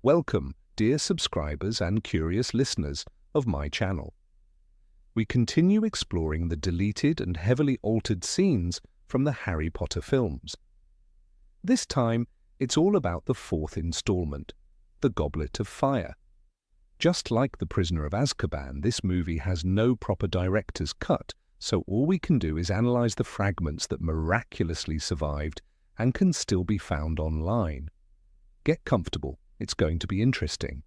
Welcome, dear subscribers and curious listeners of my channel. We continue exploring the deleted and heavily altered scenes from the Harry Potter films. This time, it's all about the fourth installment, The Goblet of Fire. Just like The Prisoner of Azkaban, this movie has no proper director's cut, so all we can do is analyze the fragments that miraculously survived and can still be found online. Get comfortable, it's going to be interesting.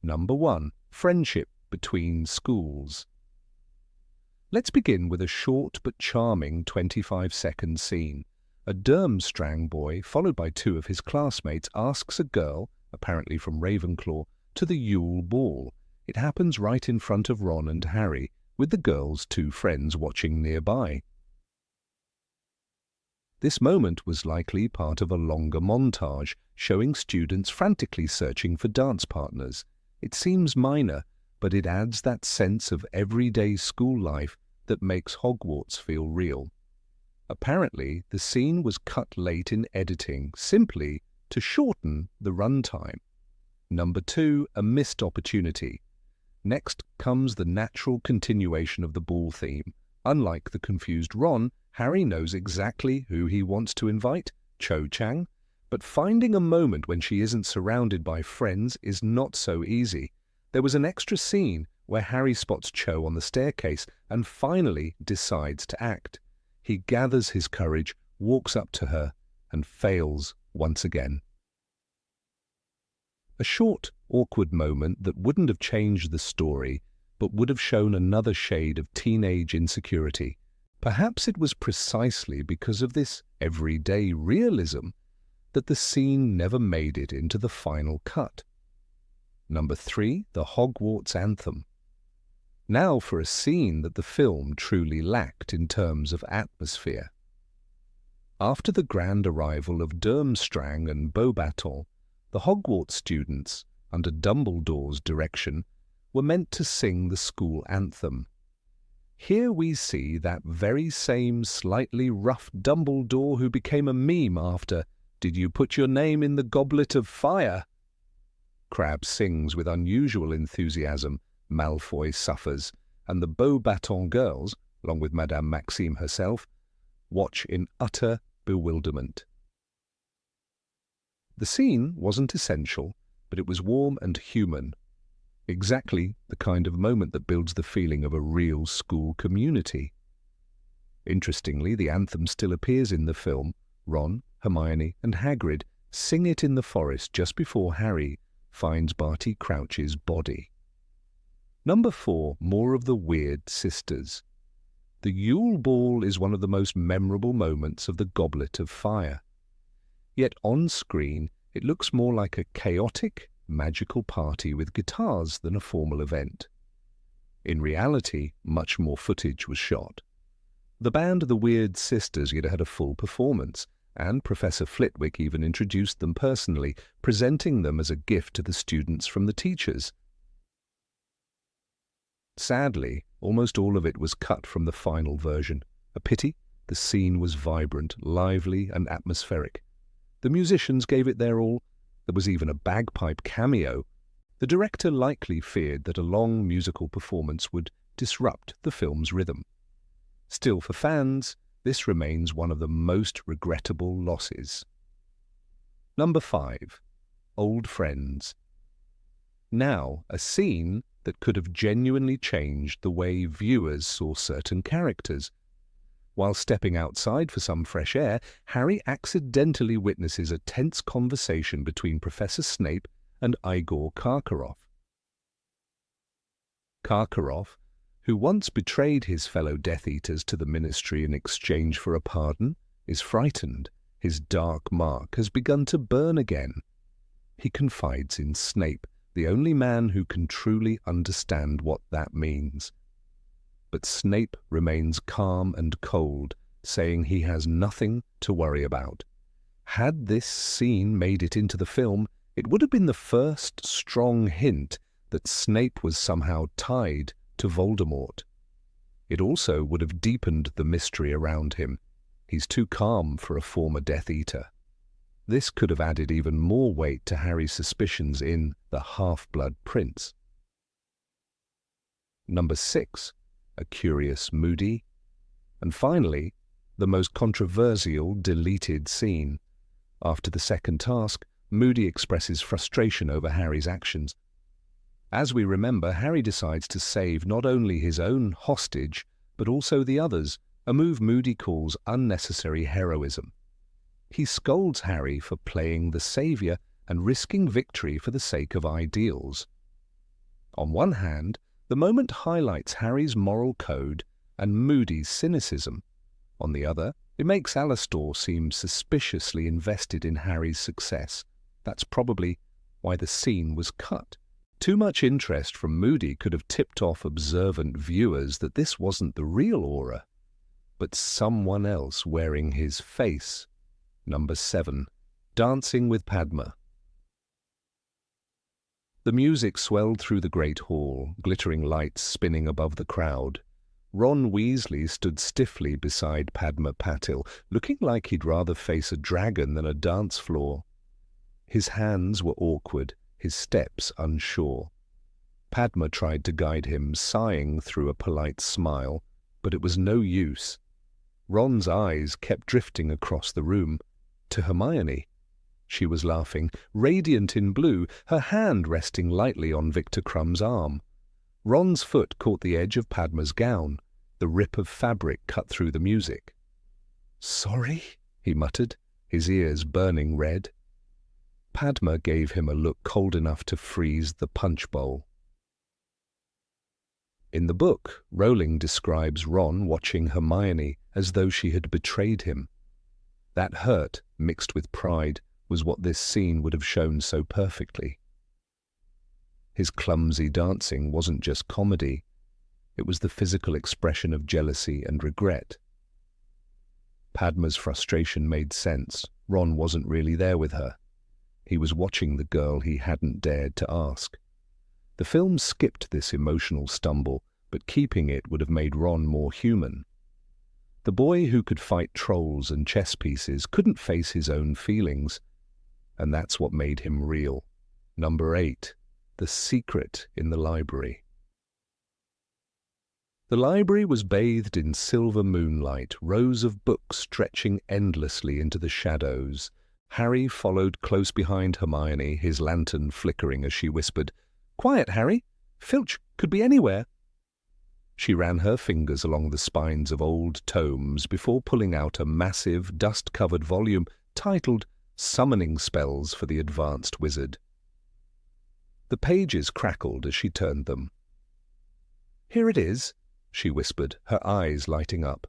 Number 1. Friendship between schools. Let's begin with a short but charming 25-second scene. A Durmstrang boy, followed by 2 of his classmates, asks a girl, apparently from Ravenclaw, to the Yule Ball. It happens right in front of Ron and Harry, with the girl's 2 friends watching nearby. This moment was likely part of a longer montage, showing students frantically searching for dance partners. It seems minor, but it adds that sense of everyday school life that makes Hogwarts feel real. Apparently, the scene was cut late in editing, simply to shorten the runtime. Number 2, a missed opportunity. Next comes the natural continuation of the ball theme. Unlike the confused Ron, Harry knows exactly who he wants to invite, Cho Chang, but finding a moment when she isn't surrounded by friends is not so easy. There was an extra scene where Harry spots Cho on the staircase and finally decides to act. He gathers his courage, walks up to her, and fails once again. A short, awkward moment that wouldn't have changed the story, but would have shown another shade of teenage insecurity. Perhaps it was precisely because of this everyday realism that the scene never made it into the final cut. Number 3, the Hogwarts anthem. Now for a scene that the film truly lacked in terms of atmosphere. After the grand arrival of Durmstrang and Beauxbaton, the Hogwarts students, under Dumbledore's direction, were meant to sing the school anthem. Here we see that very same slightly rough Dumbledore who became a meme after "Did you put your name in the Goblet of Fire?" Crabbe sings with unusual enthusiasm, Malfoy suffers, and the Beauxbaton girls, along with Madame Maxime herself, watch in utter bewilderment. The scene wasn't essential, but it was warm and human. Exactly the kind of moment that builds the feeling of a real school community. Interestingly, the anthem still appears in the film. Ron, Hermione, and Hagrid sing it in the forest just before Harry finds Barty Crouch's body. Number 4, more of the weird sisters. The Yule Ball is one of the most memorable moments of the Goblet of Fire. Yet on screen, it looks more like a chaotic, magical party with guitars than a formal event. In reality, much more footage was shot. The band The Weird Sisters yet had a full performance, and Professor Flitwick even introduced them personally, presenting them as a gift to the students from the teachers. Sadly, almost all of it was cut from the final version. A pity. The scene was vibrant, lively, and atmospheric. The musicians gave it their all. There was even a bagpipe cameo. The director likely feared that a long musical performance would disrupt the film's rhythm. Still, for fans, this remains one of the most regrettable losses. Number 5. Old Friends. Now, a scene that could have genuinely changed the way viewers saw certain characters. While stepping outside for some fresh air, Harry accidentally witnesses a tense conversation between Professor Snape and Igor Karkaroff. Karkaroff, who once betrayed his fellow Death Eaters to the Ministry in exchange for a pardon, is frightened. His dark mark has begun to burn again. He confides in Snape, the only man who can truly understand what that means. But Snape remains calm and cold, saying he has nothing to worry about. Had this scene made it into the film, it would have been the first strong hint that Snape was somehow tied to Voldemort. It also would have deepened the mystery around him. He's too calm for a former Death Eater. This could have added even more weight to Harry's suspicions in The Half-Blood Prince. Number 6, a curious Moody. And finally, the most controversial deleted scene. After the second task, Moody expresses frustration over Harry's actions. As we remember, Harry decides to save not only his own hostage, but also the others, a move Moody calls unnecessary heroism. He scolds Harry for playing the saviour and risking victory for the sake of ideals. On one hand, the moment highlights Harry's moral code and Moody's cynicism. On the other, it makes Alastor seem suspiciously invested in Harry's success. That's probably why the scene was cut. Too much interest from Moody could have tipped off observant viewers that this wasn't the real Auror, but someone else wearing his face. Number 7, Dancing with Padma. The music swelled through the great hall, glittering lights spinning above the crowd. Ron Weasley stood stiffly beside Padma Patil, looking like he'd rather face a dragon than a dance floor. His hands were awkward, his steps unsure. Padma tried to guide him, sighing through a polite smile, but it was no use. Ron's eyes kept drifting across the room, to Hermione. She was laughing, radiant in blue, her hand resting lightly on Victor Crumb's arm. Ron's foot caught the edge of Padma's gown. The rip of fabric cut through the music. "Sorry?" he muttered, his ears burning red. Padma gave him a look cold enough to freeze the punch bowl. In the book, Rowling describes Ron watching Hermione as though she had betrayed him. That hurt, mixed with pride, was what this scene would have shown so perfectly. His clumsy dancing wasn't just comedy. It was the physical expression of jealousy and regret. Padma's frustration made sense. Ron wasn't really there with her. He was watching the girl he hadn't dared to ask. The film skipped this emotional stumble, but keeping it would have made Ron more human. The boy who could fight trolls and chess pieces couldn't face his own feelings, and that's what made him real. Number 8, The Secret in the Library. The library was bathed in silver moonlight, rows of books stretching endlessly into the shadows. Harry followed close behind Hermione, his lantern flickering as she whispered, "Quiet, Harry! Filch could be anywhere." She ran her fingers along the spines of old tomes before pulling out a massive, dust-covered volume titled Summoning Spells for the Advanced Wizard. The pages crackled as she turned them. "Here it is," she whispered, her eyes lighting up.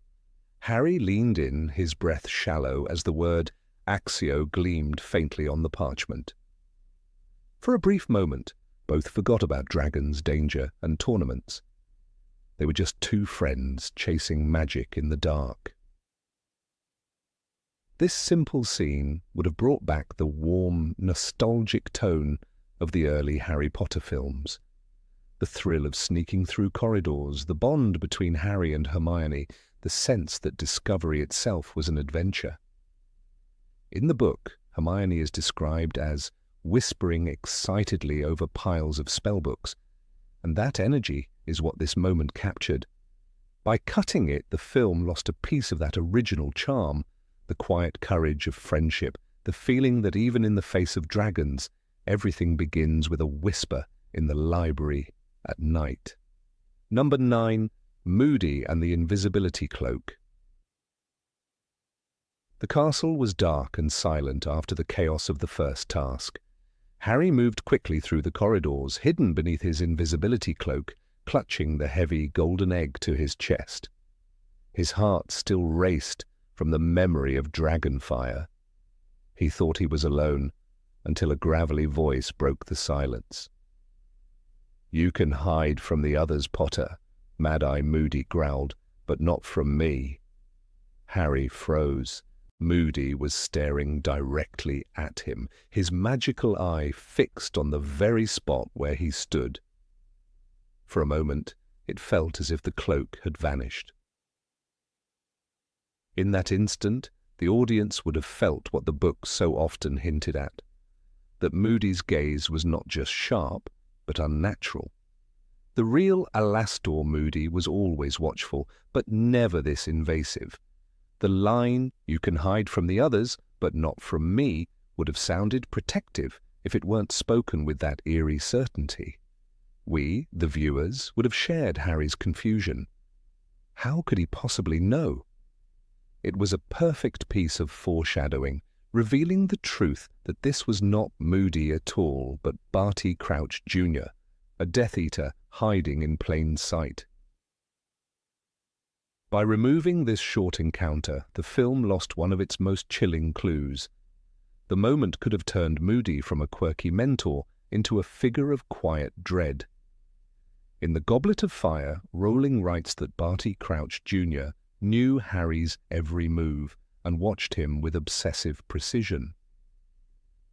Harry leaned in, his breath shallow, as the word Accio gleamed faintly on the parchment. For a brief moment, both forgot about dragons, danger, and tournaments. They were just two friends chasing magic in the dark. This simple scene would have brought back the warm, nostalgic tone of the early Harry Potter films. The thrill of sneaking through corridors, the bond between Harry and Hermione, the sense that discovery itself was an adventure. In the book, Hermione is described as whispering excitedly over piles of spellbooks, and that energy is what this moment captured. By cutting it, the film lost a piece of that original charm, the quiet courage of friendship, the feeling that even in the face of dragons, everything begins with a whisper in the library at night. Number 9, Moody and the Invisibility Cloak. The castle was dark and silent after the chaos of the first task. Harry moved quickly through the corridors, hidden beneath his invisibility cloak, clutching the heavy golden egg to his chest. His heart still raced from the memory of dragonfire. He thought he was alone, until a gravelly voice broke the silence. "You can hide from the others, Potter," Mad-Eye Moody growled, "but not from me." Harry froze. Moody was staring directly at him, his magical eye fixed on the very spot where he stood. For a moment, it felt as if the cloak had vanished. In that instant, the audience would have felt what the book so often hinted at, that Moody's gaze was not just sharp, but unnatural. The real Alastor Moody was always watchful, but never this invasive. The line, "You can hide from the others, but not from me," would have sounded protective if it weren't spoken with that eerie certainty. We, the viewers, would have shared Harry's confusion. How could he possibly know? It was a perfect piece of foreshadowing, revealing the truth that this was not Moody at all, but Barty Crouch Jr., a Death Eater hiding in plain sight. By removing this short encounter, the film lost one of its most chilling clues. The moment could have turned Moody from a quirky mentor into a figure of quiet dread. In The Goblet of Fire, Rowling writes that Barty Crouch Jr. knew Harry's every move and watched him with obsessive precision.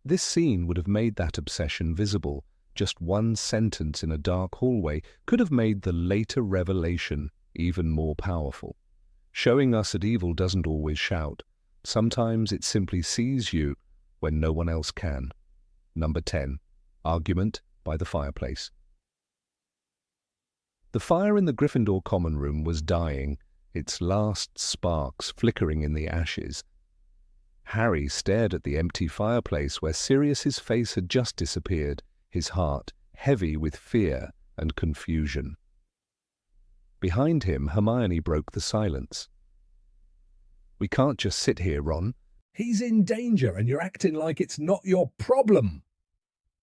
This scene would have made that obsession visible. Just one sentence in a dark hallway could have made the later revelation even more powerful, showing us that evil doesn't always shout. Sometimes it simply sees you when no one else can. Number 10. Argument by the fireplace. The fire in the Gryffindor common room was dying, its last sparks flickering in the ashes. Harry stared at the empty fireplace where Sirius's face had just disappeared, his heart heavy with fear and confusion. Behind him, Hermione broke the silence. "We can't just sit here, Ron. He's in danger and you're acting like it's not your problem."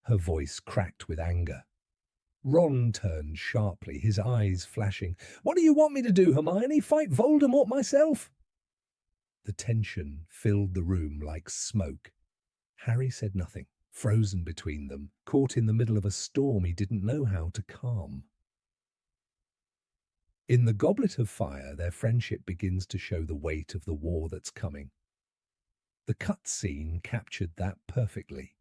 Her voice cracked with anger. Ron turned sharply, his eyes flashing. "What do you want me to do, Hermione? Fight Voldemort myself?" The tension filled the room like smoke. Harry said nothing, frozen between them, caught in the middle of a storm he didn't know how to calm. In The Goblet of Fire, their friendship begins to show the weight of the war that's coming. The cut scene captured that perfectly.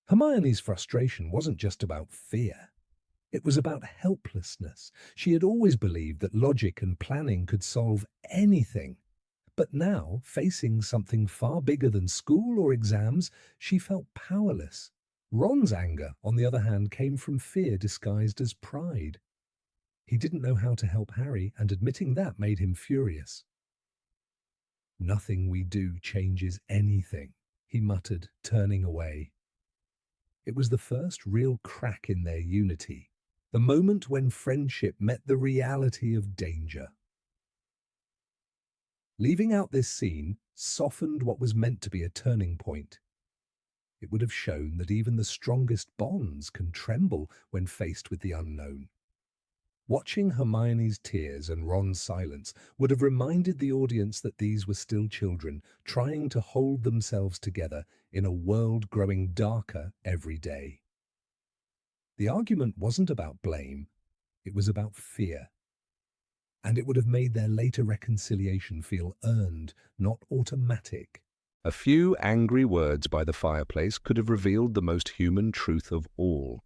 Hermione's frustration wasn't just about fear. It was about helplessness. She had always believed that logic and planning could solve anything. But now, facing something far bigger than school or exams, she felt powerless. Ron's anger, on the other hand, came from fear disguised as pride. He didn't know how to help Harry, and admitting that made him furious. "Nothing we do changes anything," he muttered, turning away. It was the first real crack in their unity, the moment when friendship met the reality of danger. Leaving out this scene softened what was meant to be a turning point. It would have shown that even the strongest bonds can tremble when faced with the unknown. Watching Hermione's tears and Ron's silence would have reminded the audience that these were still children, trying to hold themselves together in a world growing darker every day. The argument wasn't about blame, it was about fear. And it would have made their later reconciliation feel earned, not automatic. A few angry words by the fireplace could have revealed the most human truth of all.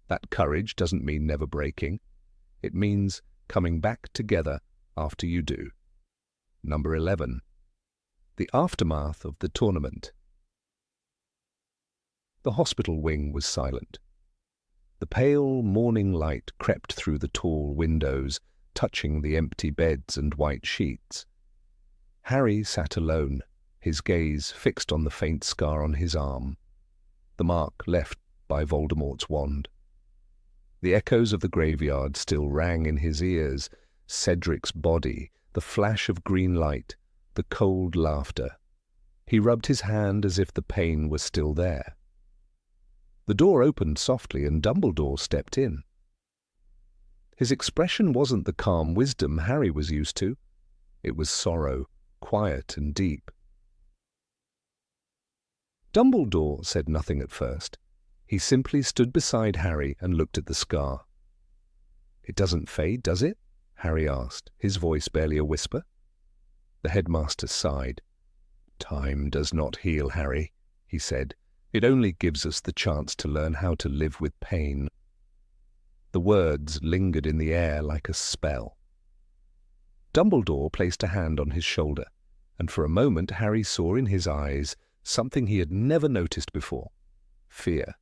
That courage doesn't mean never breaking. It means coming back together after you do. Number 11. The aftermath of the tournament. The hospital wing was silent. The pale morning light crept through the tall windows, touching the empty beds and white sheets. Harry sat alone, his gaze fixed on the faint scar on his arm, the mark left by Voldemort's wand. The echoes of the graveyard still rang in his ears, Cedric's body, the flash of green light, the cold laughter. He rubbed his hand as if the pain was still there. The door opened softly and Dumbledore stepped in. His expression wasn't the calm wisdom Harry was used to. It was sorrow, quiet and deep. Dumbledore said nothing at first. He simply stood beside Harry and looked at the scar. "It doesn't fade, does it?" Harry asked, his voice barely a whisper. The headmaster sighed. "Time does not heal, Harry," he said. "It only gives us the chance to learn how to live with pain." The words lingered in the air like a spell. Dumbledore placed a hand on his shoulder, and for a moment Harry saw in his eyes something he had never noticed before. Fear.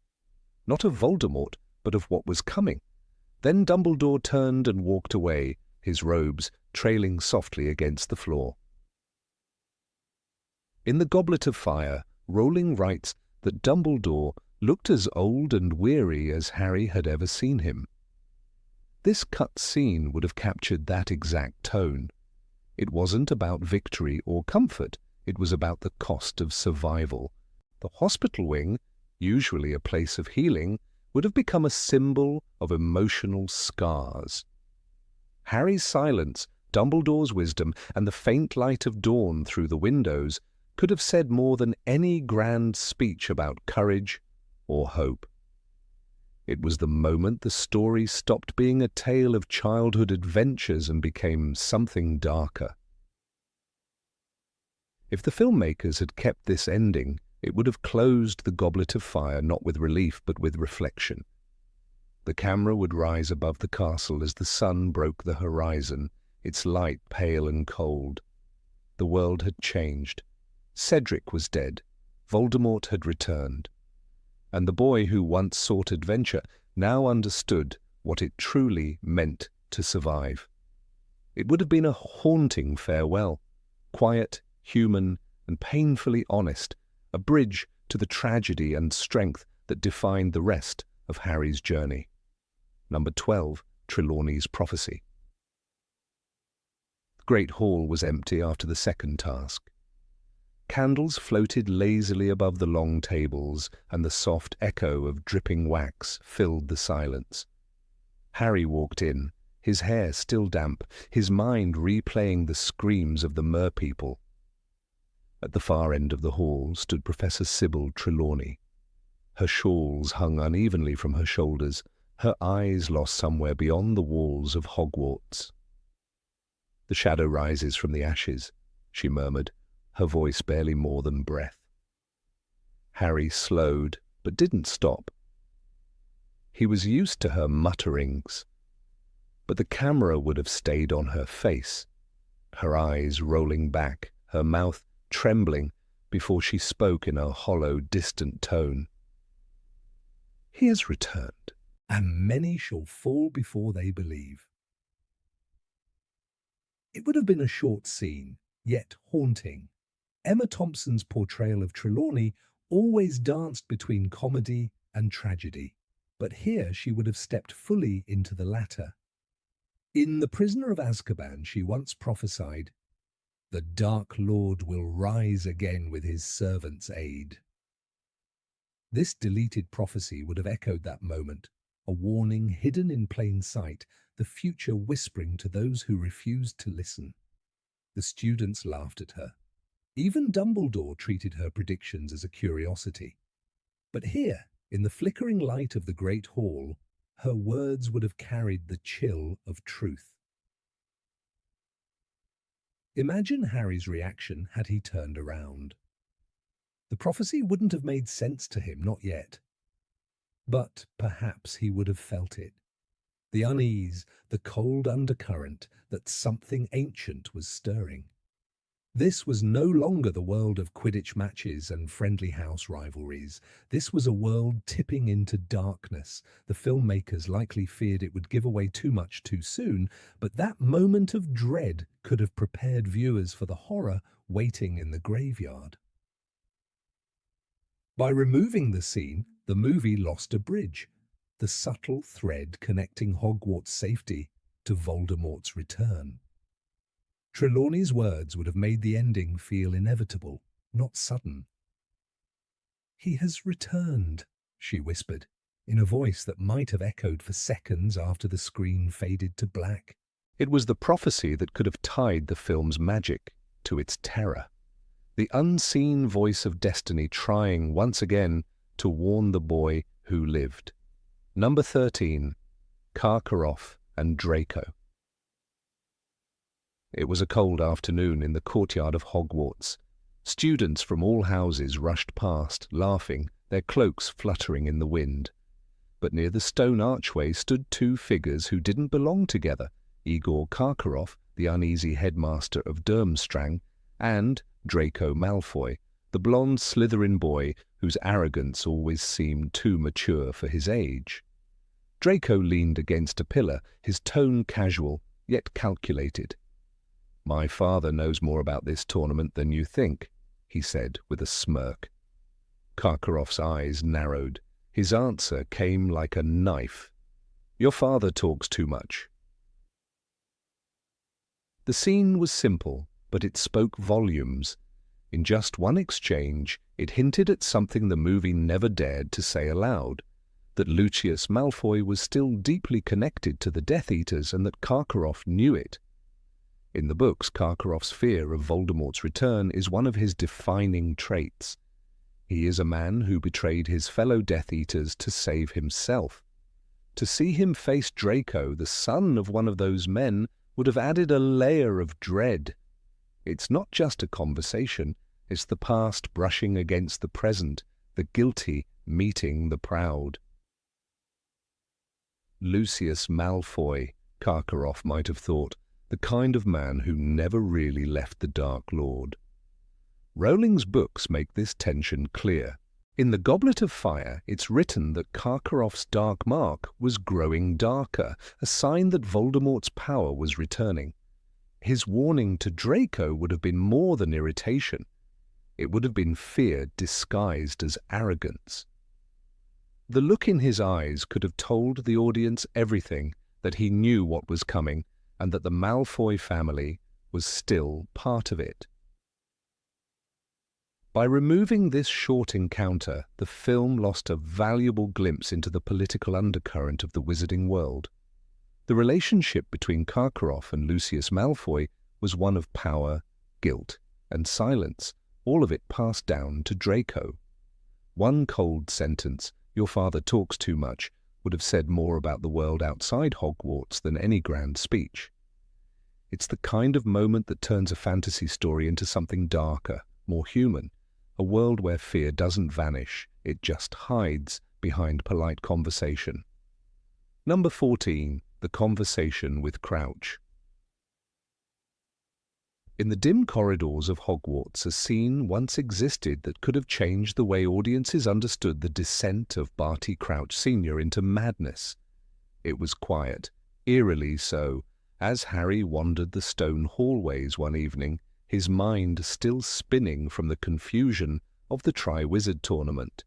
Not of Voldemort, but of what was coming. Then Dumbledore turned and walked away, his robes trailing softly against the floor. In the Goblet of Fire, Rowling writes that Dumbledore looked as old and weary as Harry had ever seen him. This cut scene would have captured that exact tone. It wasn't about victory or comfort, it was about the cost of survival. The hospital wing, usually a place of healing, would have become a symbol of emotional scars. Harry's silence, Dumbledore's wisdom, and the faint light of dawn through the windows could have said more than any grand speech about courage or hope. It was the moment the story stopped being a tale of childhood adventures and became something darker. If the filmmakers had kept this ending, it would have closed the Goblet of Fire not with relief but with reflection. The camera would rise above the castle as the sun broke the horizon, its light pale and cold. The world had changed. Cedric was dead. Voldemort had returned. And the boy who once sought adventure now understood what it truly meant to survive. It would have been a haunting farewell, quiet, human, and painfully honest, a bridge to the tragedy and strength that defined the rest of Harry's journey. Number 12, Trelawney's Prophecy. The Great Hall was empty after the second task. Candles floated lazily above the long tables, and the soft echo of dripping wax filled the silence. Harry walked in, his hair still damp, his mind replaying the screams of the merpeople. At the far end of the hall stood Professor Sybil Trelawney. Her shawls hung unevenly from her shoulders, her eyes lost somewhere beyond the walls of Hogwarts. "The shadow rises from the ashes," she murmured, her voice barely more than breath. Harry slowed, but didn't stop. He was used to her mutterings, but the camera would have stayed on her face, her eyes rolling back, her mouth trembling, before she spoke in a hollow, distant tone. "He has returned, and many shall fall before they believe." It would have been a short scene, yet haunting. Emma Thompson's portrayal of Trelawney always danced between comedy and tragedy, but here she would have stepped fully into the latter. In The Prisoner of Azkaban, she once prophesied, "The Dark Lord will rise again with his servant's aid." This deleted prophecy would have echoed that moment, a warning hidden in plain sight, the future whispering to those who refused to listen. The students laughed at her. Even Dumbledore treated her predictions as a curiosity. But here, in the flickering light of the Great Hall, her words would have carried the chill of truth. Imagine Harry's reaction had he turned around. The prophecy wouldn't have made sense to him, not yet. But perhaps he would have felt it. The unease, the cold undercurrent that something ancient was stirring. This was no longer the world of Quidditch matches and friendly house rivalries. This was a world tipping into darkness. The filmmakers likely feared it would give away too much too soon, but that moment of dread could have prepared viewers for the horror waiting in the graveyard. By removing the scene, the movie lost a bridge, the subtle thread connecting Hogwarts' safety to Voldemort's return. Trelawney's words would have made the ending feel inevitable, not sudden. "He has returned," she whispered, in a voice that might have echoed for seconds after the screen faded to black. It was the prophecy that could have tied the film's magic to its terror. The unseen voice of destiny trying once again to warn the boy who lived. Number 13, Karkaroff and Draco. It was a cold afternoon in the courtyard of Hogwarts. Students from all houses rushed past, laughing, their cloaks fluttering in the wind. But near the stone archway stood two figures who didn't belong together, Igor Karkaroff, the uneasy headmaster of Durmstrang, and Draco Malfoy, the blonde Slytherin boy whose arrogance always seemed too mature for his age. Draco leaned against a pillar, his tone casual, yet calculated. "My father knows more about this tournament than you think," he said with a smirk. Karkaroff's eyes narrowed. His answer came like a knife. "Your father talks too much." The scene was simple, but it spoke volumes. In just one exchange, it hinted at something the movie never dared to say aloud, that Lucius Malfoy was still deeply connected to the Death Eaters and that Karkaroff knew it. In the books, Karkaroff's fear of Voldemort's return is one of his defining traits. He is a man who betrayed his fellow Death Eaters to save himself. To see him face Draco, the son of one of those men, would have added a layer of dread. It's not just a conversation, it's the past brushing against the present, the guilty meeting the proud. Lucius Malfoy, Karkaroff might have thought, the kind of man who never really left the Dark Lord. Rowling's books make this tension clear. In the Goblet of Fire, it's written that Karkaroff's dark mark was growing darker, a sign that Voldemort's power was returning. His warning to Draco would have been more than irritation. It would have been fear disguised as arrogance. The look in his eyes could have told the audience everything, that he knew what was coming, and that the Malfoy family was still part of it. By removing this short encounter, the film lost a valuable glimpse into the political undercurrent of the wizarding world. The relationship between Karkaroff and Lucius Malfoy was one of power, guilt, and silence, all of it passed down to Draco. One cold sentence, "Your father talks too much," would have said more about the world outside Hogwarts than any grand speech. It's the kind of moment that turns a fantasy story into something darker, more human, a world where fear doesn't vanish, it just hides behind polite conversation. Number 14. The Conversation with Crouch. In the dim corridors of Hogwarts, a scene once existed that could have changed the way audiences understood the descent of Barty Crouch Sr. into madness. It was quiet, eerily so, as Harry wandered the stone hallways one evening, his mind still spinning from the confusion of the Triwizard Tournament.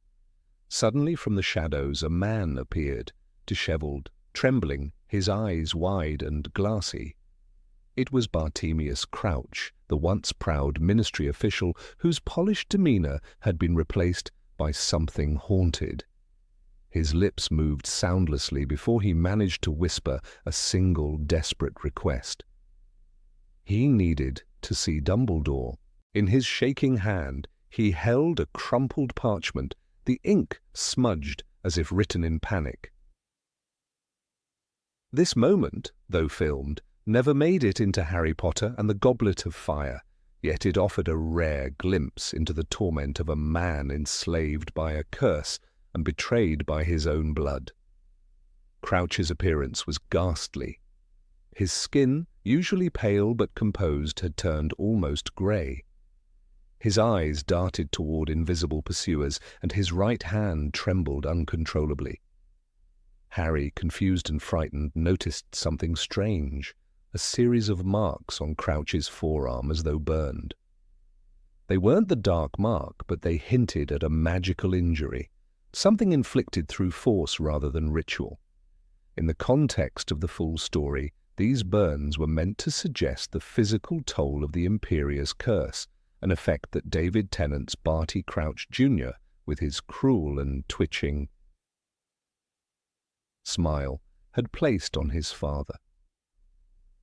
Suddenly from the shadows a man appeared, dishevelled, trembling, his eyes wide and glassy. It was Bartemius Crouch, the once proud ministry official whose polished demeanour had been replaced by something haunted. His lips moved soundlessly before he managed to whisper a single desperate request. He needed to see Dumbledore. In his shaking hand, he held a crumpled parchment, the ink smudged as if written in panic. This moment, though filmed, never made it into Harry Potter and the Goblet of Fire, yet it offered a rare glimpse into the torment of a man enslaved by a curse and betrayed by his own blood. Crouch's appearance was ghastly. His skin, usually pale but composed, had turned almost grey. His eyes darted toward invisible pursuers, and his right hand trembled uncontrollably. Harry, confused and frightened, noticed something strange, a series of marks on Crouch's forearm as though burned. They weren't the dark mark, but they hinted at a magical injury, something inflicted through force rather than ritual. In the context of the full story, these burns were meant to suggest the physical toll of the Imperious Curse, an effect that David Tennant's Barty Crouch Jr., with his cruel and twitching smile, had placed on his father.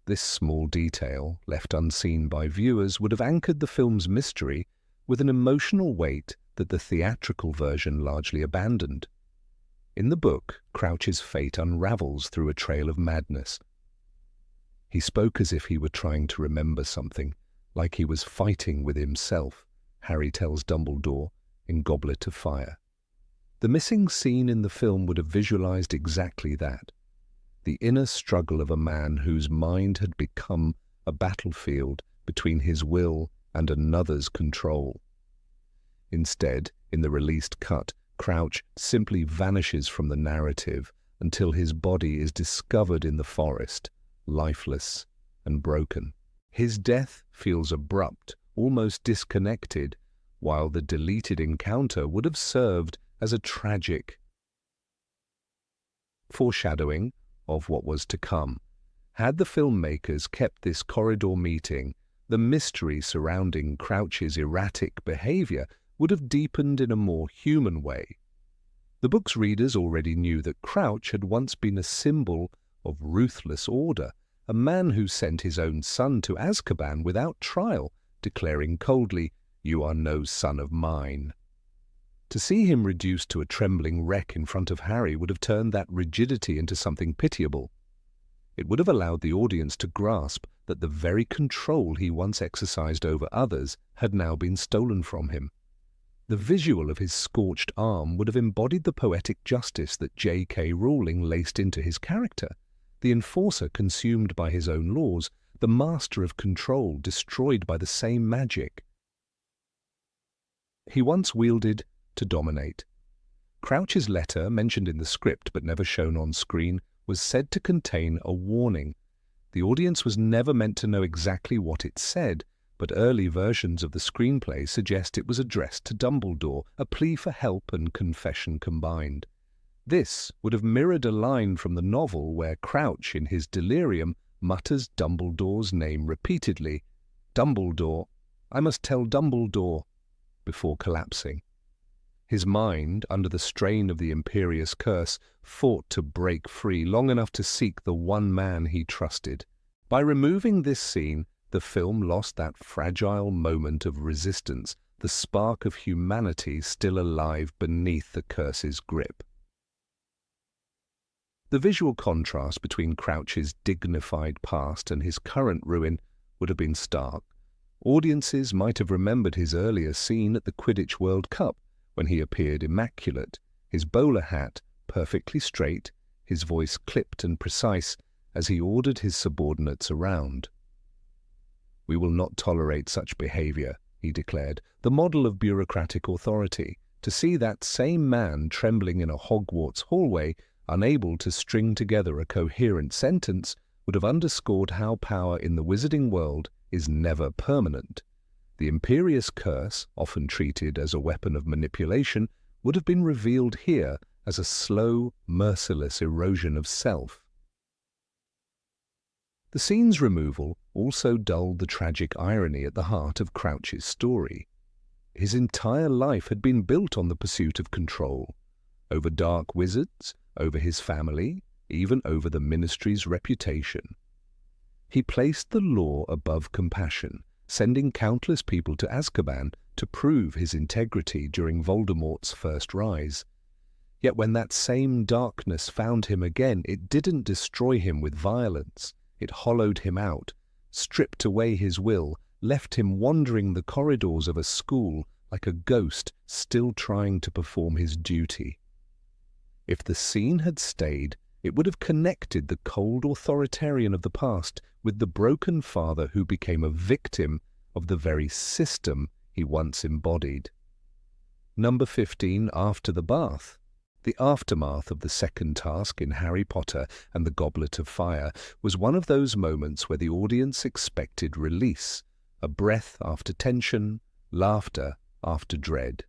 This small detail, left unseen by viewers, would have anchored the film's mystery with an emotional weight that the theatrical version largely abandoned. In the book, Crouch's fate unravels through a trail of madness. He spoke as if he were trying to remember something, like he was fighting with himself, Harry tells Dumbledore in Goblet of Fire. The missing scene in the film would have visualized exactly that, the inner struggle of a man whose mind had become a battlefield between his will and another's control. Instead, in the released cut, Crouch simply vanishes from the narrative until his body is discovered in the forest, lifeless and broken. His death feels abrupt, almost disconnected, while the deleted encounter would have served as a tragic foreshadowing of what was to come. Had the filmmakers kept this corridor meeting, the mystery surrounding Crouch's erratic behavior would have deepened in a more human way. The book's readers already knew that Crouch had once been a symbol of ruthless order, a man who sent his own son to Azkaban without trial, declaring coldly, "You are no son of mine." To see him reduced to a trembling wreck in front of Harry would have turned that rigidity into something pitiable. It would have allowed the audience to grasp that the very control he once exercised over others had now been stolen from him. The visual of his scorched arm would have embodied the poetic justice that J.K. Rowling laced into his character, the enforcer consumed by his own laws, the master of control destroyed by the same magic he once wielded to dominate. Crouch's letter, mentioned in the script but never shown on screen, was said to contain a warning. The audience was never meant to know exactly what it said, but early versions of the screenplay suggest it was addressed to Dumbledore, a plea for help and confession combined. This would have mirrored a line from the novel where Crouch, in his delirium, mutters Dumbledore's name repeatedly. "Dumbledore, I must tell Dumbledore," before collapsing. His mind, under the strain of the imperious curse, fought to break free long enough to seek the one man he trusted. By removing this scene, the film lost that fragile moment of resistance, the spark of humanity still alive beneath the curse's grip. The visual contrast between Crouch's dignified past and his current ruin would have been stark. Audiences might have remembered his earlier scene at the Quidditch World Cup, when he appeared immaculate, his bowler hat perfectly straight, his voice clipped and precise as he ordered his subordinates around. "We will not tolerate such behavior," he declared, the model of bureaucratic authority. To see that same man trembling in a Hogwarts hallway, unable to string together a coherent sentence, would have underscored how power in the wizarding world is never permanent. The imperious curse, often treated as a weapon of manipulation, would have been revealed here as a slow, merciless erosion of self. The scene's removal also dulled the tragic irony at the heart of Crouch's story. His entire life had been built on the pursuit of control, over dark wizards, over his family, even over the Ministry's reputation. He placed the law above compassion, sending countless people to Azkaban to prove his integrity during Voldemort's first rise. Yet when that same darkness found him again, it didn't destroy him with violence. It hollowed him out, stripped away his will, left him wandering the corridors of a school like a ghost still trying to perform his duty. If the scene had stayed, it would have connected the cold authoritarian of the past with the broken father who became a victim of the very system he once embodied. Number 15, After the Bath. The aftermath of the second task in Harry Potter and the Goblet of Fire was one of those moments where the audience expected release, a breath after tension, laughter after dread.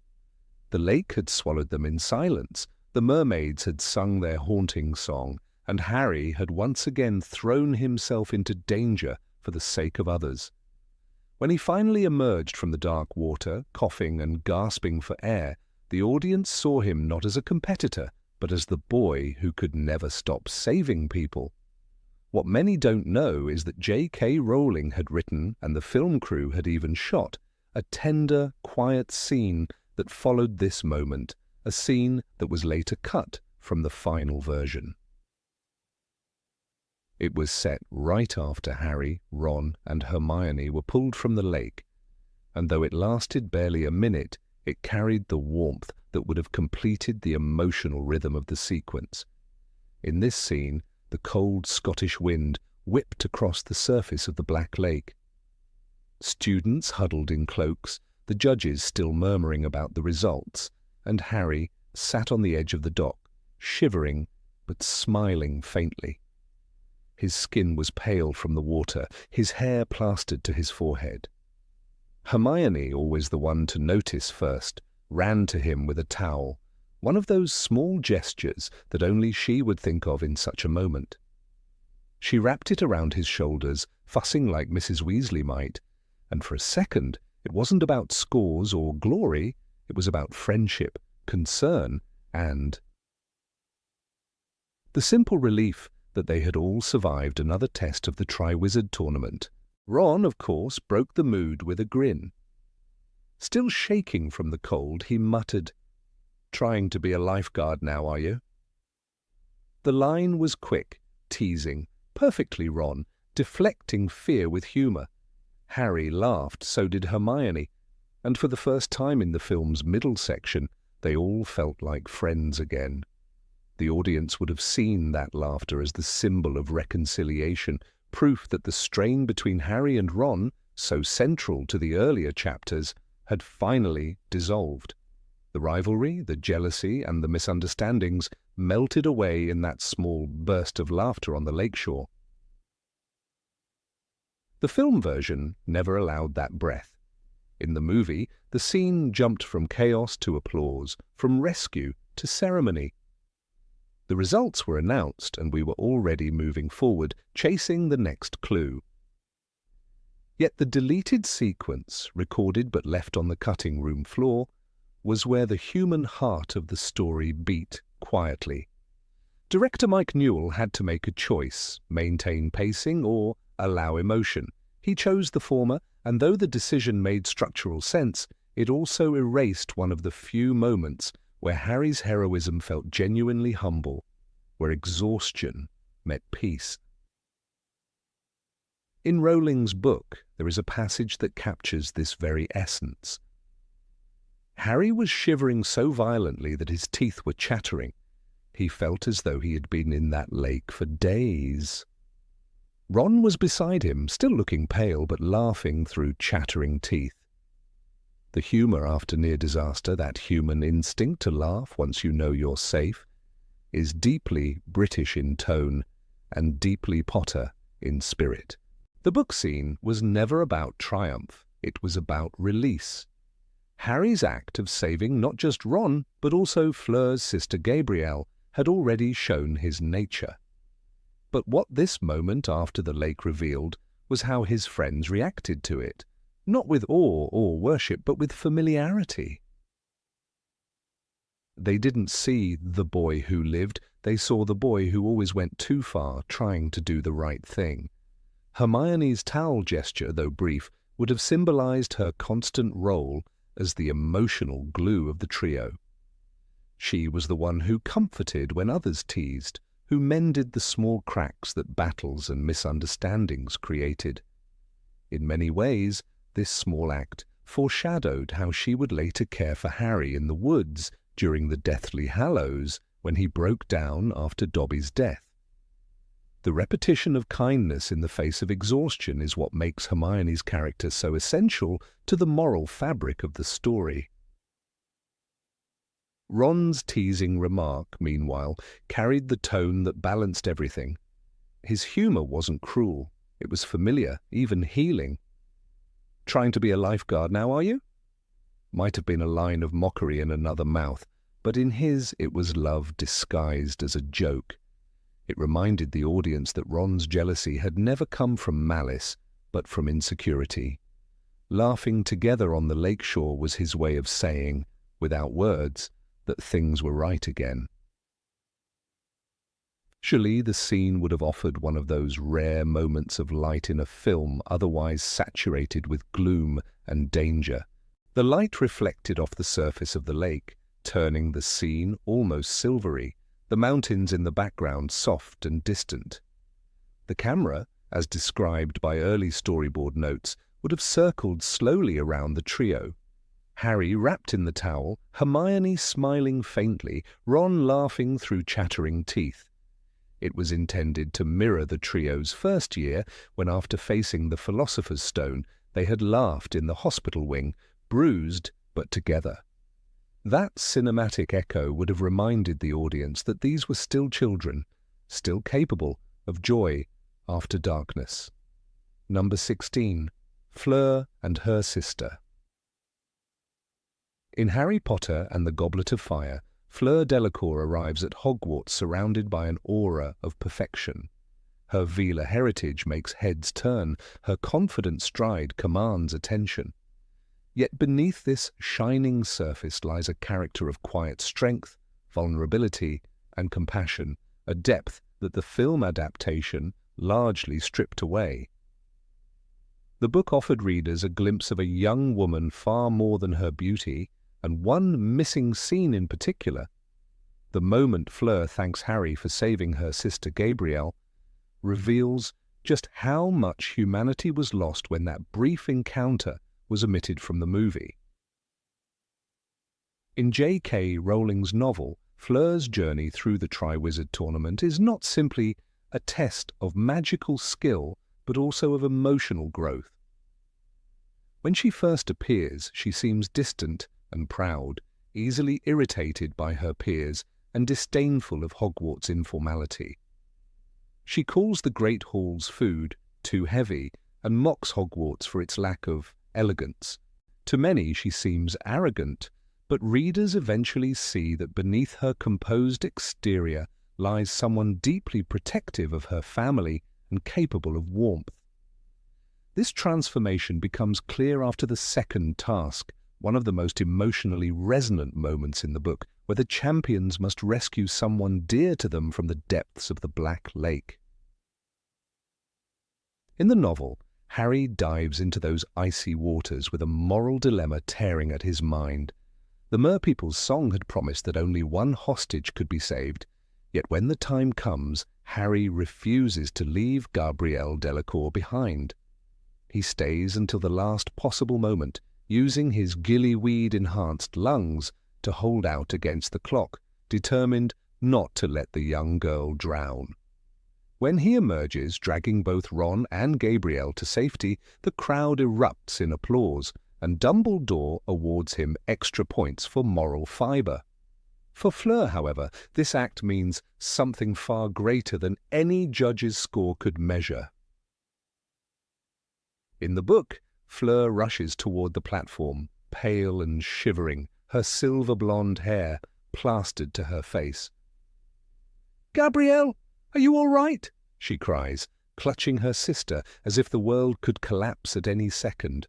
The lake had swallowed them in silence, the mermaids had sung their haunting song, and Harry had once again thrown himself into danger for the sake of others. When he finally emerged from the dark water, coughing and gasping for air, the audience saw him not as a competitor, but as the boy who could never stop saving people. What many don't know is that J.K. Rowling had written, and the film crew had even shot, a tender, quiet scene that followed this moment, a scene that was later cut from the final version. It was set right after Harry, Ron, and Hermione were pulled from the lake, and though it lasted barely a minute, it carried the warmth that would have completed the emotional rhythm of the sequence. In this scene, the cold Scottish wind whipped across the surface of the Black Lake. Students huddled in cloaks, the judges still murmuring about the results, and Harry sat on the edge of the dock, shivering but smiling faintly. His skin was pale from the water, his hair plastered to his forehead. Hermione, always the one to notice first, ran to him with a towel, one of those small gestures that only she would think of in such a moment. She wrapped it around his shoulders, fussing like Mrs. Weasley might, and for a second it wasn't about scores or glory, it was about friendship, concern, and the simple relief that they had all survived another test of the Triwizard Tournament. Ron, of course, broke the mood with a grin. Still shaking from the cold, he muttered, "Trying to be a lifeguard now, are you?" The line was quick, teasing, perfectly Ron, deflecting fear with humour. Harry laughed, so did Hermione, and for the first time in the film's middle section, they all felt like friends again. The audience would have seen that laughter as the symbol of reconciliation, proof that the strain between Harry and Ron, so central to the earlier chapters, had finally dissolved. The rivalry, the jealousy, and the misunderstandings melted away in that small burst of laughter on the lakeshore. The film version never allowed that breath. In the movie, the scene jumped from chaos to applause, from rescue to ceremony. The results were announced, and we were already moving forward, chasing the next clue. Yet the deleted sequence, recorded but left on the cutting room floor, was where the human heart of the story beat quietly. Director Mike Newell had to make a choice, maintain pacing or allow emotion. He chose the former, and though the decision made structural sense, it also erased one of the few moments where Harry's heroism felt genuinely humble, where exhaustion met peace. In Rowling's book, there is a passage that captures this very essence. Harry was shivering so violently that his teeth were chattering. He felt as though he had been in that lake for days. Ron was beside him, still looking pale but laughing through chattering teeth. The humour after near disaster, that human instinct to laugh once you know you're safe, is deeply British in tone and deeply Potter in spirit. The book scene was never about triumph, it was about release. Harry's act of saving not just Ron, but also Fleur's sister Gabrielle, had already shown his nature. But what this moment after the lake revealed was how his friends reacted to it, not with awe or worship, but with familiarity. They didn't see the boy who lived, they saw the boy who always went too far trying to do the right thing. Hermione's towel gesture, though brief, would have symbolized her constant role as the emotional glue of the trio. She was the one who comforted when others teased, who mended the small cracks that battles and misunderstandings created. In many ways, this small act foreshadowed how she would later care for Harry in the woods during the Deathly Hallows when he broke down after Dobby's death. The repetition of kindness in the face of exhaustion is what makes Hermione's character so essential to the moral fabric of the story. Ron's teasing remark, meanwhile, carried the tone that balanced everything. His humour wasn't cruel, it was familiar, even healing. "Trying to be a lifeguard now, are you?" Might have been a line of mockery in another mouth, but in his it was love disguised as a joke. It reminded the audience that Ron's jealousy had never come from malice, but from insecurity. Laughing together on the lakeshore was his way of saying, without words, that things were right again. Surely the scene would have offered one of those rare moments of light in a film otherwise saturated with gloom and danger. The light reflected off the surface of the lake, turning the scene almost silvery, the mountains in the background soft and distant. The camera, as described by early storyboard notes, would have circled slowly around the trio. Harry wrapped in the towel, Hermione smiling faintly, Ron laughing through chattering teeth. It was intended to mirror the trio's first year, when after facing the Philosopher's Stone, They had laughed in the hospital wing, bruised but together. That cinematic echo would have reminded the audience that these were still children, still capable of joy after darkness. Number 16. Fleur and her sister. In Harry Potter and the Goblet of Fire, Fleur Delacour arrives at Hogwarts surrounded by an aura of perfection. Her Veela heritage makes heads turn, her confident stride commands attention. Yet beneath this shining surface lies a character of quiet strength, vulnerability, and compassion, a depth that the film adaptation largely stripped away. The book offered readers a glimpse of a young woman far more than her beauty, and one missing scene in particular, the moment Fleur thanks Harry for saving her sister Gabrielle, reveals just how much humanity was lost when that brief encounter was omitted from the movie. In J.K. Rowling's novel, Fleur's journey through the Triwizard Tournament is not simply a test of magical skill, but also of emotional growth. When she first appears, she seems distant and proud, easily irritated by her peers and disdainful of Hogwarts informality. She calls the Great Hall's food too heavy and mocks Hogwarts for its lack of elegance. To many she seems arrogant, but readers eventually see that beneath her composed exterior lies someone deeply protective of her family and capable of warmth. This transformation becomes clear after the second task, one of the most emotionally resonant moments in the book, where the champions must rescue someone dear to them from the depths of the Black Lake. In the novel, Harry dives into those icy waters with a moral dilemma tearing at his mind. The Merpeople's song had promised that only one hostage could be saved, yet when the time comes, Harry refuses to leave Gabrielle Delacour behind. He stays until the last possible moment, using his gillyweed-enhanced lungs to hold out against the clock, determined not to let the young girl drown. When he emerges, dragging both Ron and Gabrielle to safety, the crowd erupts in applause, and Dumbledore awards him extra points for moral fibre. For Fleur, however, this act means something far greater than any judge's score could measure. In the book, Fleur rushes toward the platform, pale and shivering, her silver-blonde hair plastered to her face. "Gabrielle, are you all right?" she cries, clutching her sister as if the world could collapse at any second.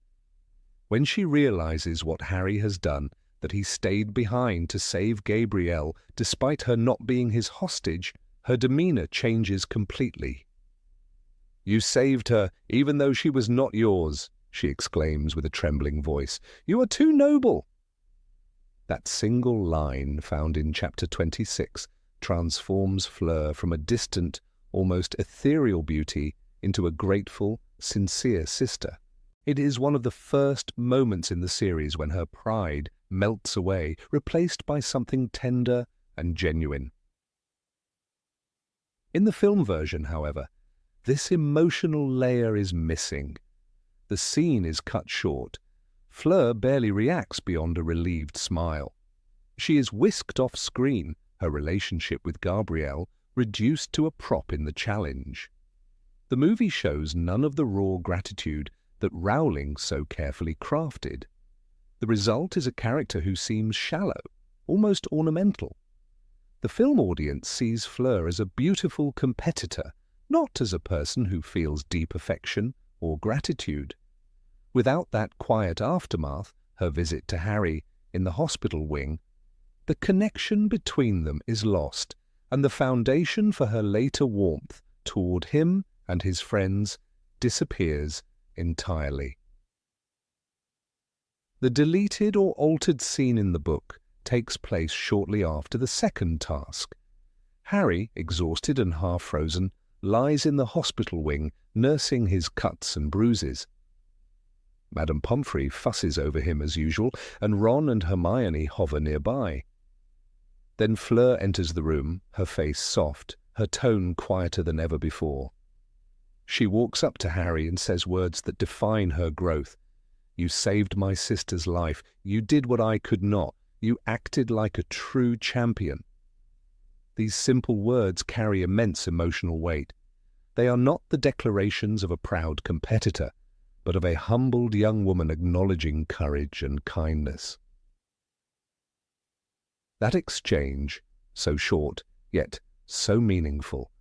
When she realizes what Harry has done, that he stayed behind to save Gabrielle despite her not being his hostage, her demeanor changes completely. "You saved her, even though she was not yours," she exclaims with a trembling voice. "You are too noble." That single line, found in chapter 26, transforms Fleur from a distant, almost ethereal beauty into a grateful, sincere sister. It is one of the first moments in the series when her pride melts away, replaced by something tender and genuine. In the film version, however, this emotional layer is missing. The scene is cut short. Fleur barely reacts beyond a relieved smile. She is whisked off screen, her relationship with Gabrielle reduced to a prop in the challenge. The movie shows none of the raw gratitude that Rowling so carefully crafted. The result is a character who seems shallow, almost ornamental. The film audience sees Fleur as a beautiful competitor, not as a person who feels deep affection or gratitude. Without that quiet aftermath, her visit to Harry in the hospital wing, the connection between them is lost, and the foundation for her later warmth toward him and his friends disappears entirely. The deleted or altered scene in the book takes place shortly after the second task. Harry, exhausted and half-frozen, lies in the hospital wing nursing his cuts and bruises. Madame Pomfrey fusses over him as usual, and Ron and Hermione hover nearby. Then Fleur enters the room, her face soft, her tone quieter than ever before. She walks up to Harry and says words that define her growth. "You saved my sister's life. You did what I could not. You acted like a true champion." These simple words carry immense emotional weight. They are not the declarations of a proud competitor, but of a humbled young woman acknowledging courage and kindness. That exchange, so short, yet so meaningful,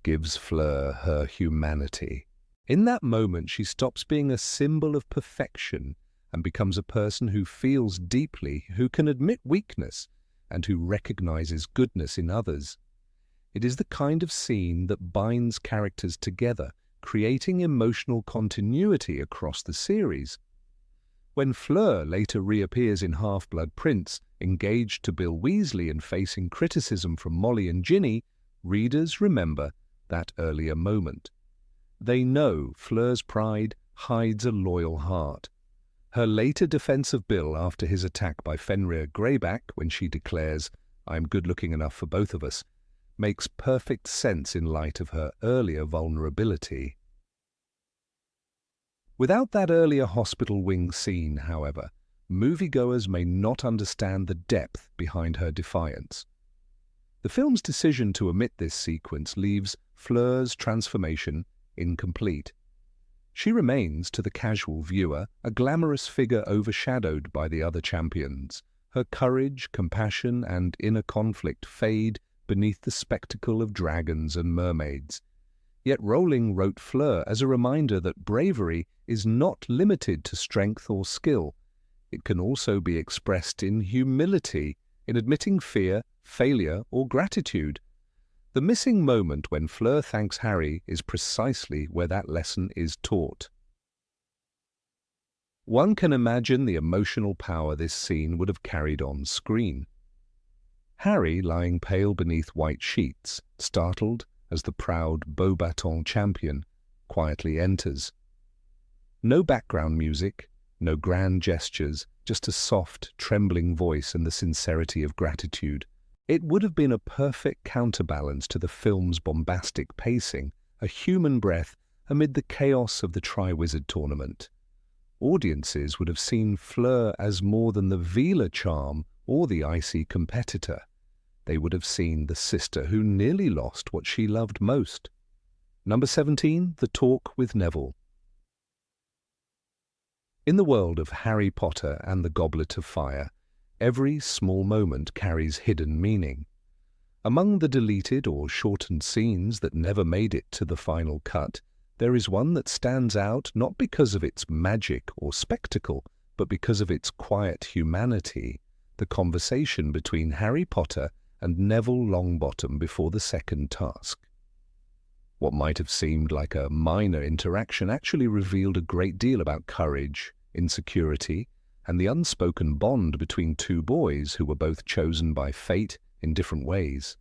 gives Fleur her humanity. In that moment, she stops being a symbol of perfection and becomes a person who feels deeply, who can admit weakness, and who recognizes goodness in others. It is the kind of scene that binds characters together, creating emotional continuity across the series. When Fleur later reappears in Half-Blood Prince, engaged to Bill Weasley and facing criticism from Molly and Ginny, readers remember that earlier moment. They know Fleur's pride hides a loyal heart. Her later defense of Bill after his attack by Fenrir Greyback, when she declares, "I'm good-looking enough for both of us," makes perfect sense in light of her earlier vulnerability. Without that earlier hospital wing scene, however, moviegoers may not understand the depth behind her defiance. The film's decision to omit this sequence leaves Fleur's transformation incomplete. She remains, to the casual viewer, a glamorous figure overshadowed by the other champions. Her courage, compassion, and inner conflict fade beneath the spectacle of dragons and mermaids. Yet Rowling wrote Fleur as a reminder that bravery is not limited to strength or skill. It can also be expressed in humility, in admitting fear, failure, or gratitude. The missing moment when Fleur thanks Harry is precisely where that lesson is taught. One can imagine the emotional power this scene would have carried on screen. Harry, lying pale beneath white sheets, startled as the proud Beauxbatons champion quietly enters. No background music, no grand gestures, just a soft, trembling voice and the sincerity of gratitude. It would have been a perfect counterbalance to the film's bombastic pacing, a human breath amid the chaos of the Triwizard Tournament. Audiences would have seen Fleur as more than the Veela charm or the icy competitor. They would have seen the sister who nearly lost what she loved most. Number 17, The Talk with Neville. In the world of Harry Potter and the Goblet of Fire, every small moment carries hidden meaning. Among the deleted or shortened scenes that never made it to the final cut, there is one that stands out not because of its magic or spectacle, but because of its quiet humanity, the conversation between Harry Potter and Neville Longbottom before the second task. What might have seemed like a minor interaction actually revealed a great deal about courage, insecurity, and the unspoken bond between two boys who were both chosen by fate in different ways.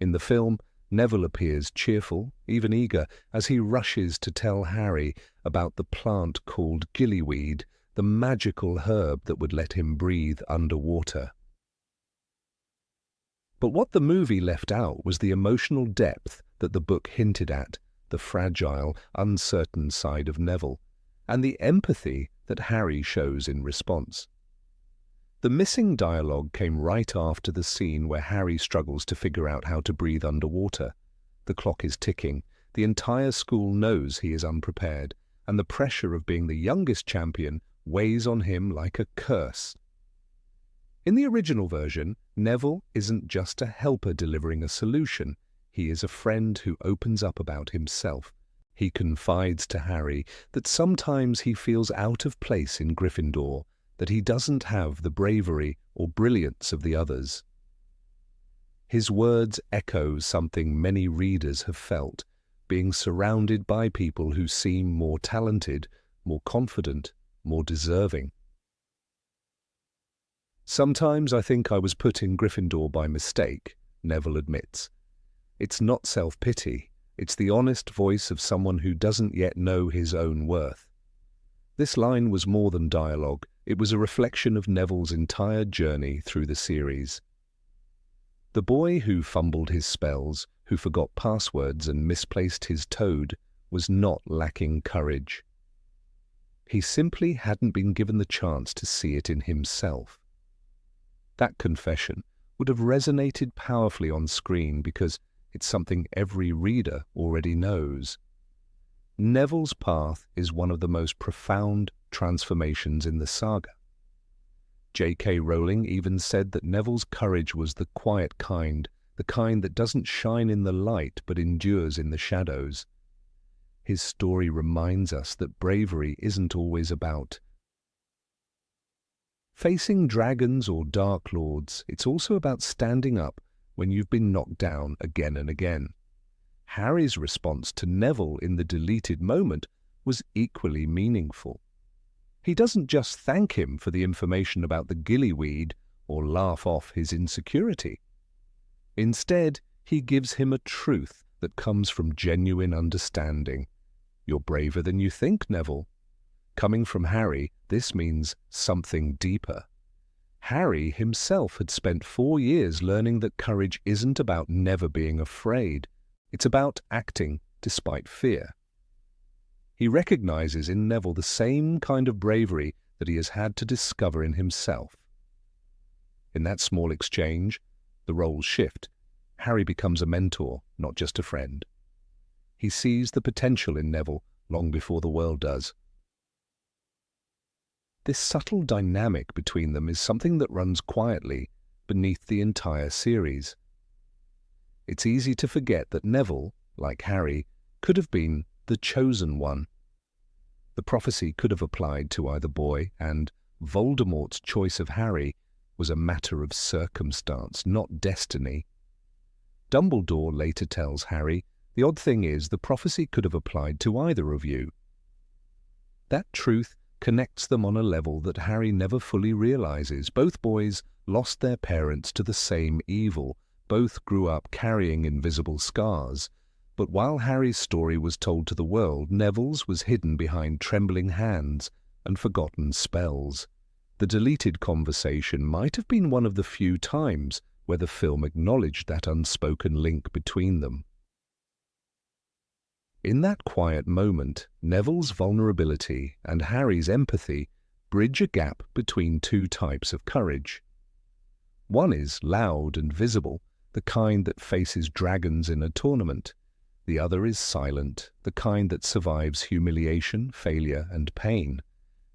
In the film, Neville appears cheerful, even eager, as he rushes to tell Harry about the plant called gillyweed, the magical herb that would let him breathe underwater. But what the movie left out was the emotional depth that the book hinted at, the fragile, uncertain side of Neville, and the empathy that Harry shows in response. The missing dialogue came right after the scene where Harry struggles to figure out how to breathe underwater. The clock is ticking, the entire school knows he is unprepared, and the pressure of being the youngest champion weighs on him like a curse. In the original version, Neville isn't just a helper delivering a solution, he is a friend who opens up about himself. He confides to Harry that sometimes he feels out of place in Gryffindor, that he doesn't have the bravery or brilliance of the others. His words echo something many readers have felt, being surrounded by people who seem more talented, more confident, more deserving. "Sometimes I think I was put in Gryffindor by mistake," Neville admits. It's not self-pity, it's the honest voice of someone who doesn't yet know his own worth. This line was more than dialogue, it was a reflection of Neville's entire journey through the series. The boy who fumbled his spells, who forgot passwords and misplaced his toad, was not lacking courage. He simply hadn't been given the chance to see it in himself. That confession would have resonated powerfully on screen because it's something every reader already knows. Neville's path is one of the most profound transformations in the saga. J.K. Rowling even said that Neville's courage was the quiet kind, the kind that doesn't shine in the light but endures in the shadows. His story reminds us that bravery isn't always about facing dragons or dark lords. It's also about standing up when you've been knocked down again and again. Harry's response to Neville in the deleted moment was equally meaningful. He doesn't just thank him for the information about the gillyweed or laugh off his insecurity. Instead, he gives him a truth that comes from genuine understanding. You're braver than you think, Neville. Coming from Harry, this means something deeper. Harry himself had spent 4 years learning that courage isn't about never being afraid. It's about acting despite fear. He recognizes in Neville the same kind of bravery that he has had to discover in himself. In that small exchange, the roles shift. Harry becomes a mentor, not just a friend. He sees the potential in Neville long before the world does. This subtle dynamic between them is something that runs quietly beneath the entire series. It's easy to forget that Neville, like Harry, could have been the chosen one. The prophecy could have applied to either boy, and Voldemort's choice of Harry was a matter of circumstance, not destiny. Dumbledore later tells Harry, "The odd thing is, the prophecy could have applied to either of you." That truth connects them on a level that Harry never fully realizes. Both boys lost their parents to the same evil. Both grew up carrying invisible scars. But while Harry's story was told to the world, Neville's was hidden behind trembling hands and forgotten spells. The deleted conversation might have been one of the few times where the film acknowledged that unspoken link between them. In that quiet moment, Neville's vulnerability and Harry's empathy bridge a gap between two types of courage. One is loud and visible, the kind that faces dragons in a tournament. The other is silent, the kind that survives humiliation, failure, and pain.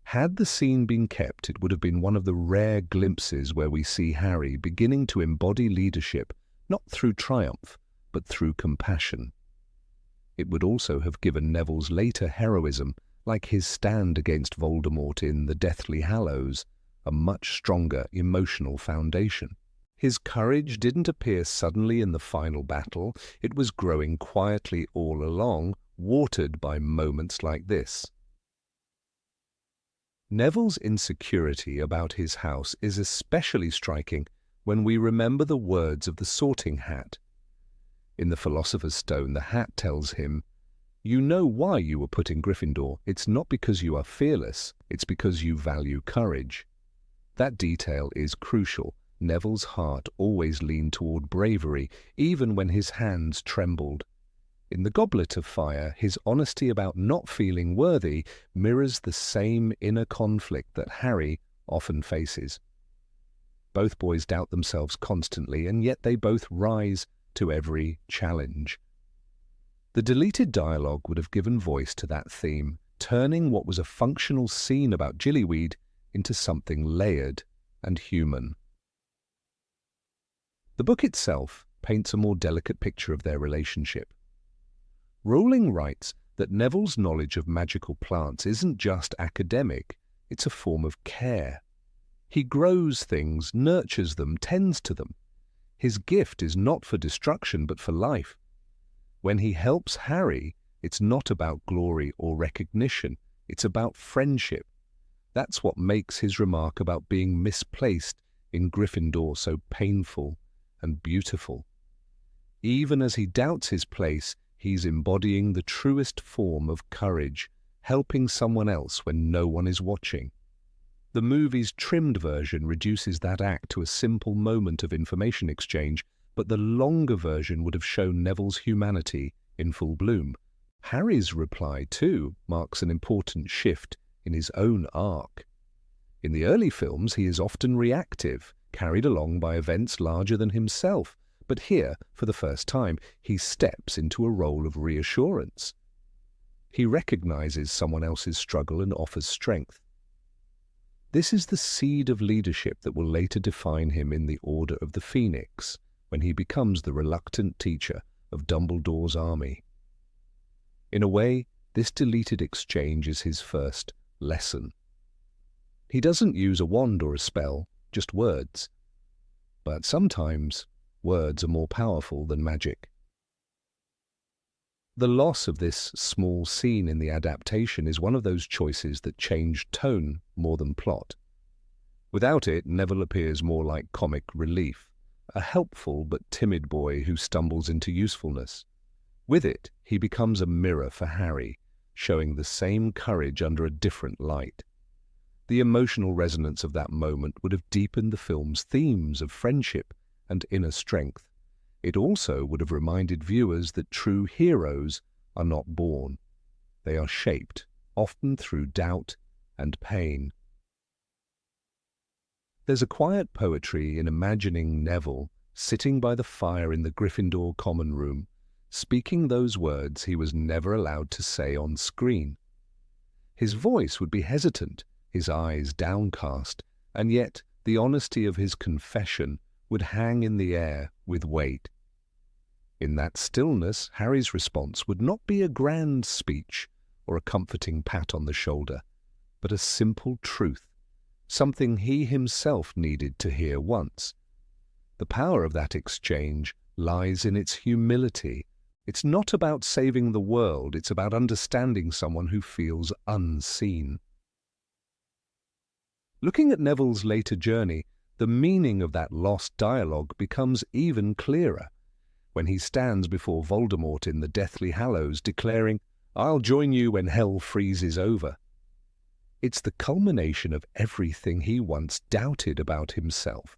Had the scene been kept, it would have been one of the rare glimpses where we see Harry beginning to embody leadership, not through triumph, but through compassion. It would also have given Neville's later heroism, like his stand against Voldemort in The Deathly Hallows, a much stronger emotional foundation. His courage didn't appear suddenly in the final battle. It was growing quietly all along, watered by moments like this. Neville's insecurity about his house is especially striking when we remember the words of the Sorting Hat. In the Philosopher's Stone, the hat tells him, "You know why you were put in Gryffindor. It's not because you are fearless, it's because you value courage." That detail is crucial. Neville's heart always leaned toward bravery, even when his hands trembled. In the Goblet of Fire, his honesty about not feeling worthy mirrors the same inner conflict that Harry often faces. Both boys doubt themselves constantly, and yet they both rise to every challenge. The deleted dialogue would have given voice to that theme, turning what was a functional scene about Gillyweed into something layered and human. The book itself paints a more delicate picture of their relationship. Rowling writes that Neville's knowledge of magical plants isn't just academic, it's a form of care. He grows things, nurtures them, tends to them. His gift is not for destruction but for life. When he helps Harry, it's not about glory or recognition, it's about friendship. That's what makes his remark about being misplaced in Gryffindor so painful and beautiful. Even as he doubts his place, he's embodying the truest form of courage, helping someone else when no one is watching. The movie's trimmed version reduces that act to a simple moment of information exchange, but the longer version would have shown Neville's humanity in full bloom. Harry's reply, too, marks an important shift in his own arc. In the early films, he is often reactive, carried along by events larger than himself, but here, for the first time, he steps into a role of reassurance. He recognizes someone else's struggle and offers strength. This is the seed of leadership that will later define him in the Order of the Phoenix, when he becomes the reluctant teacher of Dumbledore's army. In a way, this deleted exchange is his first lesson. He doesn't use a wand or a spell, just words. But sometimes, words are more powerful than magic. The loss of this small scene in the adaptation is one of those choices that change tone more than plot. Without it, Neville appears more like comic relief, a helpful but timid boy who stumbles into usefulness. With it, he becomes a mirror for Harry, showing the same courage under a different light. The emotional resonance of that moment would have deepened the film's themes of friendship and inner strength. It also would have reminded viewers that true heroes are not born. They are shaped, often through doubt and pain. There's a quiet poetry in imagining Neville sitting by the fire in the Gryffindor common room, speaking those words he was never allowed to say on screen. His voice would be hesitant, his eyes downcast, and yet the honesty of his confession would hang in the air with weight. In that stillness, Harry's response would not be a grand speech or a comforting pat on the shoulder, but a simple truth, something he himself needed to hear once. The power of that exchange lies in its humility. It's not about saving the world, it's about understanding someone who feels unseen. Looking at Neville's later journey, the meaning of that lost dialogue becomes even clearer. When he stands before Voldemort in the Deathly Hallows declaring, "I'll join you when hell freezes over." It's the culmination of everything he once doubted about himself.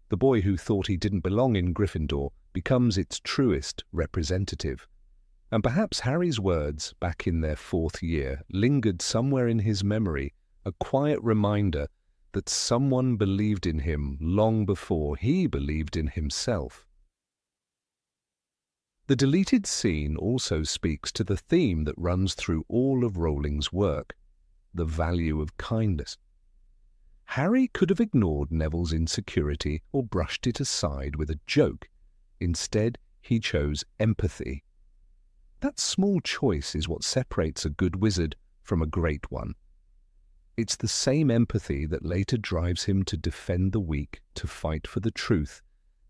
The boy who thought he didn't belong in Gryffindor becomes its truest representative. And perhaps Harry's words, back in their 4th year, lingered somewhere in his memory, a quiet reminder that someone believed in him long before he believed in himself. The deleted scene also speaks to the theme that runs through all of Rowling's work, the value of kindness. Harry could have ignored Neville's insecurity or brushed it aside with a joke. Instead, he chose empathy. That small choice is what separates a good wizard from a great one. It's the same empathy that later drives him to defend the weak, to fight for the truth,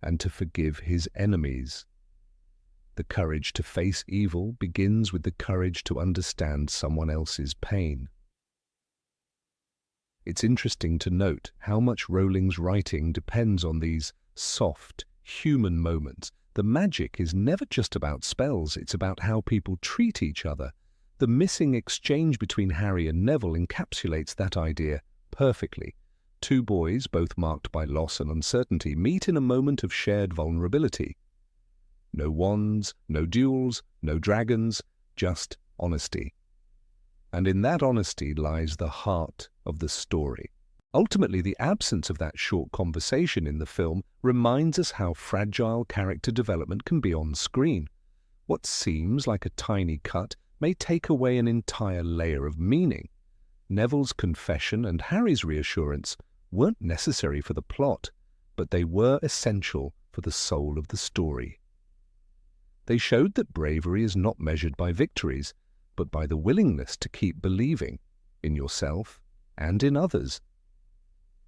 and to forgive his enemies. The courage to face evil begins with the courage to understand someone else's pain. It's interesting to note how much Rowling's writing depends on these soft, human moments. The magic is never just about spells, it's about how people treat each other. The missing exchange between Harry and Neville encapsulates that idea perfectly. Two boys, both marked by loss and uncertainty, meet in a moment of shared vulnerability. No wands, no duels, no dragons, just honesty. And in that honesty lies the heart of the story. Ultimately, the absence of that short conversation in the film reminds us how fragile character development can be on screen. What seems like a tiny cut may take away an entire layer of meaning. Neville's confession and Harry's reassurance weren't necessary for the plot, but they were essential for the soul of the story. They showed that bravery is not measured by victories, but by the willingness to keep believing in yourself and in others.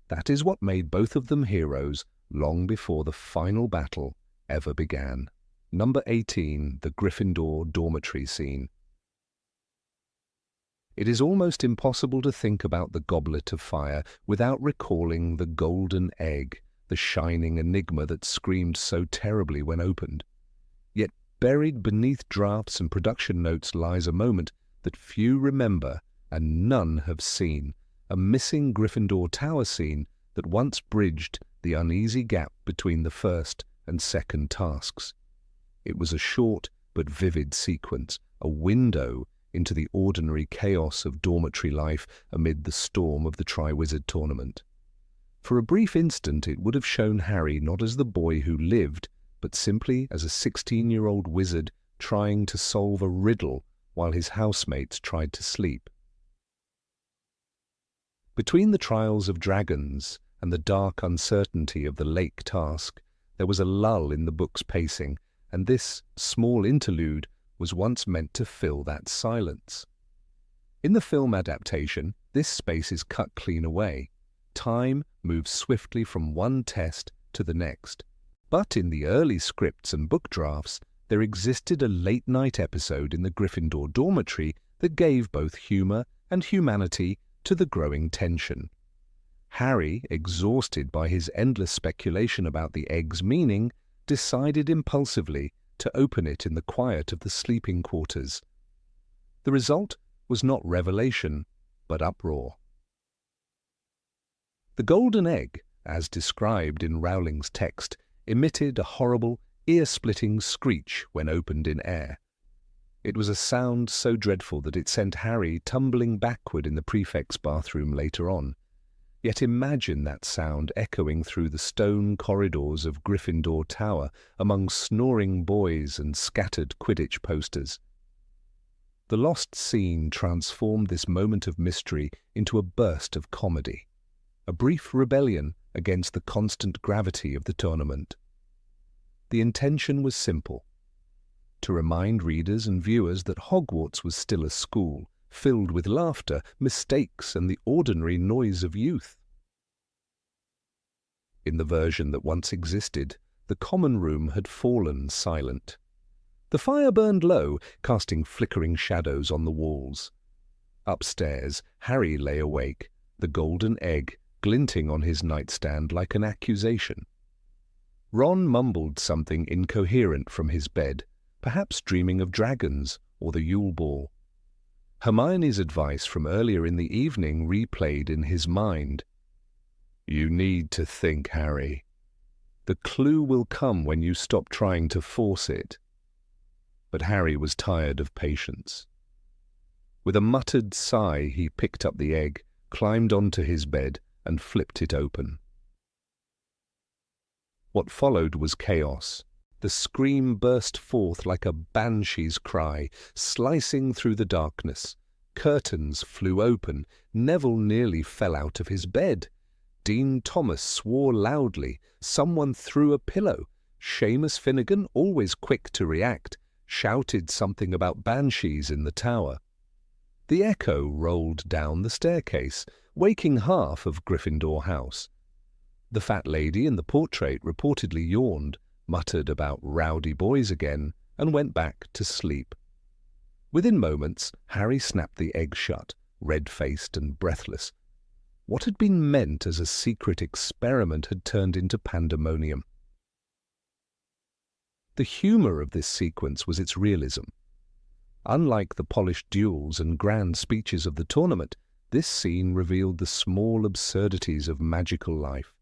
That is what made both of them heroes long before the final battle ever began. Number 18, the Gryffindor dormitory scene. It is almost impossible to think about the Goblet of Fire without recalling the golden egg, the shining enigma that screamed so terribly when opened. Yet buried beneath drafts and production notes lies a moment that few remember and none have seen, a missing Gryffindor tower scene that once bridged the uneasy gap between the first and second tasks. It was a short, but vivid sequence, a window into the ordinary chaos of dormitory life amid the storm of the Triwizard Tournament. For a brief instant it would have shown Harry not as the boy who lived, but simply as a 16-year-old wizard trying to solve a riddle while his housemates tried to sleep. Between the trials of dragons and the dark uncertainty of the lake task, there was a lull in the book's pacing, and this small interlude was once meant to fill that silence. In the film adaptation, this space is cut clean away. Time moves swiftly from one test to the next. But in the early scripts and book drafts, there existed a late-night episode in the Gryffindor dormitory that gave both humor and humanity to the growing tension. Harry, exhausted by his endless speculation about the egg's meaning, decided impulsively to open it in the quiet of the sleeping quarters. The result was not revelation, but uproar. The golden egg, as described in Rowling's text, emitted a horrible, ear-splitting screech when opened in air. It was a sound so dreadful that it sent Harry tumbling backward in the prefect's bathroom later on. Yet imagine that sound echoing through the stone corridors of Gryffindor Tower among snoring boys and scattered Quidditch posters. The lost scene transformed this moment of mystery into a burst of comedy, a brief rebellion against the constant gravity of the tournament. The intention was simple: to remind readers and viewers that Hogwarts was still a school, filled with laughter, mistakes, and the ordinary noise of youth. In the version that once existed, the common room had fallen silent. The fire burned low, casting flickering shadows on the walls. Upstairs, Harry lay awake, the golden egg glinting on his nightstand like an accusation. Ron mumbled something incoherent from his bed, perhaps dreaming of dragons or the Yule Ball. Hermione's advice from earlier in the evening replayed in his mind. "You need to think, Harry. The clue will come when you stop trying to force it." But Harry was tired of patience. With a muttered sigh, he picked up the egg, climbed onto his bed, and flipped it open. What followed was chaos. The scream burst forth like a banshee's cry, slicing through the darkness. Curtains flew open. Neville nearly fell out of his bed. Dean Thomas swore loudly. Someone threw a pillow. Seamus Finnegan, always quick to react, shouted something about banshees in the tower. The echo rolled down the staircase, waking half of Gryffindor House. The fat lady in the portrait reportedly yawned, muttered about rowdy boys again, and went back to sleep. Within moments, Harry snapped the egg shut, red-faced and breathless. What had been meant as a secret experiment had turned into pandemonium. The humor of this sequence was its realism. Unlike the polished duels and grand speeches of the tournament, this scene revealed the small absurdities of magical life.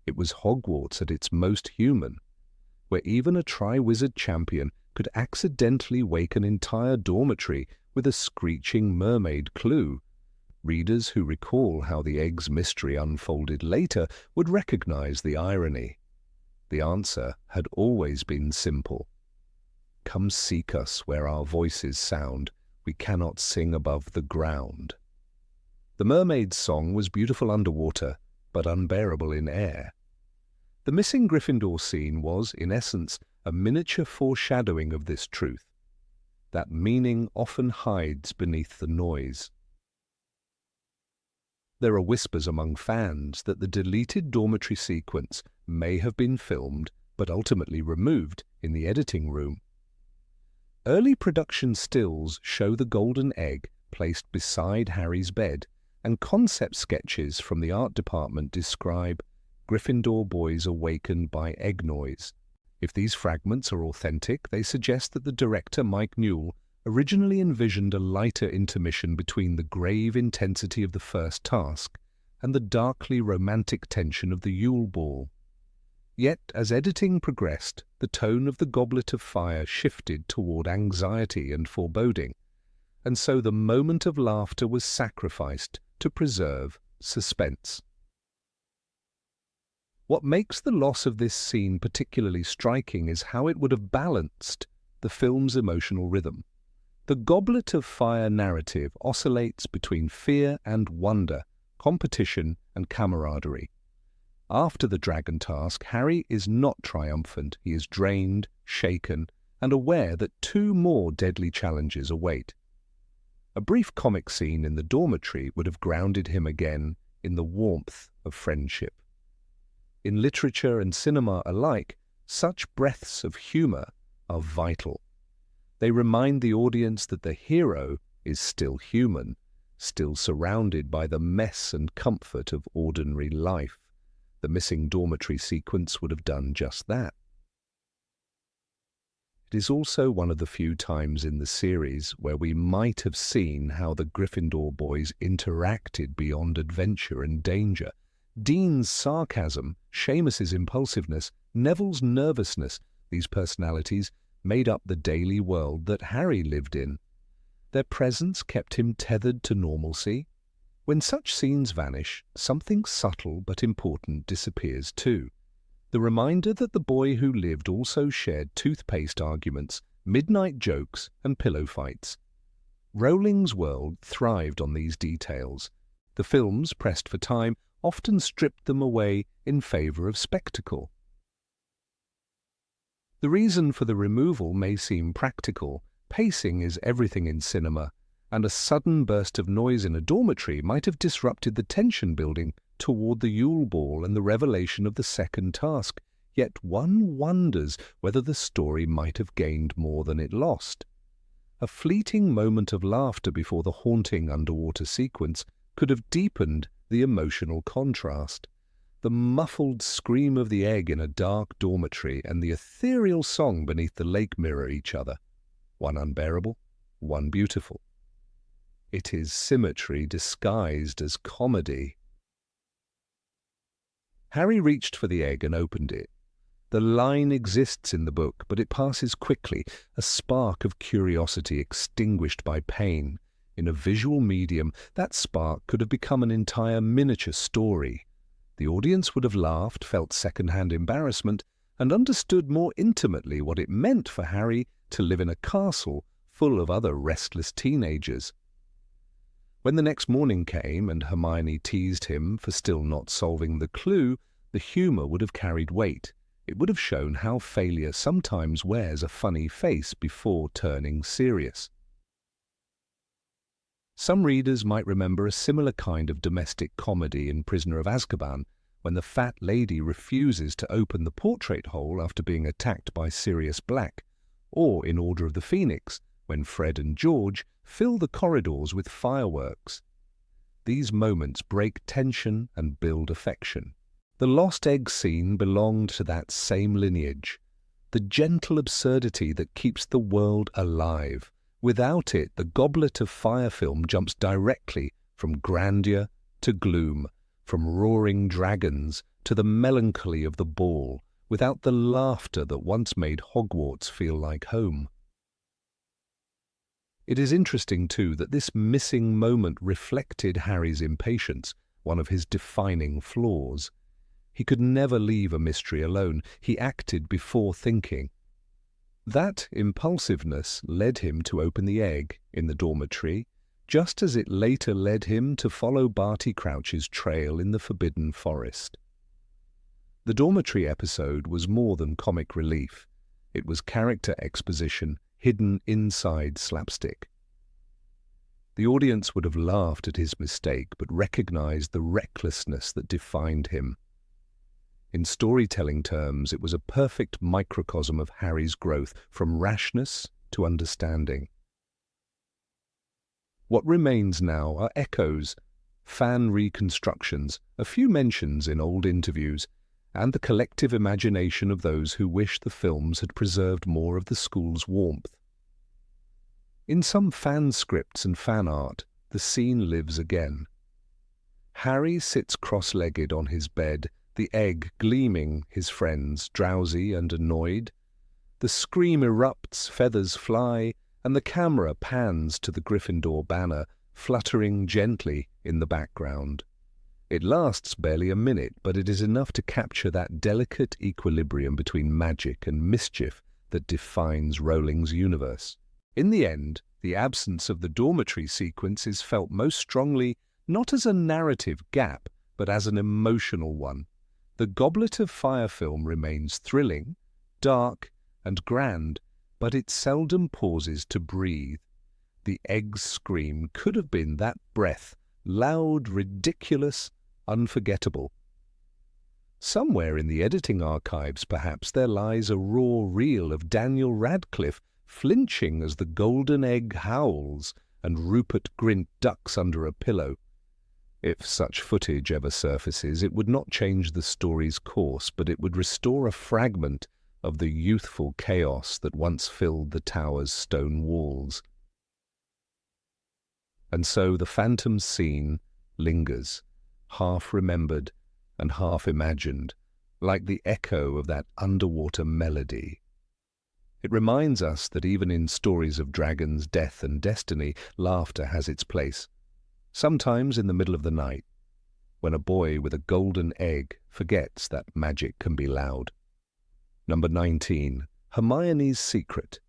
It was Hogwarts at its most human, where even a Triwizard champion could accidentally wake an entire dormitory with a screeching mermaid clue. Readers who recall how the egg's mystery unfolded later would recognize the irony. The answer had always been simple. Come seek us where our voices sound. We cannot sing above the ground. The mermaid's song was beautiful underwater, but unbearable in air. The missing Gryffindor scene was, in essence, a miniature foreshadowing of this truth. That meaning often hides beneath the noise. There are whispers among fans that the deleted dormitory sequence may have been filmed, but ultimately removed, in the editing room. Early production stills show the golden egg placed beside Harry's bed, and concept sketches from the art department describe Gryffindor boys awakened by egg noise. If these fragments are authentic, they suggest that the director, Mike Newell, originally envisioned a lighter intermission between the grave intensity of the first task and the darkly romantic tension of the Yule Ball. Yet, as editing progressed, the tone of the Goblet of Fire shifted toward anxiety and foreboding, and so the moment of laughter was sacrificed to preserve suspense. What makes the loss of this scene particularly striking is how it would have balanced the film's emotional rhythm. The Goblet of Fire narrative oscillates between fear and wonder, competition and camaraderie. After the dragon task, Harry is not triumphant. He is drained, shaken, and aware that two more deadly challenges await. A brief comic scene in the dormitory would have grounded him again in the warmth of friendship. In literature and cinema alike, such breaths of humour are vital. They remind the audience that the hero is still human, still surrounded by the mess and comfort of ordinary life. The missing dormitory sequence would have done just that. It is also one of the few times in the series where we might have seen how the Gryffindor boys interacted beyond adventure and danger. Dean's sarcasm, Seamus's impulsiveness, Neville's nervousness, these personalities made up the daily world that Harry lived in. Their presence kept him tethered to normalcy. When such scenes vanish, something subtle but important disappears too. The reminder that the boy who lived also shared toothpaste arguments, midnight jokes, and pillow fights. Rowling's world thrived on these details. The films, pressed for time, often stripped them away in favour of spectacle. The reason for the removal may seem practical. Pacing is everything in cinema, and a sudden burst of noise in a dormitory might have disrupted the tension building toward the Yule Ball and the revelation of the second task. Yet one wonders whether the story might have gained more than it lost. A fleeting moment of laughter before the haunting underwater sequence could have deepened the emotional contrast. The muffled scream of the egg in a dark dormitory and the ethereal song beneath the lake mirror each other, one unbearable, one beautiful. It is symmetry disguised as comedy. Harry reached for the egg and opened it. The line exists in the book, but it passes quickly, a spark of curiosity extinguished by pain. In a visual medium, that spark could have become an entire miniature story. The audience would have laughed, felt second-hand embarrassment, and understood more intimately what it meant for Harry to live in a castle full of other restless teenagers. When the next morning came and Hermione teased him for still not solving the clue, the humour would have carried weight. It would have shown how failure sometimes wears a funny face before turning serious. Some readers might remember a similar kind of domestic comedy in Prisoner of Azkaban, when the fat lady refuses to open the portrait hole after being attacked by Sirius Black, or in Order of the Phoenix, when Fred and George fill the corridors with fireworks. These moments break tension and build affection. The lost egg scene belonged to that same lineage, the gentle absurdity that keeps the world alive. Without it, the Goblet of Fire film jumps directly from grandeur to gloom, from roaring dragons to the melancholy of the ball, without the laughter that once made Hogwarts feel like home. It is interesting, too, that this missing moment reflected Harry's impatience, one of his defining flaws. He could never leave a mystery alone. He acted before thinking. That impulsiveness led him to open the egg in the dormitory, just as it later led him to follow Barty Crouch's trail in the Forbidden Forest. The dormitory episode was more than comic relief. It was character exposition hidden inside slapstick. The audience would have laughed at his mistake, but recognized the recklessness that defined him. In storytelling terms, it was a perfect microcosm of Harry's growth from rashness to understanding. What remains now are echoes, fan reconstructions, a few mentions in old interviews, and the collective imagination of those who wish the films had preserved more of the school's warmth. In some fan scripts and fan art, the scene lives again. Harry sits cross-legged on his bed, the egg gleaming, his friends drowsy and annoyed. The scream erupts, feathers fly, and the camera pans to the Gryffindor banner, fluttering gently in the background. It lasts barely a minute, but it is enough to capture that delicate equilibrium between magic and mischief that defines Rowling's universe. In the end, the absence of the dormitory sequence is felt most strongly not as a narrative gap, but as an emotional one. The Goblet of Fire film remains thrilling, dark, and grand, but it seldom pauses to breathe. The egg's scream could have been that breath, loud, ridiculous, unforgettable. Somewhere in the editing archives, perhaps, there lies a raw reel of Daniel Radcliffe flinching as the golden egg howls and Rupert Grint ducks under a pillow. If such footage ever surfaces, it would not change the story's course, but it would restore a fragment of the youthful chaos that once filled the tower's stone walls. And so the phantom scene lingers, half remembered and half imagined, like the echo of that underwater melody. It reminds us that even in stories of dragons, death, and destiny, laughter has its place. Sometimes in the middle of the night, when a boy with a golden egg forgets that magic can be loud. Number 19. Hermione's Secret.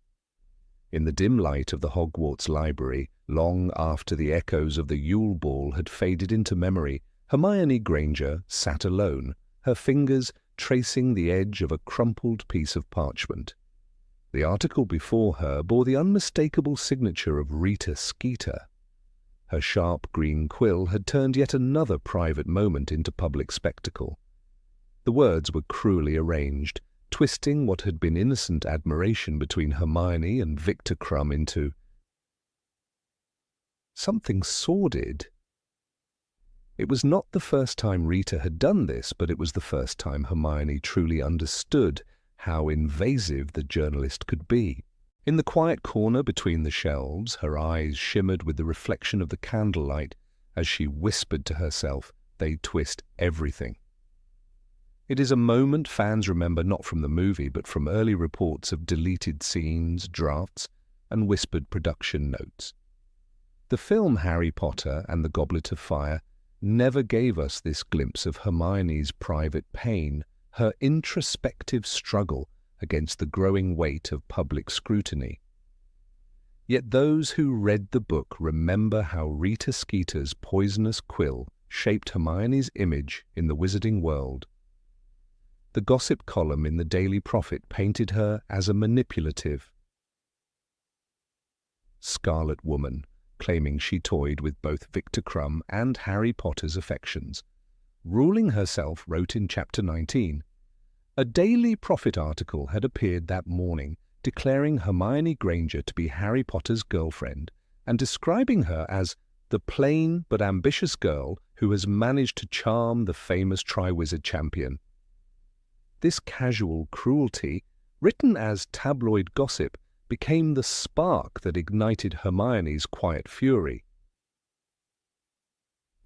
In the dim light of the Hogwarts library, long after the echoes of the Yule Ball had faded into memory, Hermione Granger sat alone, her fingers tracing the edge of a crumpled piece of parchment. The article before her bore the unmistakable signature of Rita Skeeter. Her sharp green quill had turned yet another private moment into public spectacle. The words were cruelly arranged, twisting what had been innocent admiration between Hermione and Victor Crumb into something sordid. It was not the first time Rita had done this, but it was the first time Hermione truly understood how invasive the journalist could be. In the quiet corner between the shelves, her eyes shimmered with the reflection of the candlelight as she whispered to herself, "They twist everything." It is a moment fans remember not from the movie, but from early reports of deleted scenes, drafts, and whispered production notes. The film Harry Potter and the Goblet of Fire never gave us this glimpse of Hermione's private pain, her introspective struggle against the growing weight of public scrutiny. Yet those who read the book remember how Rita Skeeter's poisonous quill shaped Hermione's image in the wizarding world. The gossip column in the Daily Prophet painted her as a manipulative Scarlet Woman, claiming she toyed with both Victor Crumb and Harry Potter's affections. Ruling herself wrote in Chapter 19, "A Daily Prophet article had appeared that morning declaring Hermione Granger to be Harry Potter's girlfriend and describing her as the plain but ambitious girl who has managed to charm the famous Triwizard champion." This casual cruelty, written as tabloid gossip, became the spark that ignited Hermione's quiet fury.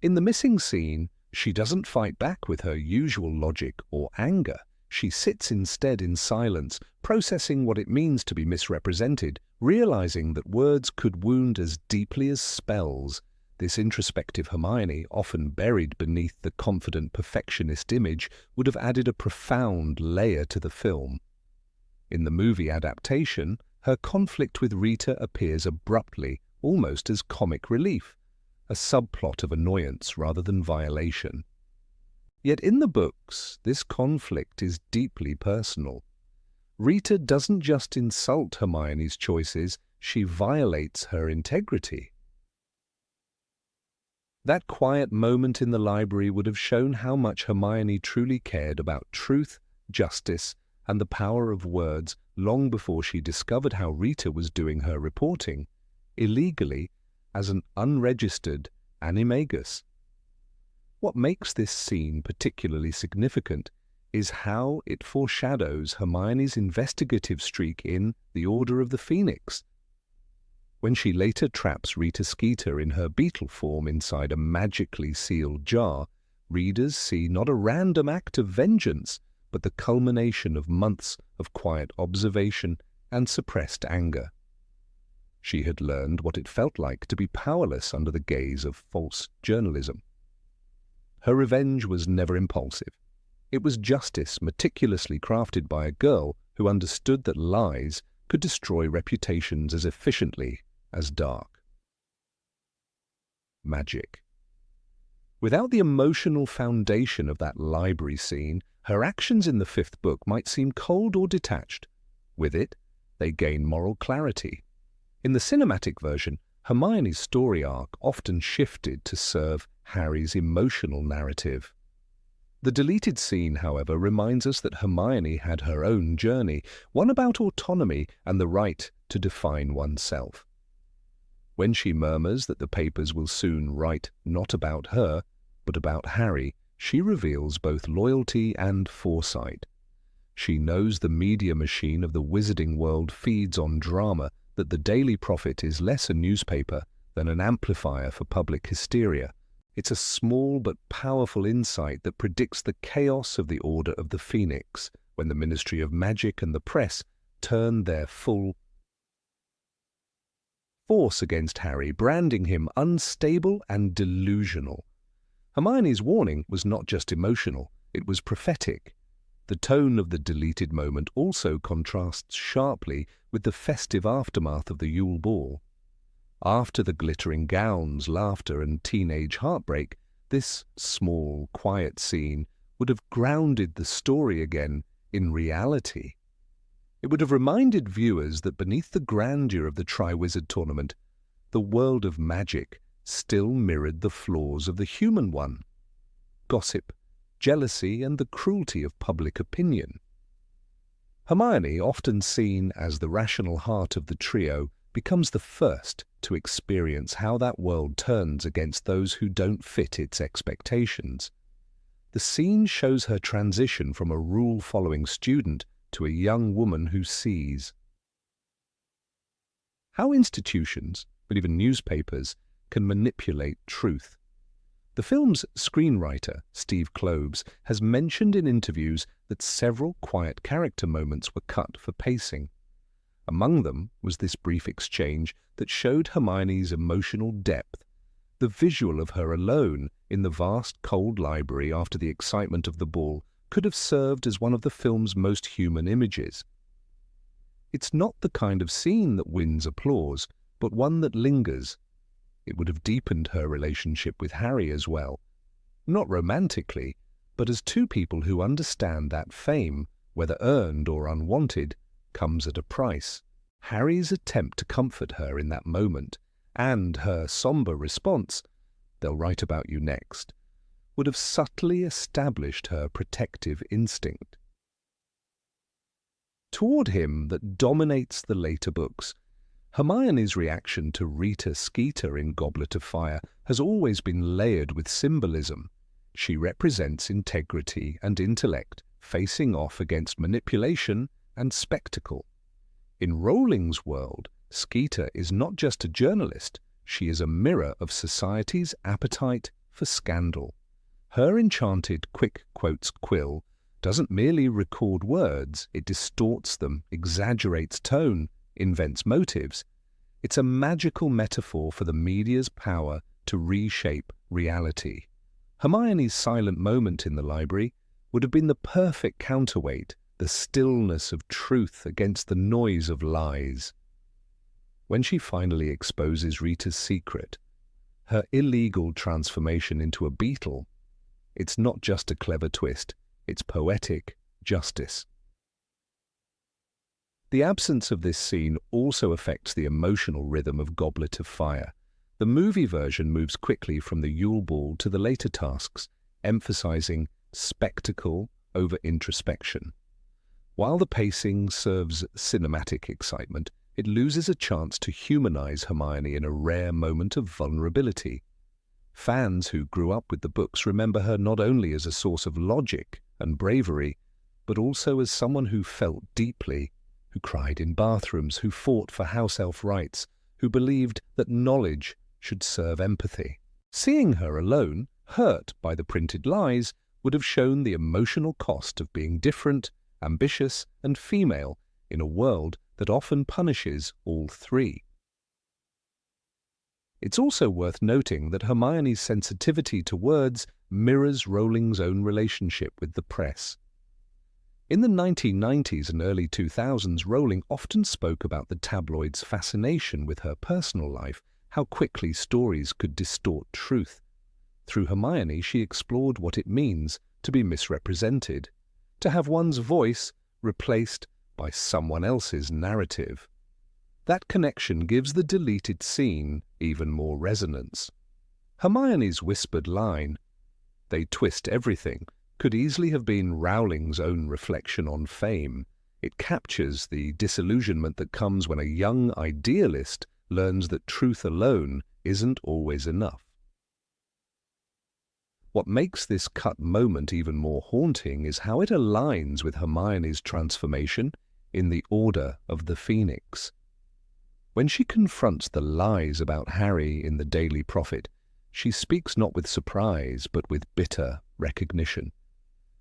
In the missing scene, she doesn't fight back with her usual logic or anger. She sits instead in silence, processing what it means to be misrepresented, realizing that words could wound as deeply as spells. This introspective Hermione, often buried beneath the confident perfectionist image, would have added a profound layer to the film. In the movie adaptation, her conflict with Rita appears abruptly, almost as comic relief, a subplot of annoyance rather than violation. Yet in the books, this conflict is deeply personal. Rita doesn't just insult Hermione's choices, she violates her integrity. That quiet moment in the library would have shown how much Hermione truly cared about truth, justice, and the power of words long before she discovered how Rita was doing her reporting, illegally, as an unregistered animagus. What makes this scene particularly significant is how it foreshadows Hermione's investigative streak in The Order of the Phoenix. When she later traps Rita Skeeter in her beetle form inside a magically sealed jar, readers see not a random act of vengeance, but the culmination of months of quiet observation and suppressed anger. She had learned what it felt like to be powerless under the gaze of false journalism. Her revenge was never impulsive. It was justice meticulously crafted by a girl who understood that lies could destroy reputations as efficiently as dark. Magic. Without the emotional foundation of that library scene, her actions in the fifth book might seem cold or detached. With it, they gain moral clarity. In the cinematic version, Hermione's story arc often shifted to serve Harry's emotional narrative. The deleted scene, however, reminds us that Hermione had her own journey, one about autonomy and the right to define oneself. When she murmurs that the papers will soon write not about her, but about Harry, she reveals both loyalty and foresight. She knows the media machine of the wizarding world feeds on drama, that the Daily Prophet is less a newspaper than an amplifier for public hysteria. It's a small but powerful insight that predicts the chaos of the Order of the Phoenix, when the Ministry of Magic and the press turn their full force against Harry, branding him unstable and delusional. Hermione's warning was not just emotional, it was prophetic. The tone of the deleted moment also contrasts sharply with the festive aftermath of the Yule Ball. After the glittering gowns, laughter, and teenage heartbreak, this small, quiet scene would have grounded the story again in reality. It would have reminded viewers that beneath the grandeur of the Triwizard Tournament, the world of magic still mirrored the flaws of the human one: gossip, jealousy, and the cruelty of public opinion. Hermione, often seen as the rational heart of the trio, becomes the first to experience how that world turns against those who don't fit its expectations. The scene shows her transition from a rule-following student to a young woman who sees how institutions, but even newspapers, can manipulate truth. The film's screenwriter, Steve Kloves, has mentioned in interviews that several quiet character moments were cut for pacing. Among them was this brief exchange that showed Hermione's emotional depth. The visual of her alone in the vast cold library after the excitement of the ball could have served as one of the film's most human images. It's not the kind of scene that wins applause, but one that lingers. It would have deepened her relationship with Harry as well. Not romantically, but as two people who understand that fame, whether earned or unwanted, comes at a price. Harry's attempt to comfort her in that moment, and her somber response, "They'll write about you next," would have subtly established her protective instinct. Toward him that dominates the later books, Hermione's reaction to Rita Skeeter in Goblet of Fire has always been layered with symbolism. She represents integrity and intellect, facing off against manipulation and spectacle. In Rowling's world, Skeeter is not just a journalist, she is a mirror of society's appetite for scandal. Her enchanted quick quotes quill doesn't merely record words, it distorts them, exaggerates tone, invents motives. It's a magical metaphor for the media's power to reshape reality. Hermione's silent moment in the library would have been the perfect counterweight, the stillness of truth against the noise of lies. When she finally exposes Rita's secret, her illegal transformation into a beetle, it's not just a clever twist, it's poetic justice. The absence of this scene also affects the emotional rhythm of Goblet of Fire. The movie version moves quickly from the Yule Ball to the later tasks, emphasizing spectacle over introspection. While the pacing serves cinematic excitement, it loses a chance to humanize Hermione in a rare moment of vulnerability. Fans who grew up with the books remember her not only as a source of logic and bravery, but also as someone who felt deeply, who cried in bathrooms, who fought for house elf rights, who believed that knowledge should serve empathy. Seeing her alone, hurt by the printed lies, would have shown the emotional cost of being different, ambitious, and female in a world that often punishes all three. It's also worth noting that Hermione's sensitivity to words mirrors Rowling's own relationship with the press. In the 1990s and early 2000s, Rowling often spoke about the tabloids' fascination with her personal life, how quickly stories could distort truth. Through Hermione, she explored what it means to be misrepresented, to have one's voice replaced by someone else's narrative. That connection gives the deleted scene even more resonance. Hermione's whispered line, "They twist everything," could easily have been Rowling's own reflection on fame. It captures the disillusionment that comes when a young idealist learns that truth alone isn't always enough. What makes this cut moment even more haunting is how it aligns with Hermione's transformation in the Order of the Phoenix. When she confronts the lies about Harry in the Daily Prophet, she speaks not with surprise but with bitter recognition.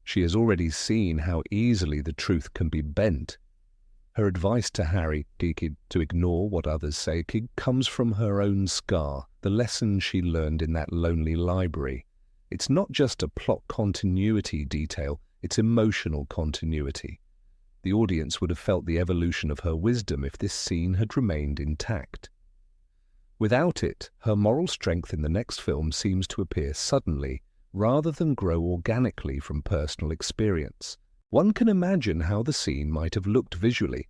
She has already seen how easily the truth can be bent. Her advice to Harry, to ignore what others say, comes from her own scar, the lesson she learned in that lonely library. It's not just a plot continuity detail, it's emotional continuity. The audience would have felt the evolution of her wisdom if this scene had remained intact. Without it, her moral strength in the next film seems to appear suddenly, rather than grow organically from personal experience. One can imagine how the scene might have looked visually.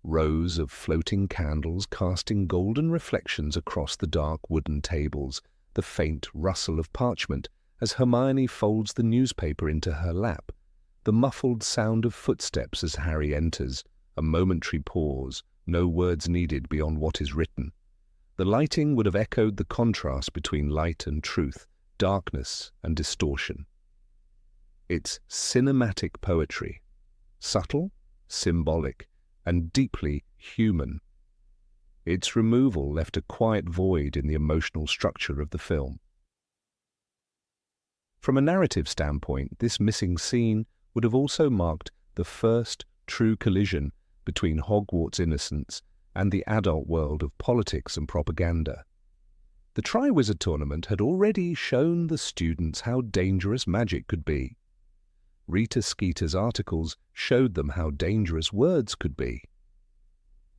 Rows of floating candles casting golden reflections across the dark wooden tables, the faint rustle of parchment as Hermione folds the newspaper into her lap, the muffled sound of footsteps as Harry enters, a momentary pause, no words needed beyond what is written. The lighting would have echoed the contrast between light and truth, darkness and distortion. It's cinematic poetry, subtle, symbolic, and deeply human. Its removal left a quiet void in the emotional structure of the film. From a narrative standpoint, this missing scene would have also marked the first true collision between Hogwarts innocence and the adult world of politics and propaganda. The Triwizard Tournament had already shown the students how dangerous magic could be. Rita Skeeter's articles showed them how dangerous words could be.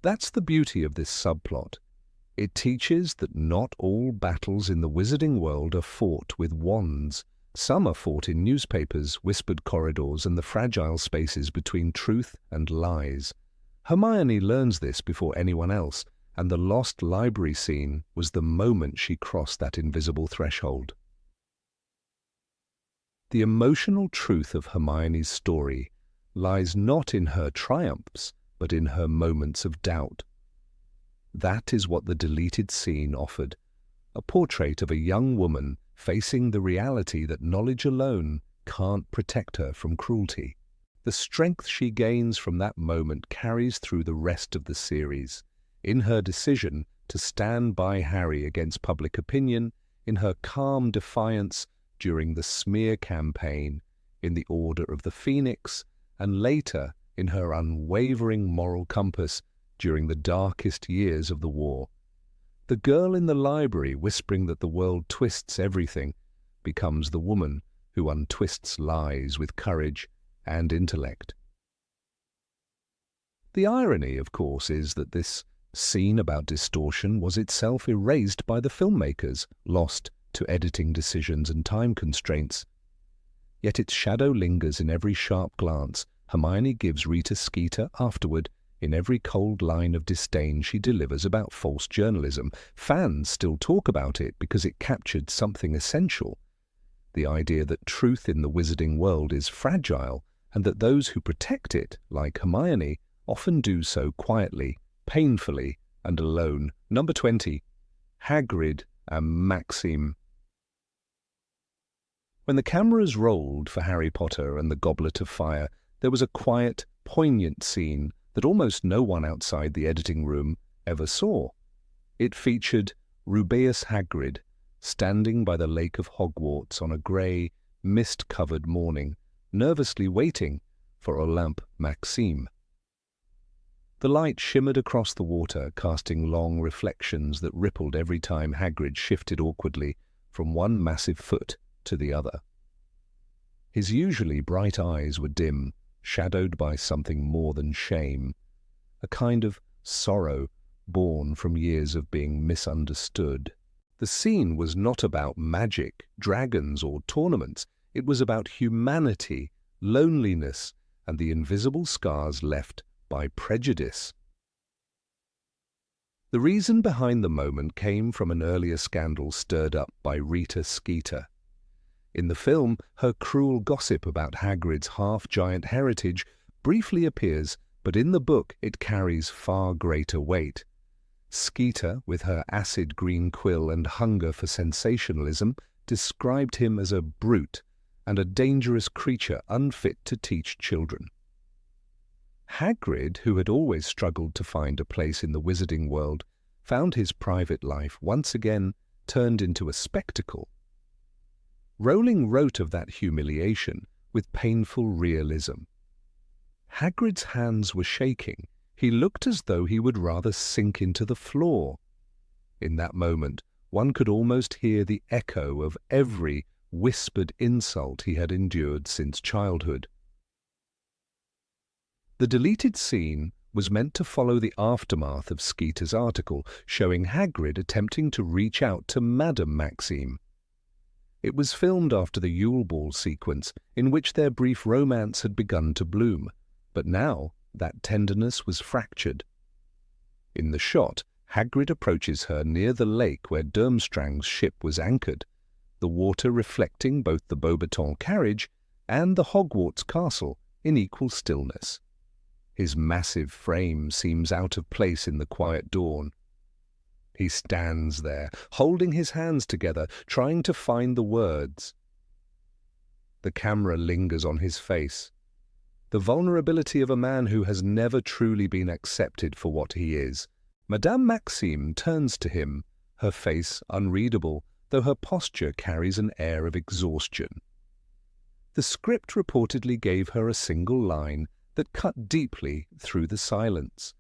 That's the beauty of this subplot. It teaches that not all battles in the wizarding world are fought with wands. Some are fought in newspapers, whispered corridors, and the fragile spaces between truth and lies. Hermione learns this before anyone else, and the lost library scene was the moment she crossed that invisible threshold. The emotional truth of Hermione's story lies not in her triumphs, but in her moments of doubt. That is what the deleted scene offered, a portrait of a young woman facing the reality that knowledge alone can't protect her from cruelty. The strength she gains from that moment carries through the rest of the series, in her decision to stand by Harry against public opinion, in her calm defiance during the smear campaign, in the Order of the Phoenix, and later in her unwavering moral compass during the darkest years of the war. The girl in the library whispering that the world twists everything becomes the woman who untwists lies with courage and intellect. The irony, of course, is that this scene about distortion was itself erased by the filmmakers, lost to editing decisions and time constraints. Yet its shadow lingers in every sharp glance Hermione gives Rita Skeeter afterward, in every cold line of disdain she delivers about false journalism. Fans still talk about it because it captured something essential. The idea that truth in the wizarding world is fragile, and that those who protect it, like Hermione, often do so quietly, painfully, and alone. Number 20. Hagrid and Maxime. When the cameras rolled for Harry Potter and the Goblet of Fire, there was a quiet, poignant scene that almost no one outside the editing room ever saw. It featured Rubeus Hagrid, standing by the lake of Hogwarts on a grey, mist-covered morning, nervously waiting for Olympe Maxime. The light shimmered across the water, casting long reflections that rippled every time Hagrid shifted awkwardly from one massive foot to the other. His usually bright eyes were dim, shadowed by something more than shame, a kind of sorrow born from years of being misunderstood. The scene was not about magic, dragons, or tournaments. It was about humanity, loneliness, and the invisible scars left by prejudice. The reason behind the moment came from an earlier scandal stirred up by Rita Skeeter. In the film, her cruel gossip about Hagrid's half-giant heritage briefly appears, but in the book it carries far greater weight. Skeeter, with her acid green quill and hunger for sensationalism, described him as a brute and a dangerous creature unfit to teach children. Hagrid, who had always struggled to find a place in the wizarding world, found his private life once again turned into a spectacle. Rowling wrote of that humiliation with painful realism. Hagrid's hands were shaking. He looked as though he would rather sink into the floor. In that moment, one could almost hear the echo of every whispered insult he had endured since childhood. The deleted scene was meant to follow the aftermath of Skeeter's article, showing Hagrid attempting to reach out to Madame Maxime. It was filmed after the Yule Ball sequence, in which their brief romance had begun to bloom, but now that tenderness was fractured. In the shot, Hagrid approaches her near the lake where Durmstrang's ship was anchored, the water reflecting both the Beauxbatons carriage and the Hogwarts castle in equal stillness. His massive frame seems out of place in the quiet dawn. He stands there, holding his hands together, trying to find the words. The camera lingers on his face, the vulnerability of a man who has never truly been accepted for what he is. Madame Maxime turns to him, her face unreadable, though her posture carries an air of exhaustion. The script reportedly gave her a single line that cut deeply through the silence.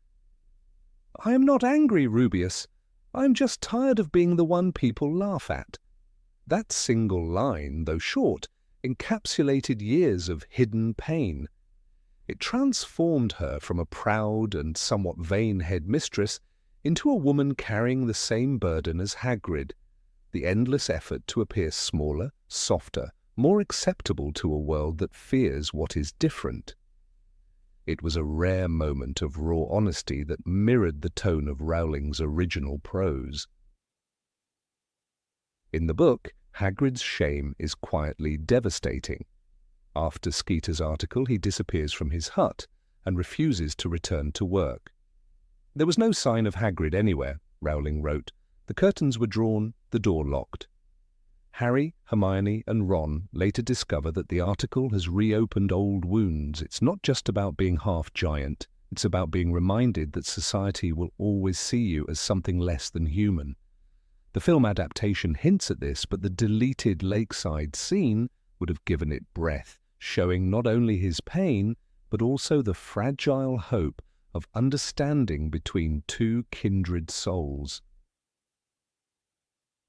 "I am not angry, Rubeus. I am just tired of being the one people laugh at." That single line, though short, encapsulated years of hidden pain. It transformed her from a proud and somewhat vain headmistress into a woman carrying the same burden as Hagrid, the endless effort to appear smaller, softer, more acceptable to a world that fears what is different. It was a rare moment of raw honesty that mirrored the tone of Rowling's original prose. In the book, Hagrid's shame is quietly devastating. After Skeeter's article, he disappears from his hut and refuses to return to work. There was no sign of Hagrid anywhere, Rowling wrote. The curtains were drawn, the door locked. Harry, Hermione, and Ron later discover that the article has reopened old wounds. It's not just about being half-giant. It's about being reminded that society will always see you as something less than human. The film adaptation hints at this, but the deleted lakeside scene would have given it breadth, showing not only his pain, but also the fragile hope of understanding between two kindred souls.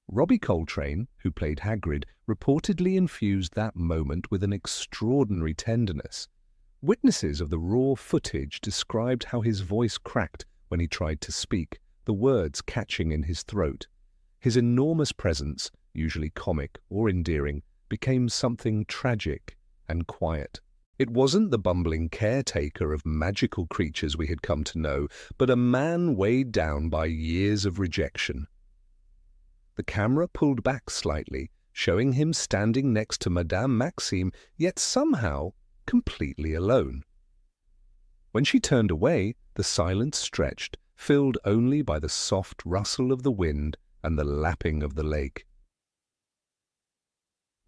Robbie Coltrane, who played Hagrid, reportedly infused that moment with an extraordinary tenderness. Witnesses of the raw footage described how his voice cracked when he tried to speak, the words catching in his throat. His enormous presence, usually comic or endearing, became something tragic and quiet. It wasn't the bumbling caretaker of magical creatures we had come to know, but a man weighed down by years of rejection. The camera pulled back slightly, showing him standing next to Madame Maxime, yet somehow completely alone. When she turned away, the silence stretched, filled only by the soft rustle of the wind and the lapping of the lake.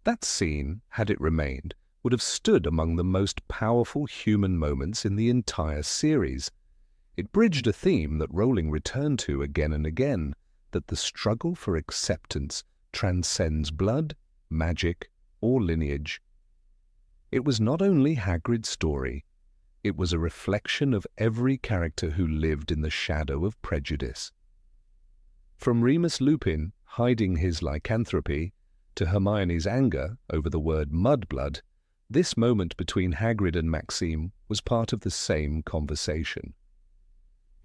That scene, had it remained, would have stood among the most powerful human moments in the entire series. It bridged a theme that Rowling returned to again and again, that the struggle for acceptance, transcends blood, magic, or lineage. It was not only Hagrid's story, it was a reflection of every character who lived in the shadow of prejudice. From Remus Lupin hiding his lycanthropy to Hermione's anger over the word mudblood, this moment between Hagrid and Maxime was part of the same conversation.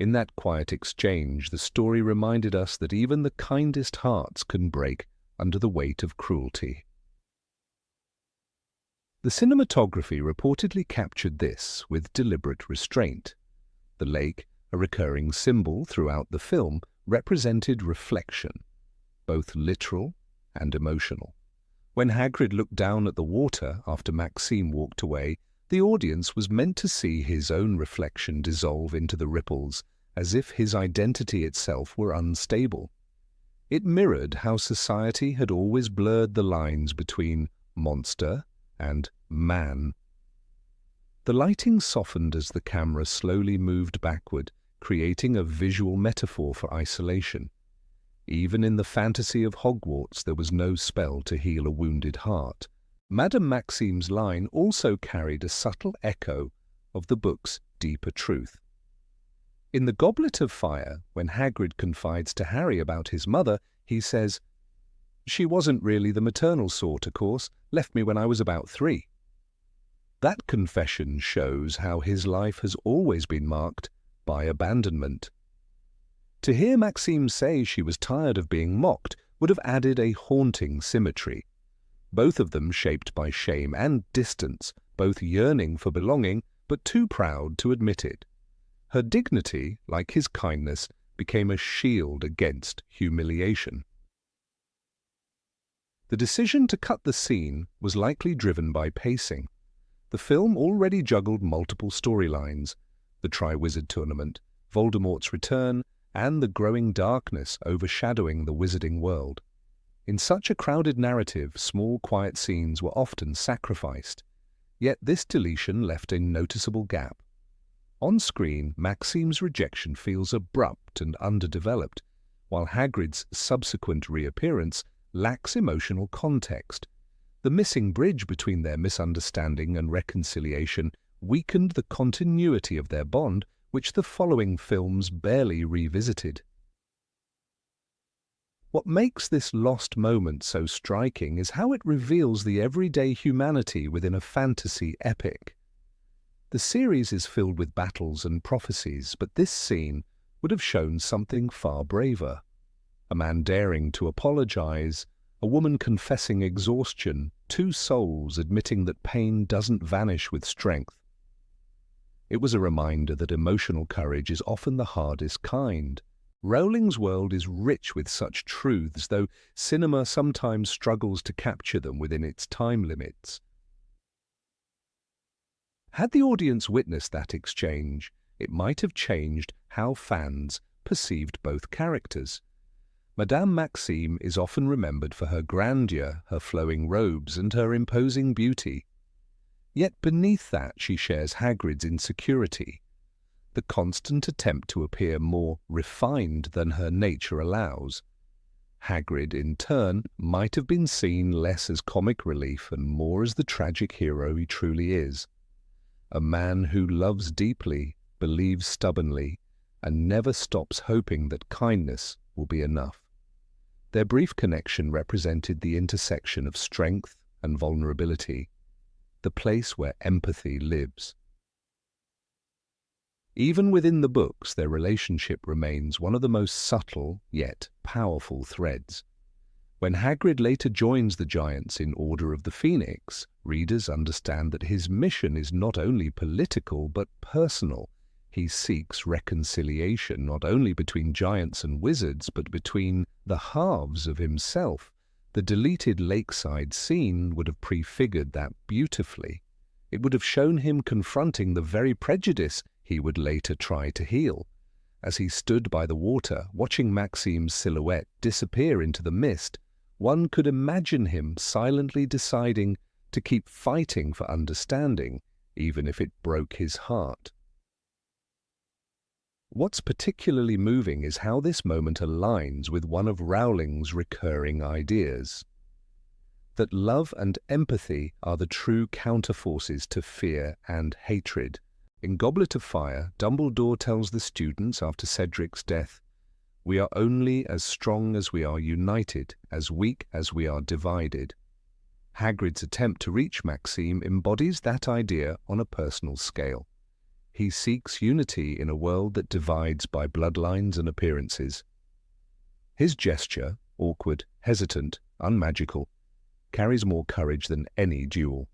In that quiet exchange, the story reminded us that even the kindest hearts can break under the weight of cruelty. The cinematography reportedly captured this with deliberate restraint. The lake, a recurring symbol throughout the film, represented reflection, both literal and emotional. When Hagrid looked down at the water after Maxime walked away, the audience was meant to see his own reflection dissolve into the ripples, as if his identity itself were unstable. It mirrored how society had always blurred the lines between monster and man. The lighting softened as the camera slowly moved backward, creating a visual metaphor for isolation. Even in the fantasy of Hogwarts, there was no spell to heal a wounded heart. Madame Maxime's line also carried a subtle echo of the book's deeper truth. In the Goblet of Fire, when Hagrid confides to Harry about his mother, he says, "She wasn't really the maternal sort, of course, left me when I was about 3. That confession shows how his life has always been marked by abandonment. To hear Maxime say she was tired of being mocked would have added a haunting symmetry. Both of them shaped by shame and distance, both yearning for belonging, but too proud to admit it. Her dignity, like his kindness, became a shield against humiliation. The decision to cut the scene was likely driven by pacing. The film already juggled multiple storylines: the Triwizard Tournament, Voldemort's return, and the growing darkness overshadowing the wizarding world. In such a crowded narrative, small quiet scenes were often sacrificed. Yet this deletion left a noticeable gap. On screen, Maxime's rejection feels abrupt and underdeveloped, while Hagrid's subsequent reappearance lacks emotional context. The missing bridge between their misunderstanding and reconciliation weakened the continuity of their bond, which the following films barely revisited. What makes this lost moment so striking is how it reveals the everyday humanity within a fantasy epic. The series is filled with battles and prophecies, but this scene would have shown something far braver. A man daring to apologize, a woman confessing exhaustion, two souls admitting that pain doesn't vanish with strength. It was a reminder that emotional courage is often the hardest kind. Rowling's world is rich with such truths, though cinema sometimes struggles to capture them within its time limits. Had the audience witnessed that exchange, it might have changed how fans perceived both characters. Madame Maxime is often remembered for her grandeur, her flowing robes, and her imposing beauty. Yet beneath that she shares Hagrid's insecurity, the constant attempt to appear more refined than her nature allows. Hagrid, in turn, might have been seen less as comic relief and more as the tragic hero he truly is. A man who loves deeply, believes stubbornly, and never stops hoping that kindness will be enough. Their brief connection represented the intersection of strength and vulnerability, the place where empathy lives. Even within the books, their relationship remains one of the most subtle yet powerful threads. When Hagrid later joins the Giants in Order of the Phoenix, readers understand that his mission is not only political but personal. He seeks reconciliation not only between giants and wizards, but between the halves of himself. The deleted lakeside scene would have prefigured that beautifully. It would have shown him confronting the very prejudice he would later try to heal. As he stood by the water, watching Maxime's silhouette disappear into the mist, one could imagine him silently deciding to keep fighting for understanding, even if it broke his heart. What's particularly moving is how this moment aligns with one of Rowling's recurring ideas, that love and empathy are the true counterforces to fear and hatred. In Goblet of Fire, Dumbledore tells the students after Cedric's death, "We are only as strong as we are united, as weak as we are divided." Hagrid's attempt to reach Maxime embodies that idea on a personal scale. He seeks unity in a world that divides by bloodlines and appearances. His gesture, awkward, hesitant, unmagical, carries more courage than any duel.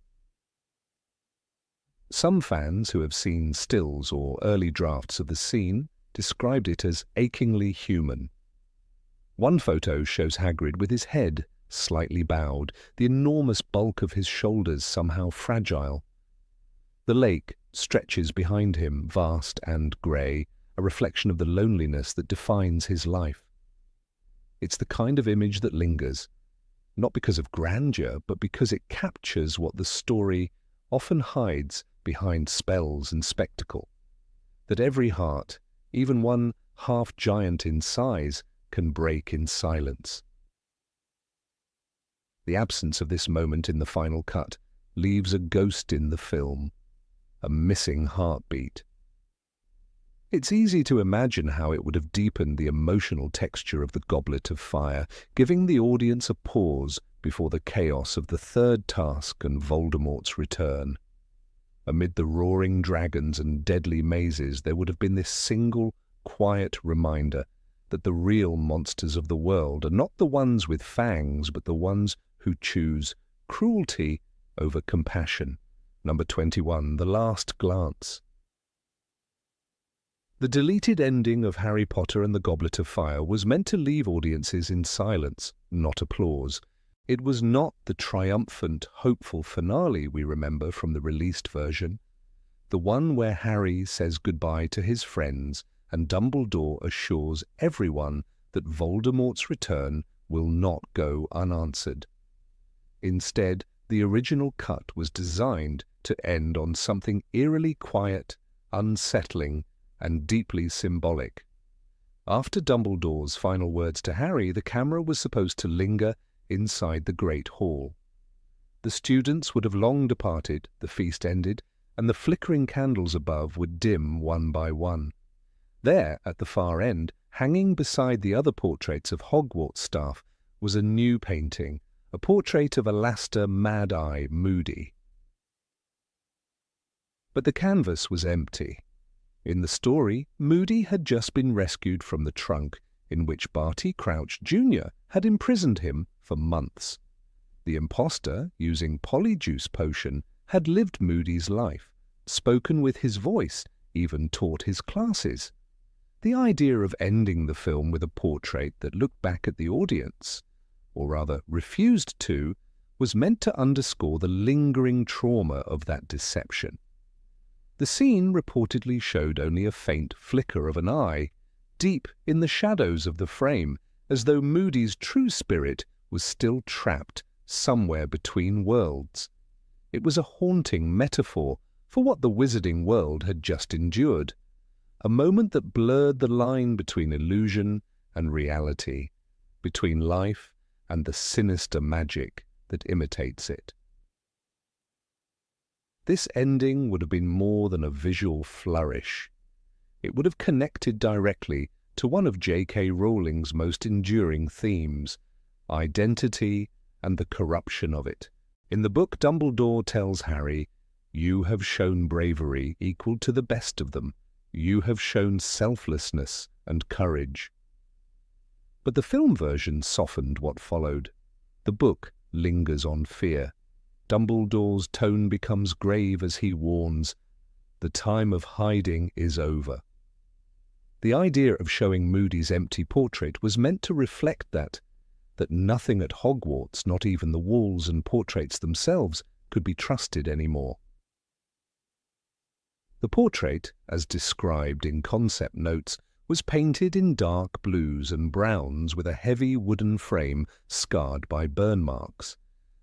Some fans who have seen stills or early drafts of the scene described it as achingly human. One photo shows Hagrid with his head slightly bowed, the enormous bulk of his shoulders somehow fragile. The lake stretches behind him, vast and grey, a reflection of the loneliness that defines his life. It's the kind of image that lingers, not because of grandeur, but because it captures what the story often hides behind spells and spectacle. That every heart, even one half-giant in size, can break in silence. The absence of this moment in the final cut leaves a ghost in the film, a missing heartbeat. It's easy to imagine how it would have deepened the emotional texture of the Goblet of Fire, giving the audience a pause before the chaos of the third task and Voldemort's return. Amid the roaring dragons and deadly mazes, there would have been this single, quiet reminder that the real monsters of the world are not the ones with fangs, but the ones who choose cruelty over compassion. Number 21, The Last Glance. The deleted ending of Harry Potter and the Goblet of Fire was meant to leave audiences in silence, not applause. It was not the triumphant, hopeful finale we remember from the released version, the one where Harry says goodbye to his friends and Dumbledore assures everyone that Voldemort's return will not go unanswered. Instead, the original cut was designed to end on something eerily quiet, unsettling, and deeply symbolic. After Dumbledore's final words to Harry, the camera was supposed to linger inside the Great Hall. The students would have long departed, the feast ended, and the flickering candles above would dim one by one. There, at the far end, hanging beside the other portraits of Hogwarts staff, was a new painting, a portrait of Alastair Mad-Eye Moody. But the canvas was empty. In the story, Moody had just been rescued from the trunk in which Barty Crouch Jr. had imprisoned him for months. The imposter, using Polyjuice Potion, had lived Moody's life, spoken with his voice, even taught his classes. The idea of ending the film with a portrait that looked back at the audience, or rather refused to, was meant to underscore the lingering trauma of that deception. The scene reportedly showed only a faint flicker of an eye, deep in the shadows of the frame, as though Moody's true spirit was still trapped somewhere between worlds. It was a haunting metaphor for what the wizarding world had just endured, a moment that blurred the line between illusion and reality, between life and the sinister magic that imitates it. This ending would have been more than a visual flourish. It would have connected directly to one of J.K. Rowling's most enduring themes, identity and the corruption of it. In the book, Dumbledore tells Harry, "You have shown bravery equal to the best of them. You have shown selflessness and courage." But the film version softened what followed. The book lingers on fear. Dumbledore's tone becomes grave as he warns, "The time of hiding is over." The idea of showing Moody's empty portrait was meant to reflect that nothing at Hogwarts, not even the walls and portraits themselves, could be trusted anymore. The portrait, as described in concept notes, was painted in dark blues and browns with a heavy wooden frame scarred by burn marks.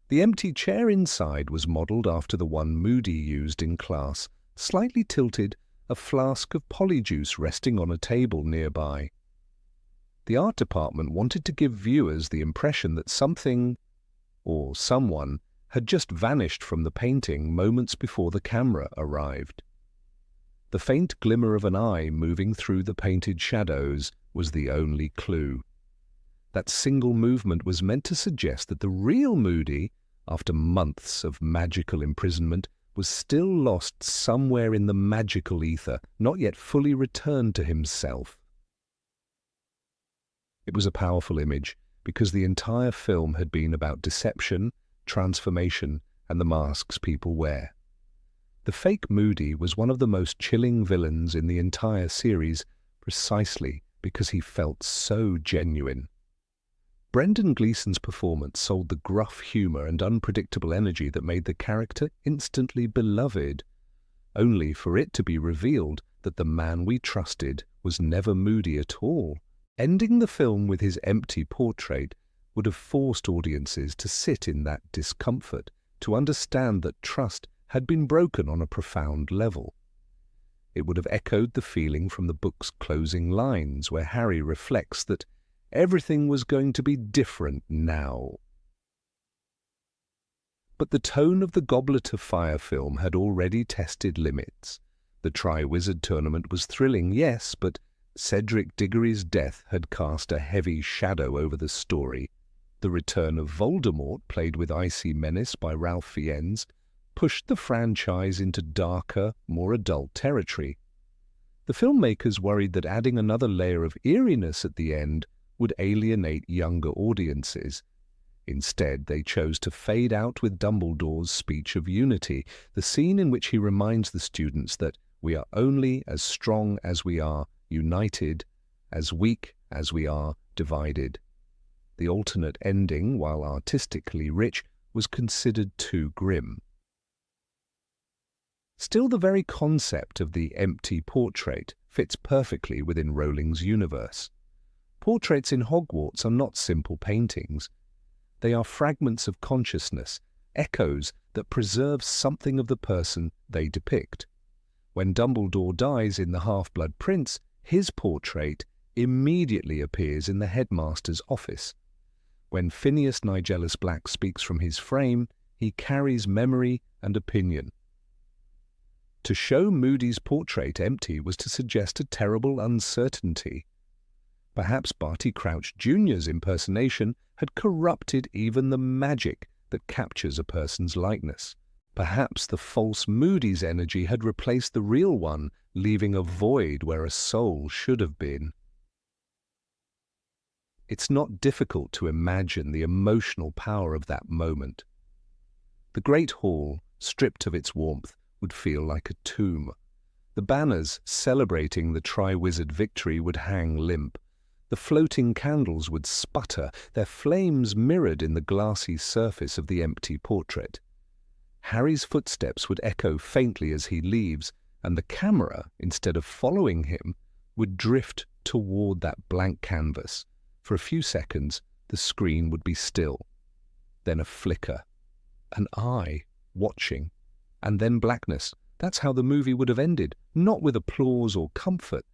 The empty chair inside was modelled after the one Moody used in class, slightly tilted a flask of polyjuice resting on a table nearby. The art department wanted to give viewers the impression that something, or someone, had just vanished from the painting moments before the camera arrived. The faint glimmer of an eye moving through the painted shadows was the only clue. That single movement was meant to suggest that the real Moody, after months of magical imprisonment, was still lost somewhere in the magical ether, not yet fully returned to himself. It was a powerful image, because the entire film had been about deception, transformation, and the masks people wear. The fake Moody was one of the most chilling villains in the entire series, precisely because he felt so genuine. Brendan Gleeson's performance sold the gruff humor and unpredictable energy that made the character instantly beloved, only for it to be revealed that the man we trusted was never Moody at all. Ending the film with his empty portrait would have forced audiences to sit in that discomfort, to understand that trust had been broken on a profound level. It would have echoed the feeling from the book's closing lines, where Harry reflects that everything was going to be different now. But the tone of the Goblet of Fire film had already tested limits. The Triwizard Tournament was thrilling, yes, but Cedric Diggory's death had cast a heavy shadow over the story. The return of Voldemort, played with icy menace by Ralph Fiennes, pushed the franchise into darker, more adult territory. The filmmakers worried that adding another layer of eeriness at the end would alienate younger audiences. Instead, they chose to fade out with Dumbledore's speech of unity, the scene in which he reminds the students that we are only as strong as we are united, as weak as we are divided. The alternate ending, while artistically rich, was considered too grim. Still, the very concept of the empty portrait fits perfectly within Rowling's universe. Portraits in Hogwarts are not simple paintings. They are fragments of consciousness, echoes that preserve something of the person they depict. When Dumbledore dies in The Half-Blood Prince, his portrait immediately appears in the headmaster's office. When Phineas Nigellus Black speaks from his frame, he carries memory and opinion. To show Moody's portrait empty was to suggest a terrible uncertainty. Perhaps Barty Crouch Jr.'s impersonation had corrupted even the magic that captures a person's likeness. Perhaps the false Moody's energy had replaced the real one, leaving a void where a soul should have been. It's not difficult to imagine the emotional power of that moment. The Great Hall, stripped of its warmth, would feel like a tomb. The banners celebrating the Triwizard victory would hang limp. The floating candles would sputter, their flames mirrored in the glassy surface of the empty portrait. Harry's footsteps would echo faintly as he leaves, and the camera, instead of following him, would drift toward that blank canvas. For a few seconds, the screen would be still. Then a flicker, an eye watching, and then blackness. That's how the movie would have ended, not with applause or comfort,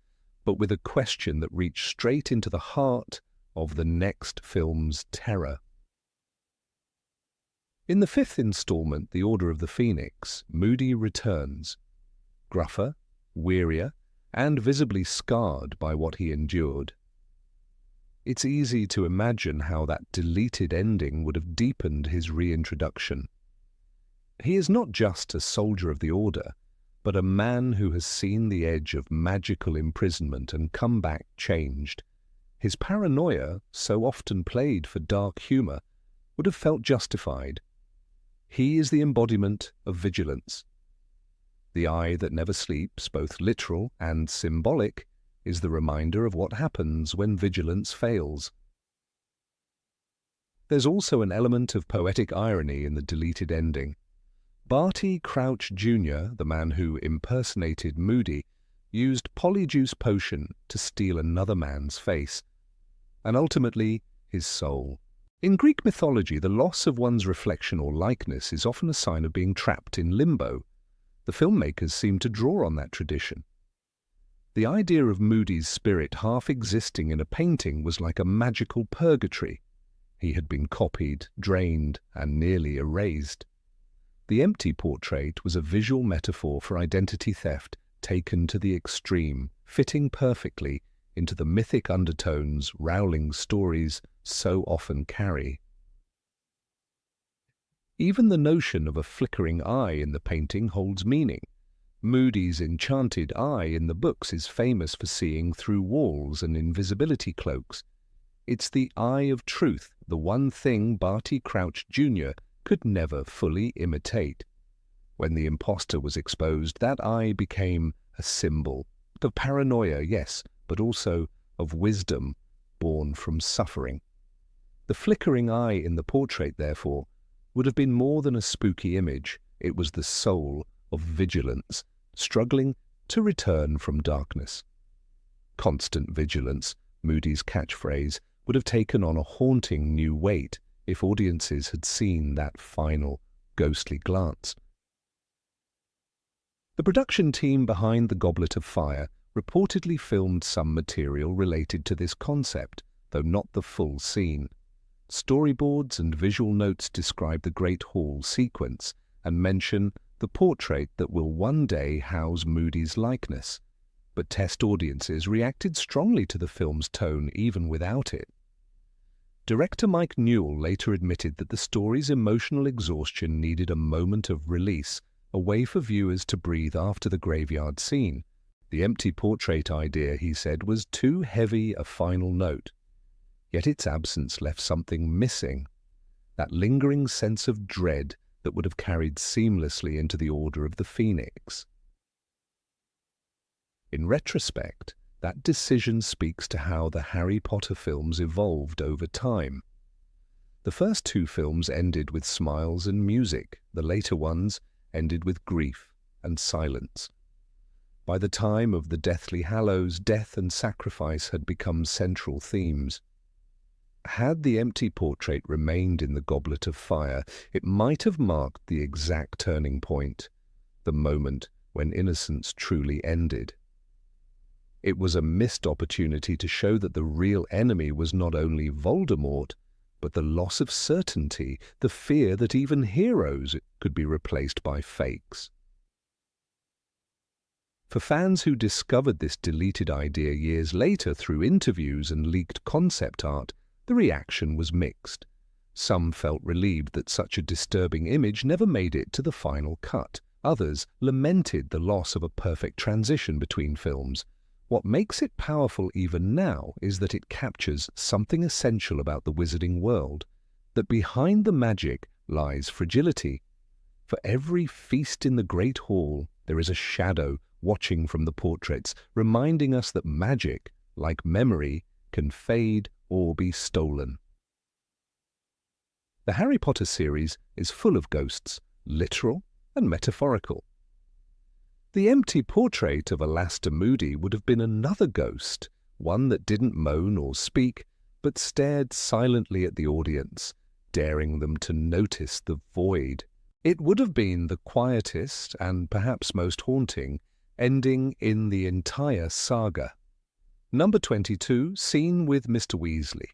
but with a question that reached straight into the heart of the next film's terror. In the fifth installment, The Order of the Phoenix, Moody returns, gruffer, wearier, and visibly scarred by what he endured. It's easy to imagine how that deleted ending would have deepened his reintroduction. He is not just a soldier of the Order, but a man who has seen the edge of magical imprisonment and come back changed. His paranoia, so often played for dark humor, would have felt justified. He is the embodiment of vigilance. The eye that never sleeps, both literal and symbolic, is the reminder of what happens when vigilance fails. There's also an element of poetic irony in the deleted ending. Barty Crouch Jr., the man who impersonated Moody, used Polyjuice Potion to steal another man's face, and ultimately his soul. In Greek mythology, the loss of one's reflection or likeness is often a sign of being trapped in limbo. The filmmakers seem to draw on that tradition. The idea of Moody's spirit half existing in a painting was like a magical purgatory. He had been copied, drained, and nearly erased. The empty portrait was a visual metaphor for identity theft taken to the extreme, fitting perfectly into the mythic undertones Rowling's stories so often carry. Even the notion of a flickering eye in the painting holds meaning. Moody's enchanted eye in the books is famous for seeing through walls and invisibility cloaks. It's the eye of truth, the one thing Barty Crouch Jr. could never fully imitate. When the impostor was exposed, that eye became a symbol of paranoia, yes, but also of wisdom born from suffering. The flickering eye in the portrait, therefore, would have been more than a spooky image. It was the soul of vigilance, struggling to return from darkness. Constant vigilance, Moody's catchphrase, would have taken on a haunting new weight if audiences had seen that final, ghostly glance. The production team behind The Goblet of Fire reportedly filmed some material related to this concept, though not the full scene. Storyboards and visual notes describe the Great Hall sequence and mention the portrait that will one day house Moody's likeness, but test audiences reacted strongly to the film's tone even without it. Director Mike Newell later admitted that the story's emotional exhaustion needed a moment of release, a way for viewers to breathe after the graveyard scene. The empty portrait idea, he said, was too heavy a final note. Yet its absence left something missing, that lingering sense of dread that would have carried seamlessly into the Order of the Phoenix. In retrospect, that decision speaks to how the Harry Potter films evolved over time. The first two films ended with smiles and music. The later ones ended with grief and silence. By the time of the Deathly Hallows, death and sacrifice had become central themes. Had the empty portrait remained in the Goblet of Fire, it might have marked the exact turning point, the moment when innocence truly ended. It was a missed opportunity to show that the real enemy was not only Voldemort, but the loss of certainty, the fear that even heroes could be replaced by fakes. For fans who discovered this deleted idea years later through interviews and leaked concept art, the reaction was mixed. Some felt relieved that such a disturbing image never made it to the final cut. Others lamented the loss of a perfect transition between films. What makes it powerful even now is that it captures something essential about the wizarding world, that behind the magic lies fragility. For every feast in the Great Hall, there is a shadow watching from the portraits, reminding us that magic, like memory, can fade or be stolen. The Harry Potter series is full of ghosts, literal and metaphorical. The empty portrait of Alastor Moody would have been another ghost, one that didn't moan or speak, but stared silently at the audience, daring them to notice the void. It would have been the quietest and perhaps most haunting ending in the entire saga. Number 22, Scene with Mr. Weasley.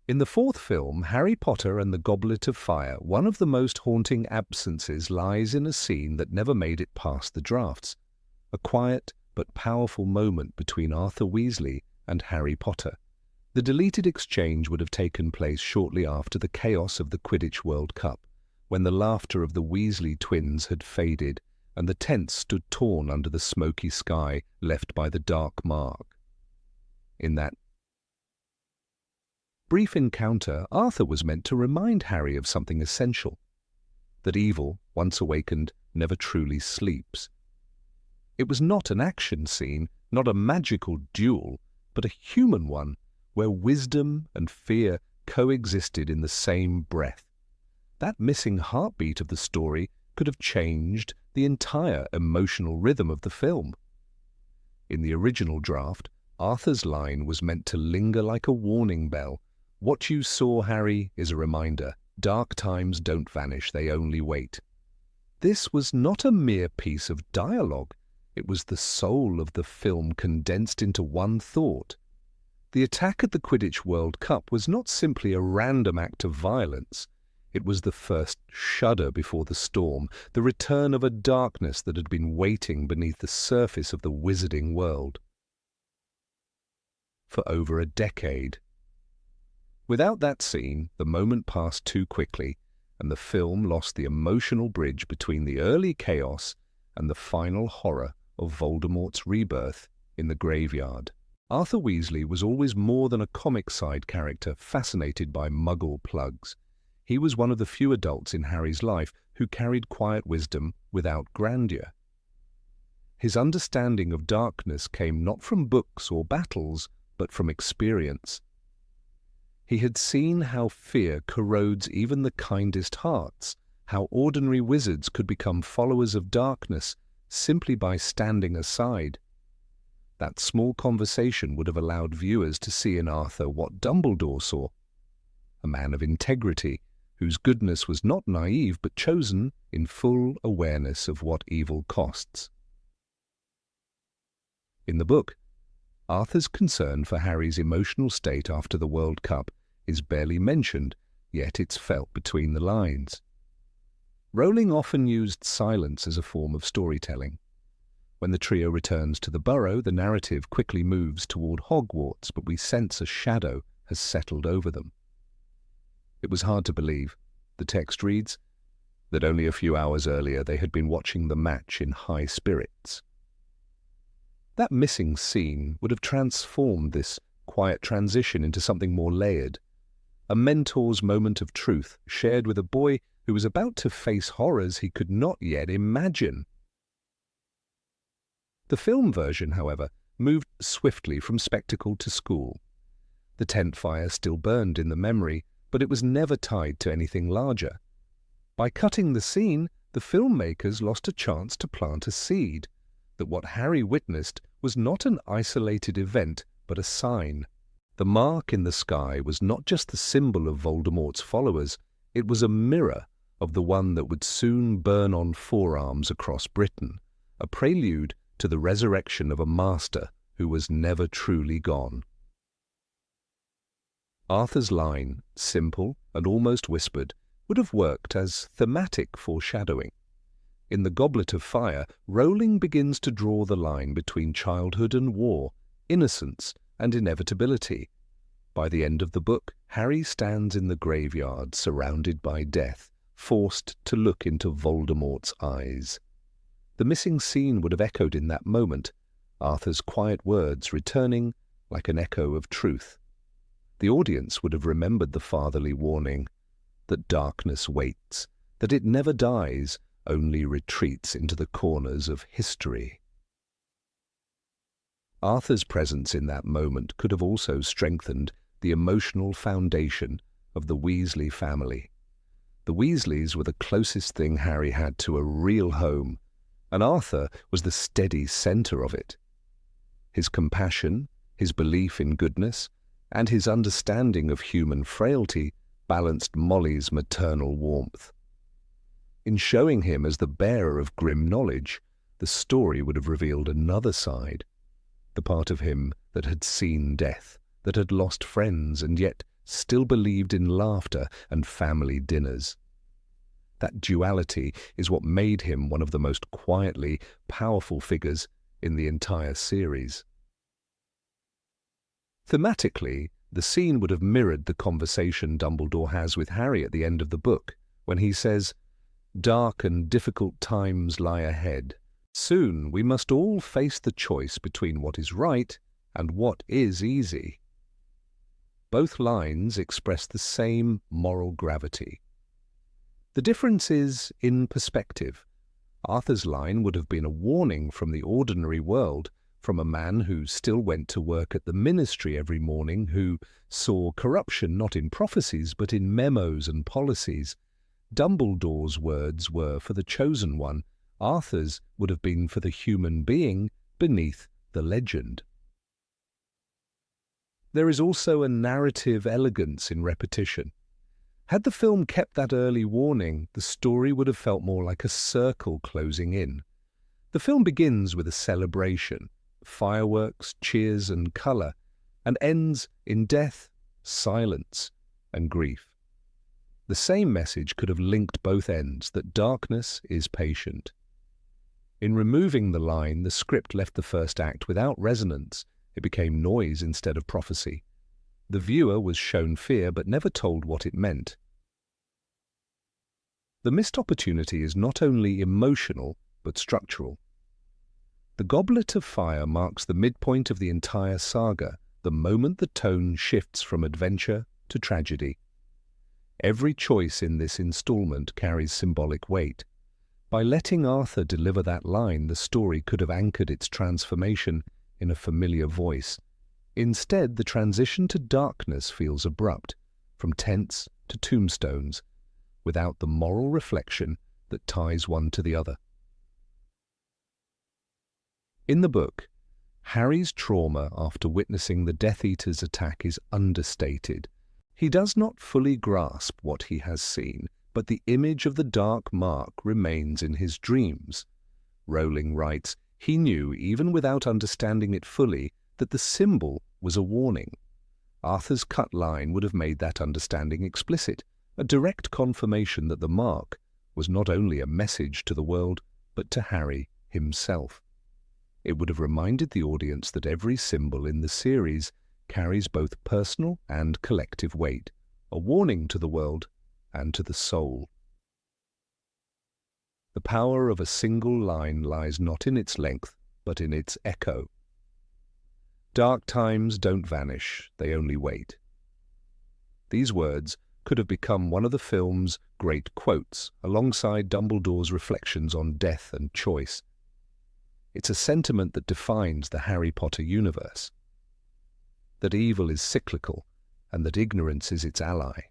In the fourth film, Harry Potter and the Goblet of Fire, one of the most haunting absences lies in a scene that never made it past the drafts. A quiet but powerful moment between Arthur Weasley and Harry Potter. The deleted exchange would have taken place shortly after the chaos of the Quidditch World Cup, when the laughter of the Weasley twins had faded and the tents stood torn under the smoky sky left by the dark mark. In that brief encounter, Arthur was meant to remind Harry of something essential, that evil, once awakened, never truly sleeps. It was not an action scene, not a magical duel, but a human one, where wisdom and fear coexisted in the same breath. That missing heartbeat of the story could have changed the entire emotional rhythm of the film. In the original draft, Arthur's line was meant to linger like a warning bell. What you saw, Harry, is a reminder. Dark times don't vanish, they only wait. This was not a mere piece of dialogue. It was the soul of the film condensed into one thought. The attack at the Quidditch World Cup was not simply a random act of violence. It was the first shudder before the storm, the return of a darkness that had been waiting beneath the surface of the wizarding world for over a decade. Without that scene, the moment passed too quickly, and the film lost the emotional bridge between the early chaos and the final horror of Voldemort's rebirth in the graveyard. Arthur Weasley was always more than a comic side character fascinated by Muggle plugs. He was one of the few adults in Harry's life who carried quiet wisdom without grandeur. His understanding of darkness came not from books or battles, but from experience. He had seen how fear corrodes even the kindest hearts, how ordinary wizards could become followers of darkness simply by standing aside. That small conversation would have allowed viewers to see in Arthur what Dumbledore saw, a man of integrity, whose goodness was not naive but chosen in full awareness of what evil costs. In the book, Arthur's concern for Harry's emotional state after the World Cup is barely mentioned, yet it's felt between the lines. Rowling often used silence as a form of storytelling. When the trio returns to the Burrow, the narrative quickly moves toward Hogwarts, but we sense a shadow has settled over them. It was hard to believe, the text reads, that only a few hours earlier they had been watching the match in high spirits. That missing scene would have transformed this quiet transition into something more layered, a mentor's moment of truth shared with a boy who was about to face horrors he could not yet imagine. The film version, however, moved swiftly from spectacle to school. The tent fire still burned in the memory, but it was never tied to anything larger. By cutting the scene, the filmmakers lost a chance to plant a seed, that what Harry witnessed was not an isolated event, but a sign. The mark in the sky was not just the symbol of Voldemort's followers, it was a mirror of the one that would soon burn on forearms across Britain, a prelude to the resurrection of a master who was never truly gone. Arthur's line, simple and almost whispered, would have worked as thematic foreshadowing. In the Goblet of Fire, Rowling begins to draw the line between childhood and war, innocence and inevitability. By the end of the book, Harry stands in the graveyard surrounded by death, forced to look into Voldemort's eyes. The missing scene would have echoed in that moment, Arthur's quiet words returning like an echo of truth. The audience would have remembered the fatherly warning that darkness waits, that it never dies, only retreats into the corners of history. Arthur's presence in that moment could have also strengthened the emotional foundation of the Weasley family. The Weasleys were the closest thing Harry had to a real home, and Arthur was the steady centre of it. His compassion, his belief in goodness, and his understanding of human frailty balanced Molly's maternal warmth. In showing him as the bearer of grim knowledge, the story would have revealed another side, the part of him that had seen death, that had lost friends and yet still believed in laughter and family dinners. That duality is what made him one of the most quietly powerful figures in the entire series. Thematically, the scene would have mirrored the conversation Dumbledore has with Harry at the end of the book, when he says, "Dark and difficult times lie ahead. Soon we must all face the choice between what is right and what is easy." Both lines express the same moral gravity. The difference is in perspective. Arthur's line would have been a warning from the ordinary world, from a man who still went to work at the ministry every morning, who saw corruption not in prophecies but in memos and policies. Dumbledore's words were for the chosen one. Arthur's would have been for the human being beneath the legend. There is also a narrative elegance in repetition. Had the film kept that early warning, the story would have felt more like a circle closing in. The film begins with a celebration, fireworks, cheers and colour, and ends in death, silence and grief. The same message could have linked both ends, that darkness is patient. In removing the line, the script left the first act without resonance. It became noise instead of prophecy. The viewer was shown fear but never told what it meant. The missed opportunity is not only emotional but structural. The Goblet of Fire marks the midpoint of the entire saga, the moment the tone shifts from adventure to tragedy. Every choice in this installment carries symbolic weight. By letting Arthur deliver that line, the story could have anchored its transformation in a familiar voice. Instead, the transition to darkness feels abrupt, from tents to tombstones, without the moral reflection that ties one to the other. In the book, Harry's trauma after witnessing the Death Eater's attack is understated. He does not fully grasp what he has seen, but the image of the dark mark remains in his dreams. Rowling writes, he knew, even without understanding it fully, that the symbol was a warning. Arthur's cut line would have made that understanding explicit, a direct confirmation that the mark was not only a message to the world, but to Harry himself. It would have reminded the audience that every symbol in the series carries both personal and collective weight, a warning to the world and to the soul. The power of a single line lies not in its length, but in its echo. Dark times don't vanish, they only wait. These words could have become one of the film's great quotes, alongside Dumbledore's reflections on death and choice. It's a sentiment that defines the Harry Potter universe. That evil is cyclical, and that ignorance is its ally.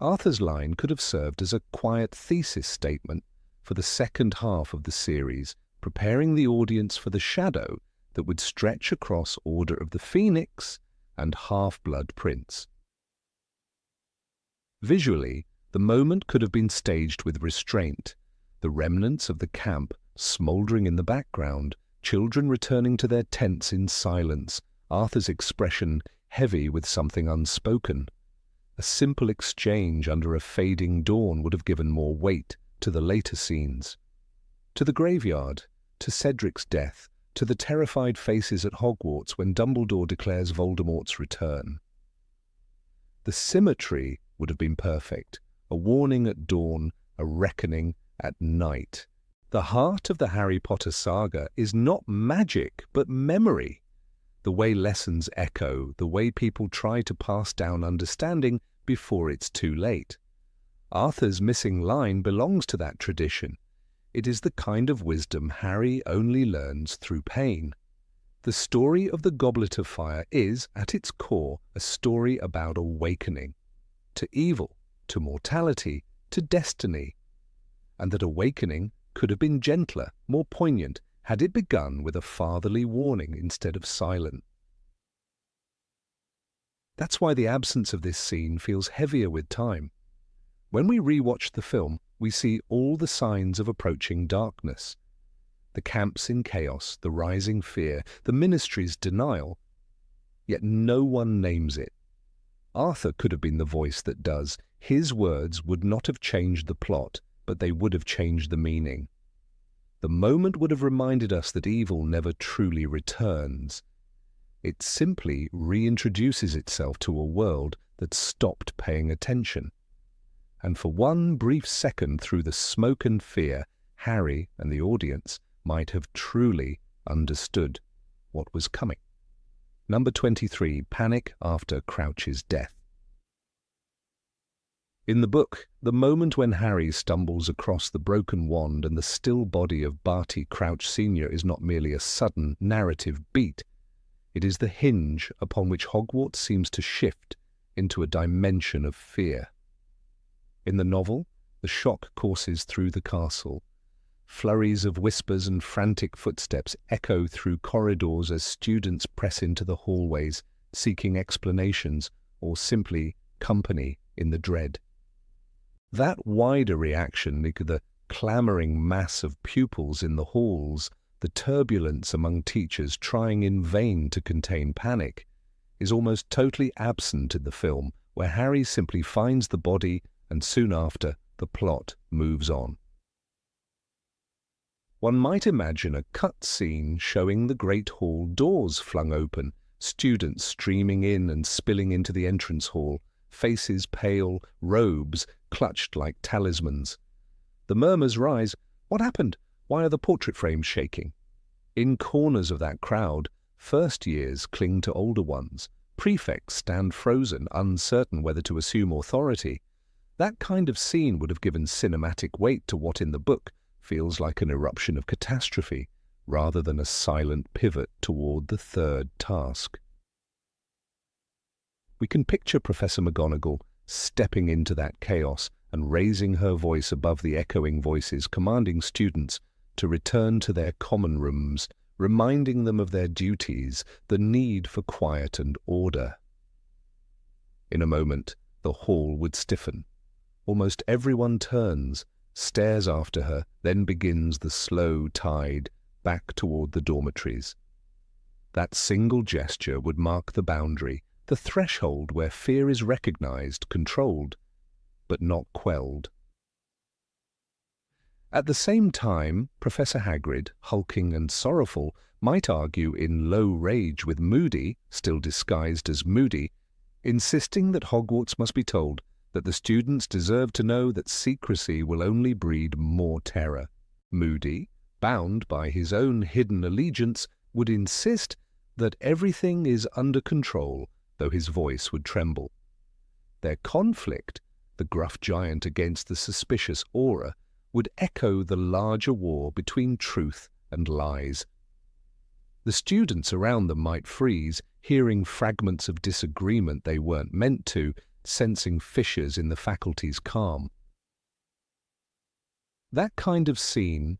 Arthur's line could have served as a quiet thesis statement for the second half of the series, preparing the audience for the shadow that would stretch across Order of the Phoenix and Half-Blood Prince. Visually, the moment could have been staged with restraint, the remnants of the camp smouldering in the background, children returning to their tents in silence, Arthur's expression heavy with something unspoken. A simple exchange under a fading dawn would have given more weight to the later scenes. To the graveyard, to Cedric's death, to the terrified faces at Hogwarts when Dumbledore declares Voldemort's return. The symmetry would have been perfect, a warning at dawn, a reckoning at night. The heart of the Harry Potter saga is not magic, but memory. The way lessons echo, the way people try to pass down understanding before it's too late. Arthur's missing line belongs to that tradition. It is the kind of wisdom Harry only learns through pain. The story of the Goblet of Fire is, at its core, a story about awakening. To evil, to mortality, to destiny. And that awakening could have been gentler, more poignant, had it begun with a fatherly warning instead of silent. That's why the absence of this scene feels heavier with time. When we rewatch the film, we see all the signs of approaching darkness. The camp's in chaos, the rising fear, the ministry's denial. Yet no one names it. Arthur could have been the voice that does. His words would not have changed the plot, but they would have changed the meaning. The moment would have reminded us that evil never truly returns. It simply reintroduces itself to a world that stopped paying attention. And for one brief second through the smoke and fear, Harry and the audience might have truly understood what was coming. Number 23, Panic After Crouch's Death. In the book, the moment when Harry stumbles across the broken wand and the still body of Barty Crouch Sr. is not merely a sudden narrative beat, it is the hinge upon which Hogwarts seems to shift into a dimension of fear. In the novel, the shock courses through the castle. Flurries of whispers and frantic footsteps echo through corridors as students press into the hallways, seeking explanations or simply company in the dread. That wider reaction, the clamouring mass of pupils in the halls, the turbulence among teachers trying in vain to contain panic, is almost totally absent in the film, where Harry simply finds the body and soon after the plot moves on. One might imagine a cut scene showing the great hall doors flung open, students streaming in and spilling into the entrance hall, faces pale, robes clutched like talismans. The murmurs rise. What happened? Why are the portrait frames shaking? In corners of that crowd, first years cling to older ones. Prefects stand frozen, uncertain whether to assume authority. That kind of scene would have given cinematic weight to what in the book feels like an eruption of catastrophe, rather than a silent pivot toward the third task. We can picture Professor McGonagall stepping into that chaos and raising her voice above the echoing voices, commanding students to return to their common rooms, reminding them of their duties, the need for quiet and order. In a moment, the hall would stiffen. Almost everyone turns, stares after her, then begins the slow tide back toward the dormitories. That single gesture would mark the boundary, the threshold where fear is recognized, controlled, but not quelled. At the same time, Professor Hagrid, hulking and sorrowful, might argue in low rage with Moody, still disguised as Moody, insisting that Hogwarts must be told that the students deserve to know that secrecy will only breed more terror. Moody, bound by his own hidden allegiance, would insist that everything is under control, though his voice would tremble. Their conflict, the gruff giant against the suspicious Aura, would echo the larger war between truth and lies. The students around them might freeze, hearing fragments of disagreement they weren't meant to, sensing fissures in the faculty's calm. That kind of scene,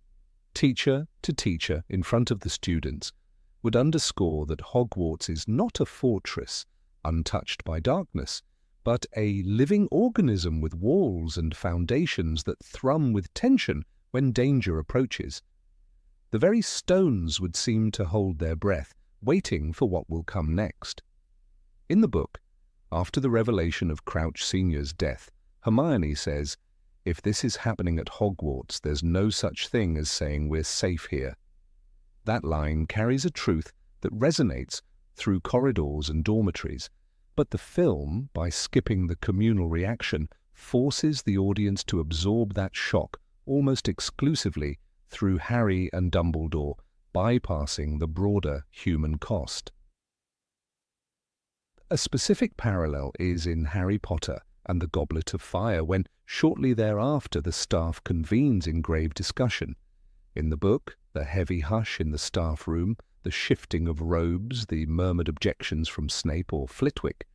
teacher to teacher in front of the students, would underscore that Hogwarts is not a fortress untouched by darkness, but a living organism with walls and foundations that thrum with tension when danger approaches. The very stones would seem to hold their breath, waiting for what will come next. In the book, after the revelation of Crouch Sr.'s death, Hermione says, "If this is happening at Hogwarts, there's no such thing as saying we're safe here." That line carries a truth that resonates through corridors and dormitories, but the film, by skipping the communal reaction, forces the audience to absorb that shock almost exclusively through Harry and Dumbledore, bypassing the broader human cost. A specific parallel is in Harry Potter and the Goblet of Fire, when shortly thereafter the staff convenes in grave discussion. In the book, the heavy hush in the staff room, the shifting of robes, the murmured objections from Snape or Flitwick,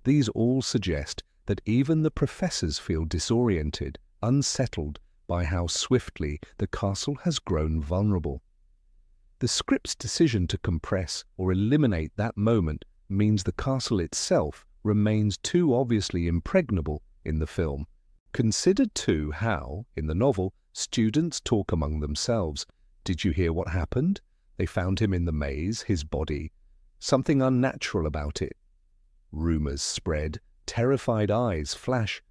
these all suggest that even the professors feel disoriented, unsettled by how swiftly the castle has grown vulnerable. The script's decision to compress or eliminate that moment means the castle itself remains too obviously impregnable in the film. Consider too how, in the novel, students talk among themselves. Did you hear what happened? They found him in the maze, his body. Something unnatural about it. Rumors spread, terrified eyes flash.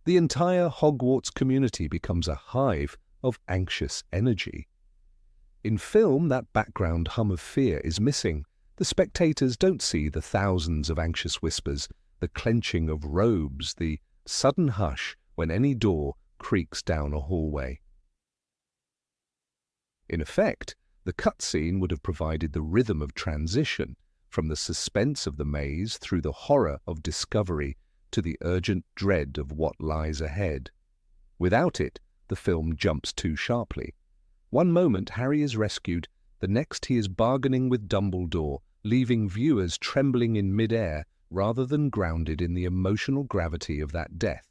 The entire Hogwarts community becomes a hive of anxious energy. In film, that background hum of fear is missing. The spectators don't see the thousands of anxious whispers, the clenching of robes, the sudden hush when any door creaks down a hallway. In effect, the cutscene would have provided the rhythm of transition from the suspense of the maze through the horror of discovery to the urgent dread of what lies ahead. Without it, the film jumps too sharply. One moment Harry is rescued, the next he is bargaining with Dumbledore, leaving viewers trembling in mid-air rather than grounded in the emotional gravity of that death.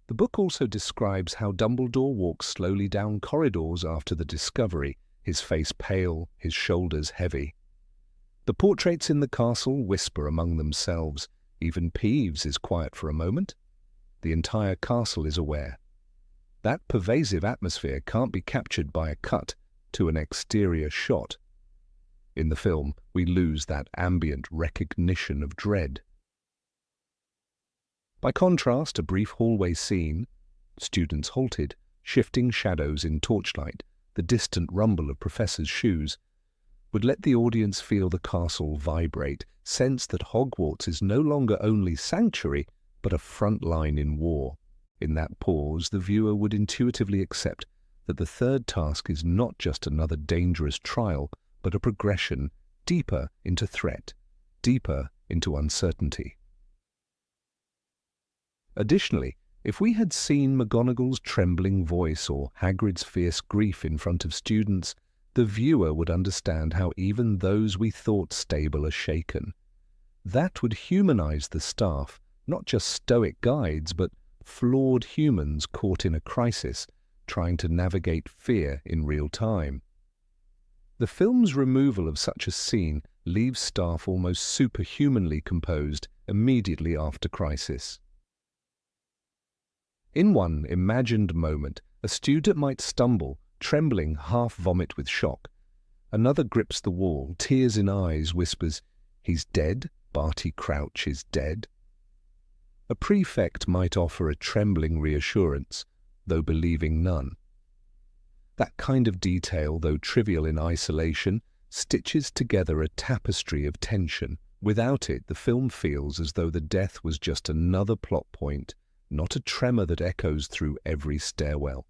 The book also describes how Dumbledore walks slowly down corridors after the discovery, his face pale, his shoulders heavy. The portraits in the castle whisper among themselves. Even Peeves is quiet for a moment. The entire castle is aware. That pervasive atmosphere can't be captured by a cut to an exterior shot. In the film, we lose that ambient recognition of dread. By contrast, a brief hallway scene, students halted, shifting shadows in torchlight, the distant rumble of professors' shoes, would let the audience feel the castle vibrate, sense that Hogwarts is no longer only sanctuary, but a front line in war. In that pause, the viewer would intuitively accept that the third task is not just another dangerous trial, but a progression deeper into threat, deeper into uncertainty. Additionally, if we had seen McGonagall's trembling voice or Hagrid's fierce grief in front of students, the viewer would understand how even those we thought stable are shaken. That would humanize the staff, not just stoic guides, but flawed humans caught in a crisis, trying to navigate fear in real time. The film's removal of such a scene leaves staff almost superhumanly composed immediately after crisis. In one imagined moment, a student might stumble, trembling half-vomit with shock. Another grips the wall, tears in eyes, whispers, "He's dead, Barty Crouch is dead." A prefect might offer a trembling reassurance, though believing none. That kind of detail, though trivial in isolation, stitches together a tapestry of tension. Without it, the film feels as though the death was just another plot point, not a tremor that echoes through every stairwell.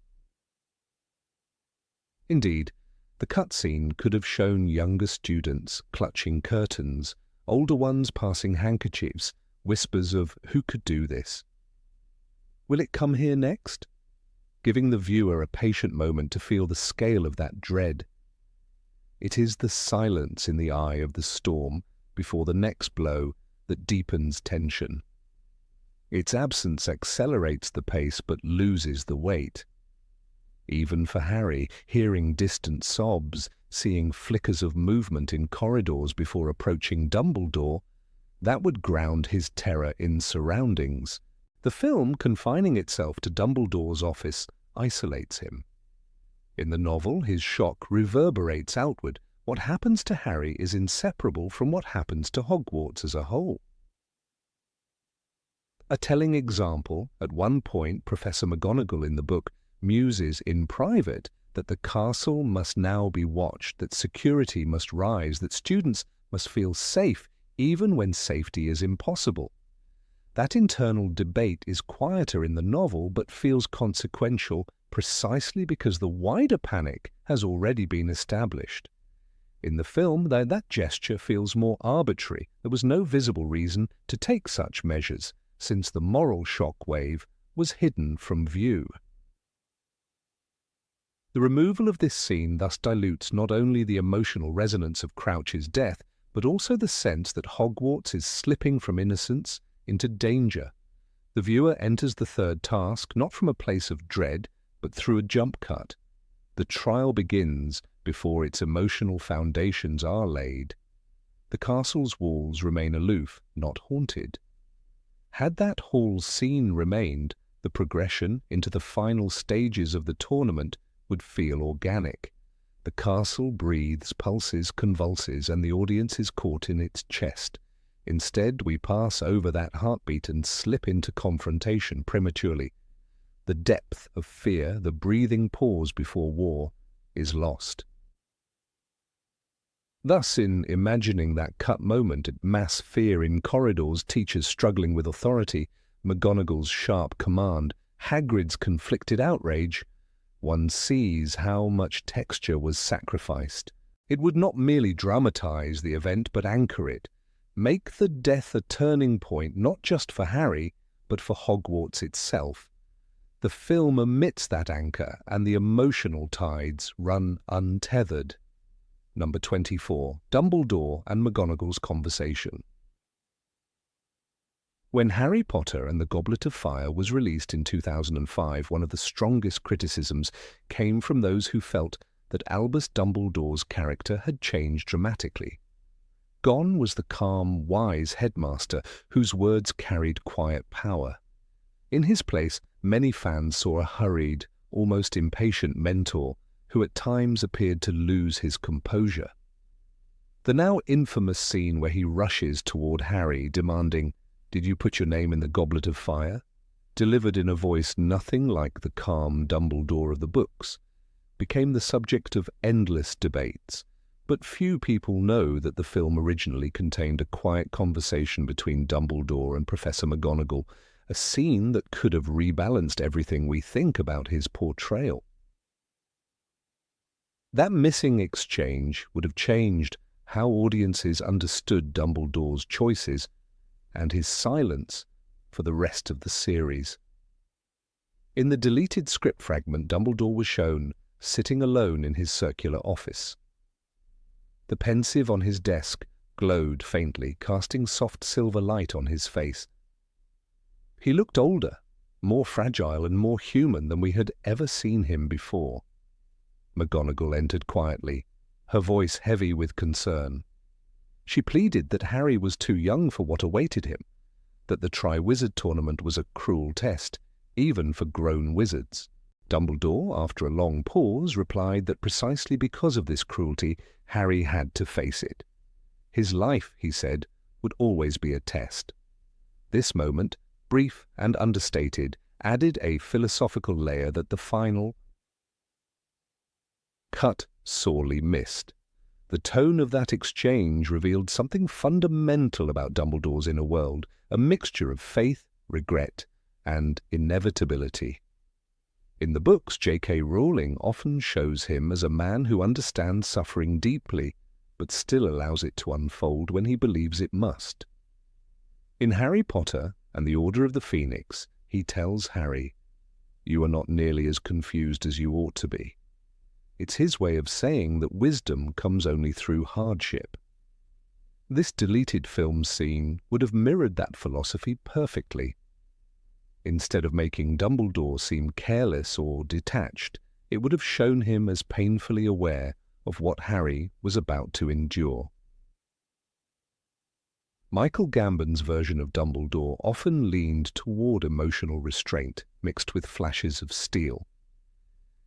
Indeed, the cutscene could have shown younger students clutching curtains, older ones passing handkerchiefs, whispers of "who could do this?" Will it come here next? Giving the viewer a patient moment to feel the scale of that dread. It is the silence in the eye of the storm before the next blow that deepens tension. Its absence accelerates the pace but loses the weight. Even for Harry, hearing distant sobs, seeing flickers of movement in corridors before approaching Dumbledore, that would ground his terror in surroundings. The film, confining itself to Dumbledore's office, isolates him. In the novel, his shock reverberates outward. What happens to Harry is inseparable from what happens to Hogwarts as a whole. A telling example, at one point Professor McGonagall in the book muses in private that the castle must now be watched, that security must rise, that students must feel safe even when safety is impossible. That internal debate is quieter in the novel but feels consequential precisely because the wider panic has already been established. In the film, that gesture feels more arbitrary. There was no visible reason to take such measures, since the moral shock wave was hidden from view. The removal of this scene thus dilutes not only the emotional resonance of Crouch's death, but also the sense that Hogwarts is slipping from innocence into danger. The viewer enters the third task not from a place of dread, but through a jump cut. The trial begins before its emotional foundations are laid. The castle's walls remain aloof, not haunted. Had that hall scene remained, the progression into the final stages of the tournament would feel organic. The castle breathes, pulses, convulses, and the audience is caught in its chest. Instead, we pass over that heartbeat and slip into confrontation prematurely. The depth of fear, the breathing pause before war, is lost. Thus, in imagining that cut moment at mass fear in corridors, teachers struggling with authority, McGonagall's sharp command, Hagrid's conflicted outrage, one sees how much texture was sacrificed. It would not merely dramatize the event, but anchor it. Make the death a turning point not just for Harry, but for Hogwarts itself. The film omits that anchor, and the emotional tides run untethered. Number 24. Dumbledore and McGonagall's conversation. When Harry Potter and the Goblet of Fire was released in 2005, one of the strongest criticisms came from those who felt that Albus Dumbledore's character had changed dramatically. Gone was the calm, wise headmaster whose words carried quiet power. In his place, many fans saw a hurried, almost impatient mentor who at times appeared to lose his composure. The now infamous scene where he rushes toward Harry demanding, "Did you put your name in the Goblet of Fire?" delivered in a voice nothing like the calm Dumbledore of the books, became the subject of endless debates, but few people know that the film originally contained a quiet conversation between Dumbledore and Professor McGonagall, a scene that could have rebalanced everything we think about his portrayal. That missing exchange would have changed how audiences understood Dumbledore's choices and his silence for the rest of the series. In the deleted script fragment, Dumbledore was shown sitting alone in his circular office. The pensieve on his desk glowed faintly, casting soft silver light on his face. He looked older, more fragile and more human than we had ever seen him before. McGonagall entered quietly, her voice heavy with concern. She pleaded that Harry was too young for what awaited him, that the Triwizard Tournament was a cruel test, even for grown wizards. Dumbledore, after a long pause, replied that precisely because of this cruelty, Harry had to face it. His life, he said, would always be a test. This moment, brief and understated, added a philosophical layer that the final cut sorely missed. The tone of that exchange revealed something fundamental about Dumbledore's inner world, a mixture of faith, regret, and inevitability. In the books, J.K. Rowling often shows him as a man who understands suffering deeply, but still allows it to unfold when he believes it must. In Harry Potter and the Order of the Phoenix, he tells Harry, "You are not nearly as confused as you ought to be." It's his way of saying that wisdom comes only through hardship. This deleted film scene would have mirrored that philosophy perfectly. Instead of making Dumbledore seem careless or detached, it would have shown him as painfully aware of what Harry was about to endure. Michael Gambon's version of Dumbledore often leaned toward emotional restraint, mixed with flashes of steel.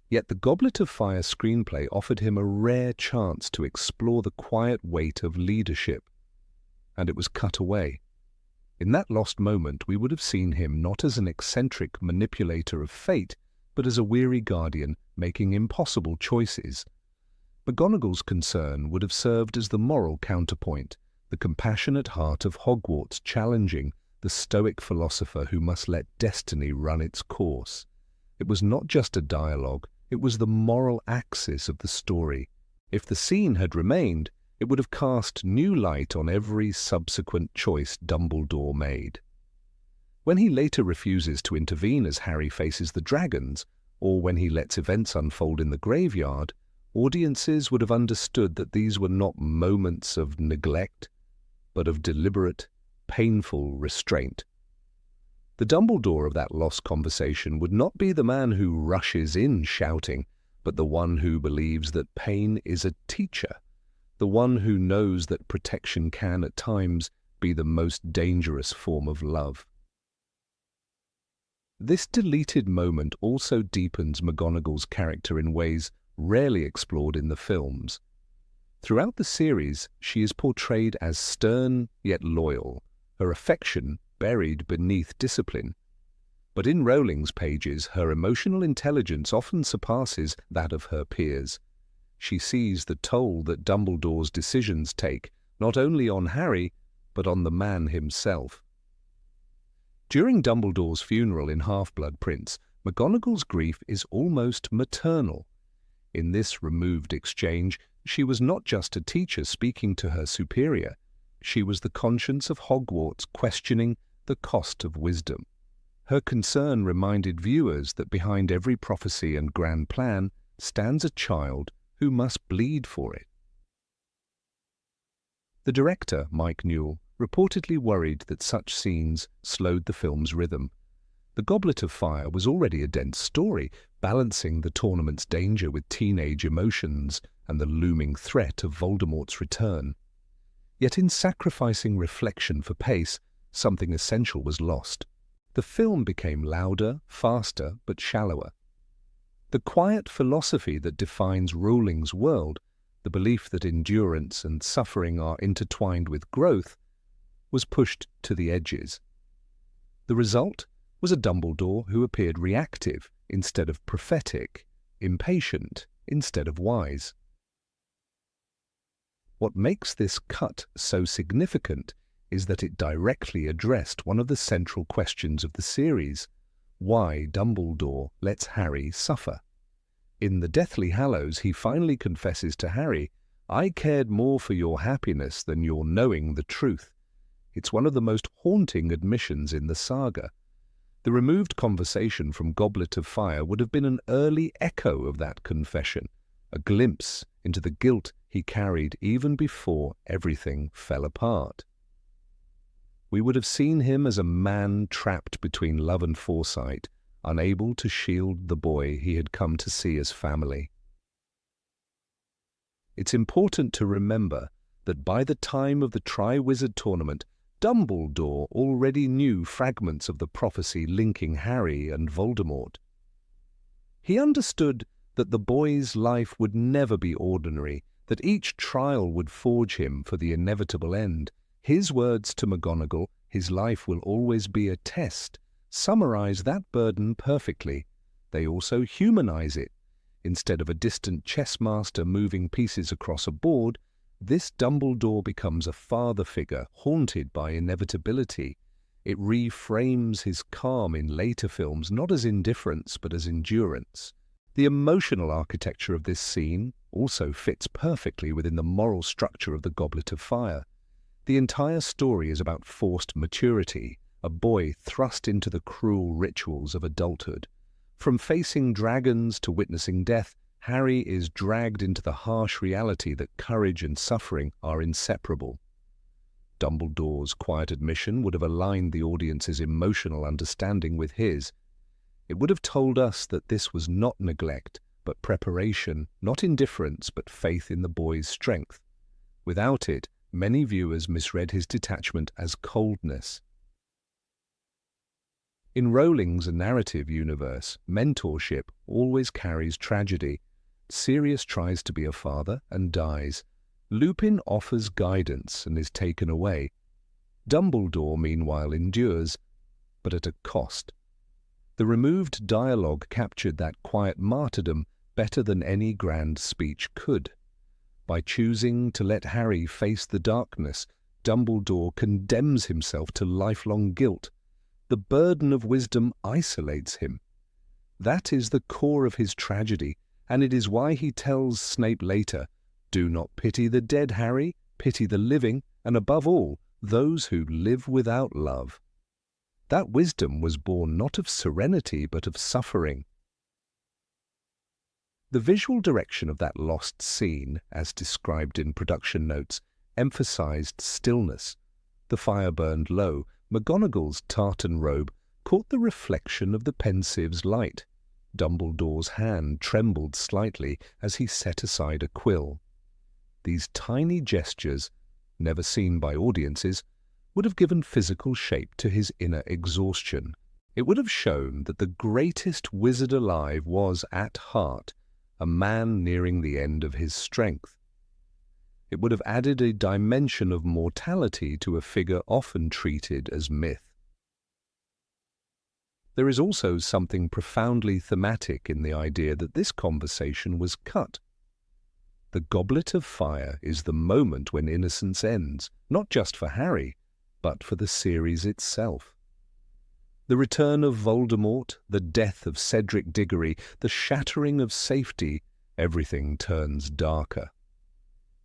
Yet the Goblet of Fire screenplay offered him a rare chance to explore the quiet weight of leadership, and it was cut away. In that lost moment, we would have seen him not as an eccentric manipulator of fate, but as a weary guardian making impossible choices. McGonagall's concern would have served as the moral counterpoint, the compassionate heart of Hogwarts challenging the stoic philosopher who must let destiny run its course. It was not just a dialogue, it was the moral axis of the story. If the scene had remained, it would have cast new light on every subsequent choice Dumbledore made. When he later refuses to intervene as Harry faces the dragons, or when he lets events unfold in the graveyard, audiences would have understood that these were not moments of neglect, but of deliberate, painful restraint. The Dumbledore of that lost conversation would not be the man who rushes in shouting, but the one who believes that pain is a teacher, the one who knows that protection can at times be the most dangerous form of love. This deleted moment also deepens McGonagall's character in ways rarely explored in the films. Throughout the series, she is portrayed as stern yet loyal, her affection buried beneath discipline. But in Rowling's pages, her emotional intelligence often surpasses that of her peers. She sees the toll that Dumbledore's decisions take, not only on Harry, but on the man himself. During Dumbledore's funeral in Half-Blood Prince, McGonagall's grief is almost maternal. In this removed exchange, she was not just a teacher speaking to her superior. She was the conscience of Hogwarts questioning the cost of wisdom. Her concern reminded viewers that behind every prophecy and grand plan stands a child who must bleed for it. The director, Mike Newell, reportedly worried that such scenes slowed the film's rhythm. The Goblet of Fire was already a dense story, balancing the tournament's danger with teenage emotions and the looming threat of Voldemort's return. Yet in sacrificing reflection for pace, something essential was lost. The film became louder, faster, but shallower. The quiet philosophy that defines Rowling's world, the belief that endurance and suffering are intertwined with growth, was pushed to the edges. The result was a Dumbledore who appeared reactive instead of prophetic, impatient instead of wise. What makes this cut so significant is that it directly addressed one of the central questions of the series: why Dumbledore lets Harry suffer. In the Deathly Hallows, he finally confesses to Harry, "I cared more for your happiness than your knowing the truth." It's one of the most haunting admissions in the saga. The removed conversation from Goblet of Fire would have been an early echo of that confession, a glimpse into the guilt he carried even before everything fell apart. We would have seen him as a man trapped between love and foresight, unable to shield the boy he had come to see as family. It's important to remember that by the time of the Triwizard Tournament, Dumbledore already knew fragments of the prophecy linking Harry and Voldemort. He understood that the boy's life would never be ordinary, that each trial would forge him for the inevitable end. His words to McGonagall, "His life will always be a test," summarize that burden perfectly. They also humanize it. Instead of a distant chess master moving pieces across a board, this Dumbledore becomes a father figure haunted by inevitability. It reframes his calm in later films not as indifference but as endurance. The emotional architecture of this scene also fits perfectly within the moral structure of the Goblet of Fire. The entire story is about forced maturity, a boy thrust into the cruel rituals of adulthood. From facing dragons to witnessing death, Harry is dragged into the harsh reality that courage and suffering are inseparable. Dumbledore's quiet admission would have aligned the audience's emotional understanding with his. It would have told us that this was not neglect, but preparation, not indifference, but faith in the boy's strength. Without it, many viewers misread his detachment as coldness. In Rowling's narrative universe, mentorship always carries tragedy. Sirius tries to be a father and dies. Lupin offers guidance and is taken away. Dumbledore, meanwhile, endures, but at a cost. The removed dialogue captured that quiet martyrdom better than any grand speech could. By choosing to let Harry face the darkness, Dumbledore condemns himself to lifelong guilt. The burden of wisdom isolates him. That is the core of his tragedy, and it is why he tells Snape later, "Do not pity the dead, Harry, pity the living, and above all, those who live without love." That wisdom was born not of serenity, but of suffering. The visual direction of that lost scene, as described in production notes, emphasized stillness. The fire burned low. McGonagall's tartan robe caught the reflection of the Pensieve's light. Dumbledore's hand trembled slightly as he set aside a quill. These tiny gestures, never seen by audiences, would have given physical shape to his inner exhaustion. It would have shown that the greatest wizard alive was, at heart, a man nearing the end of his strength. It would have added a dimension of mortality to a figure often treated as myth. There is also something profoundly thematic in the idea that this conversation was cut. The Goblet of Fire is the moment when innocence ends, not just for Harry, but for the series itself. The return of Voldemort, the death of Cedric Diggory, the shattering of safety, everything turns darker.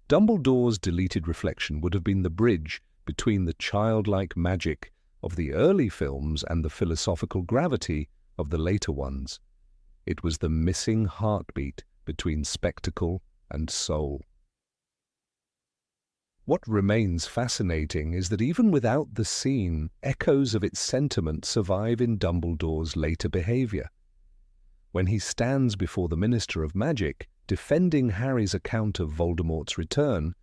Dumbledore's deleted reflection would have been the bridge between the childlike magic of the early films and the philosophical gravity of the later ones. It was the missing heartbeat between spectacle and soul. What remains fascinating is that even without the scene, echoes of its sentiment survive in Dumbledore's later behavior. When he stands before the Minister of Magic, defending Harry's account of Voldemort's return,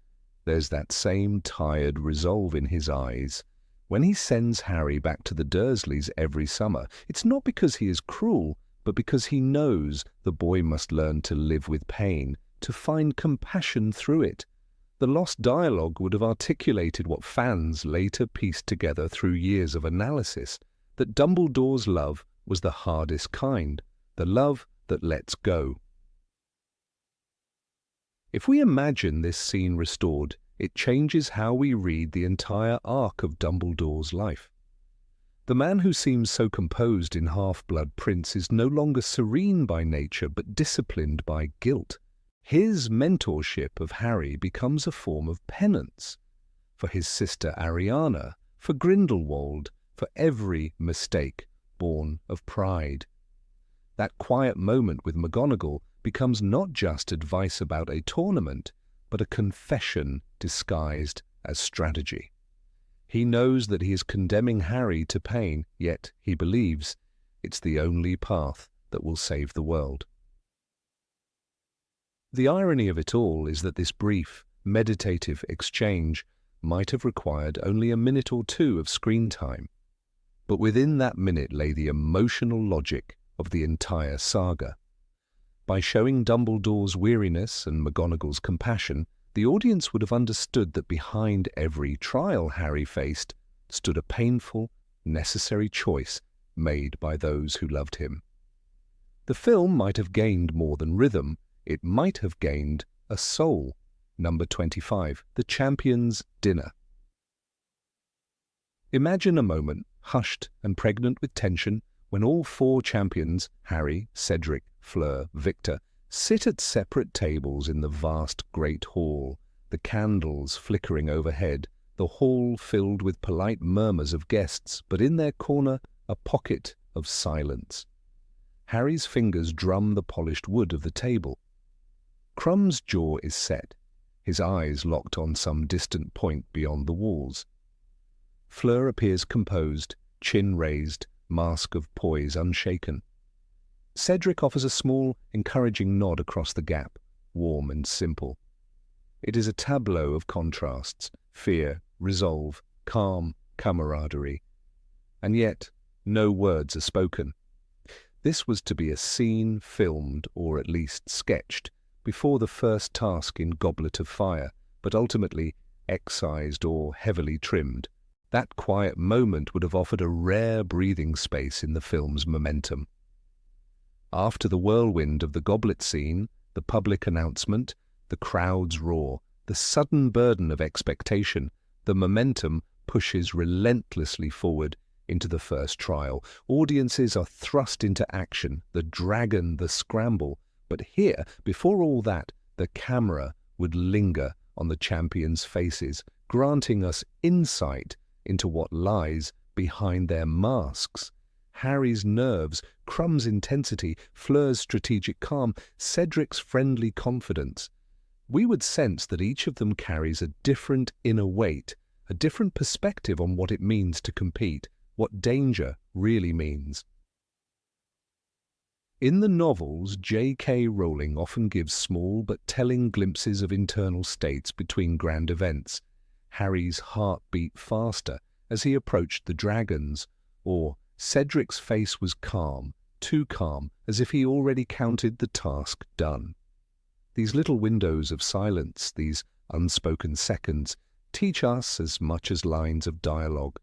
there's that same tired resolve in his eyes. When he sends Harry back to the Dursleys every summer, it's not because he is cruel, but because he knows the boy must learn to live with pain, to find compassion through it. The lost dialogue would have articulated what fans later pieced together through years of analysis, that Dumbledore's love was the hardest kind, the love that lets go. If we imagine this scene restored, it changes how we read the entire arc of Dumbledore's life. The man who seems so composed in Half-Blood Prince is no longer serene by nature but disciplined by guilt. His mentorship of Harry becomes a form of penance for his sister Ariana, for Grindelwald, for every mistake born of pride. That quiet moment with McGonagall becomes not just advice about a tournament, but a confession disguised as strategy. He knows that he is condemning Harry to pain, yet he believes it's the only path that will save the world. The irony of it all is that this brief, meditative exchange might have required only a minute or two of screen time. But within that minute lay the emotional logic of the entire saga. By showing Dumbledore's weariness and McGonagall's compassion, the audience would have understood that behind every trial Harry faced stood a painful, necessary choice made by those who loved him. The film might have gained more than rhythm, it might have gained a soul. Number 25, The Champions' Dinner. Imagine a moment, hushed and pregnant with tension, when all four champions, Harry, Cedric, Fleur, Victor, sit at separate tables in the vast great hall, the candles flickering overhead, the hall filled with polite murmurs of guests, but in their corner a pocket of silence. Harry's fingers drum the polished wood of the table. Crum's jaw is set, his eyes locked on some distant point beyond the walls. Fleur appears composed, chin raised, mask of poise unshaken. Cedric offers a small, encouraging nod across the gap, warm and simple. It is a tableau of contrasts, fear, resolve, calm, camaraderie. And yet, no words are spoken. This was to be a scene filmed, or at least sketched, before the first task in Goblet of Fire, but ultimately excised or heavily trimmed. That quiet moment would have offered a rare breathing space in the film's momentum. After the whirlwind of the goblet scene, the public announcement, the crowd's roar, the sudden burden of expectation, the momentum pushes relentlessly forward into the first trial. Audiences are thrust into action, the dragon, the scramble. But here, before all that, the camera would linger on the champions' faces, granting us insight into what lies behind their masks. Harry's nerves, Crum's intensity, Fleur's strategic calm, Cedric's friendly confidence. We would sense that each of them carries a different inner weight, a different perspective on what it means to compete, what danger really means. In the novels, J.K. Rowling often gives small but telling glimpses of internal states between grand events. Harry's heart beat faster as he approached the dragons, or Cedric's face was calm, too calm, as if he already counted the task done. These little windows of silence, these unspoken seconds, teach us as much as lines of dialogue.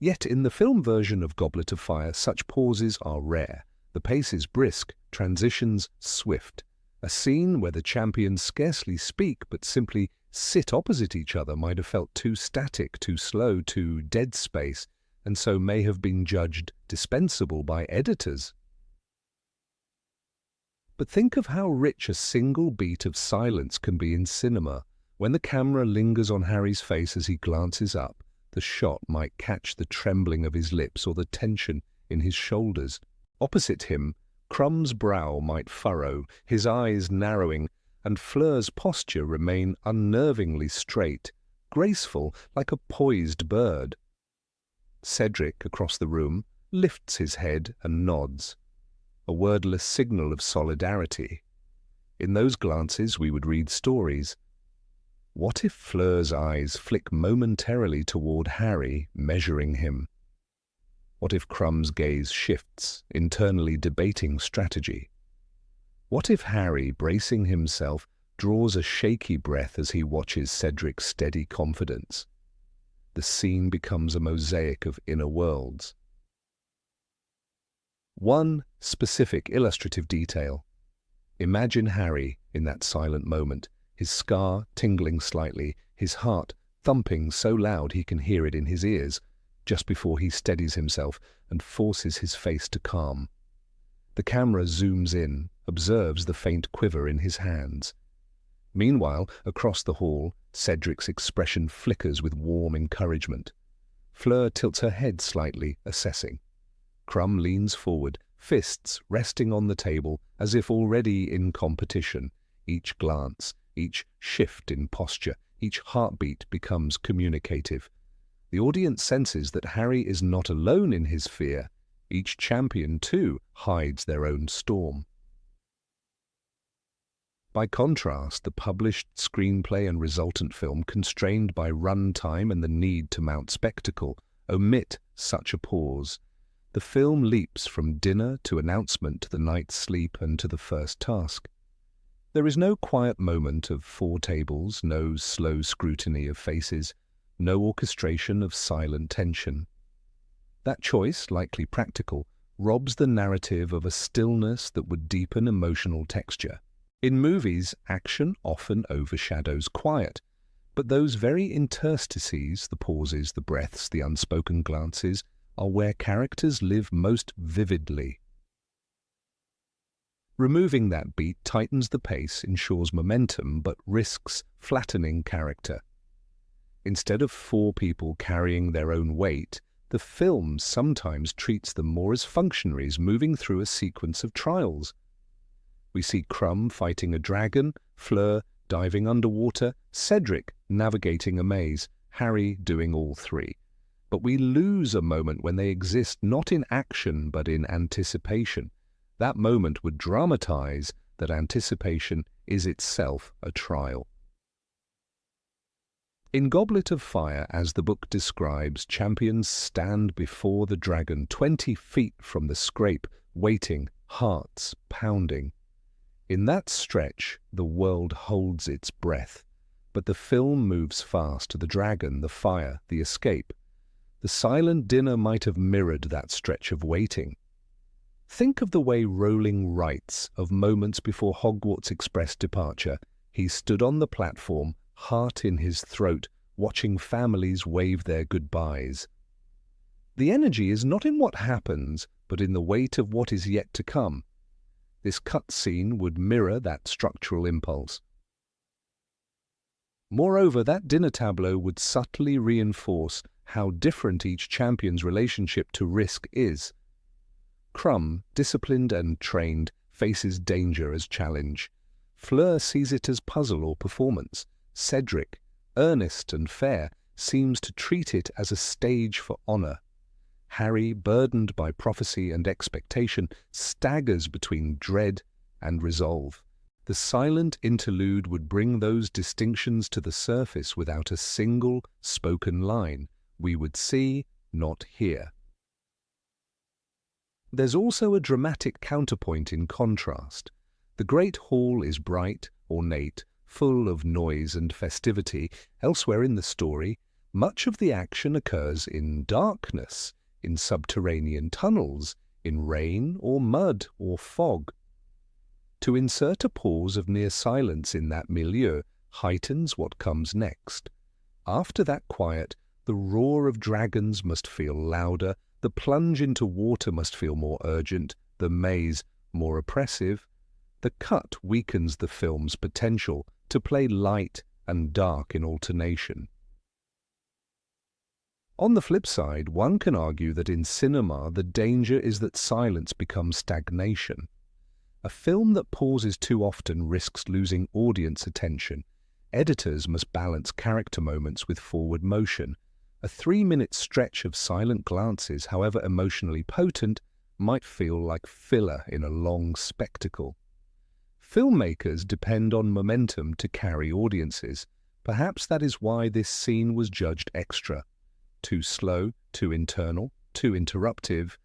Yet in the film version of Goblet of Fire, such pauses are rare. The pace is brisk, transitions swift. A scene where the champions scarcely speak but simply sit opposite each other might have felt too static, too slow, too dead space, and so may have been judged dispensable by editors. But think of how rich a single beat of silence can be in cinema. When the camera lingers on Harry's face as he glances up, the shot might catch the trembling of his lips or the tension in his shoulders. Opposite him, Crum's brow might furrow, his eyes narrowing, and Fleur's posture remain unnervingly straight, graceful like a poised bird. Cedric, across the room, lifts his head and nods, a wordless signal of solidarity. In those glances we would read stories. What if Fleur's eyes flick momentarily toward Harry, measuring him? What if Crumb's gaze shifts, internally debating strategy? What if Harry, bracing himself, draws a shaky breath as he watches Cedric's steady confidence? The scene becomes a mosaic of inner worlds. One specific illustrative detail. Imagine Harry in that silent moment, his scar tingling slightly, his heart thumping so loud he can hear it in his ears, just before he steadies himself and forces his face to calm. The camera zooms in, observes the faint quiver in his hands. Meanwhile, across the hall, Cedric's expression flickers with warm encouragement. Fleur tilts her head slightly, assessing. Crumb leans forward, fists resting on the table as if already in competition. Each glance, each shift in posture, each heartbeat becomes communicative. The audience senses that Harry is not alone in his fear. Each champion, too, hides their own storm. By contrast, the published screenplay and resultant film, constrained by run-time and the need to mount spectacle, omit such a pause. The film leaps from dinner to announcement to the night's sleep and to the first task. There is no quiet moment of four tables, no slow scrutiny of faces, no orchestration of silent tension. That choice, likely practical, robs the narrative of a stillness that would deepen emotional texture. In movies, action often overshadows quiet, but those very interstices, the pauses, the breaths, the unspoken glances, are where characters live most vividly. Removing that beat tightens the pace, ensures momentum, but risks flattening character. Instead of four people carrying their own weight, the film sometimes treats them more as functionaries moving through a sequence of trials. We see Crumb fighting a dragon, Fleur diving underwater, Cedric navigating a maze, Harry doing all three. But we lose a moment when they exist not in action but in anticipation. That moment would dramatize that anticipation is itself a trial. In Goblet of Fire, as the book describes, champions stand before the dragon 20 feet from the scrape, waiting, hearts pounding. In that stretch, the world holds its breath, but the film moves fast, the dragon, the fire, the escape. The silent dinner might have mirrored that stretch of waiting. Think of the way Rowling writes of moments before Hogwarts Express departure. He stood on the platform, heart in his throat, watching families wave their goodbyes. The energy is not in what happens, but in the weight of what is yet to come. This cut scene would mirror that structural impulse. Moreover, that dinner tableau would subtly reinforce how different each champion's relationship to risk is. Crumb, disciplined and trained, faces danger as challenge. Fleur sees it as puzzle or performance. Cedric, earnest and fair, seems to treat it as a stage for honor. Harry, burdened by prophecy and expectation, staggers between dread and resolve. The silent interlude would bring those distinctions to the surface without a single spoken line. We would see, not hear. There's also a dramatic counterpoint in contrast. The great hall is bright, ornate, full of noise and festivity. Elsewhere in the story, much of the action occurs in darkness, in subterranean tunnels, in rain or mud or fog. To insert a pause of near silence in that milieu heightens what comes next. After that quiet, the roar of dragons must feel louder, the plunge into water must feel more urgent, the maze more oppressive. The cut weakens the film's potential to play light and dark in alternation. On the flip side, one can argue that in cinema the danger is that silence becomes stagnation. A film that pauses too often risks losing audience attention. Editors must balance character moments with forward motion. A 3-minute stretch of silent glances, however emotionally potent, might feel like filler in a long spectacle. Filmmakers depend on momentum to carry audiences. Perhaps that is why this scene was judged extra. Too slow, too internal, too interruptive,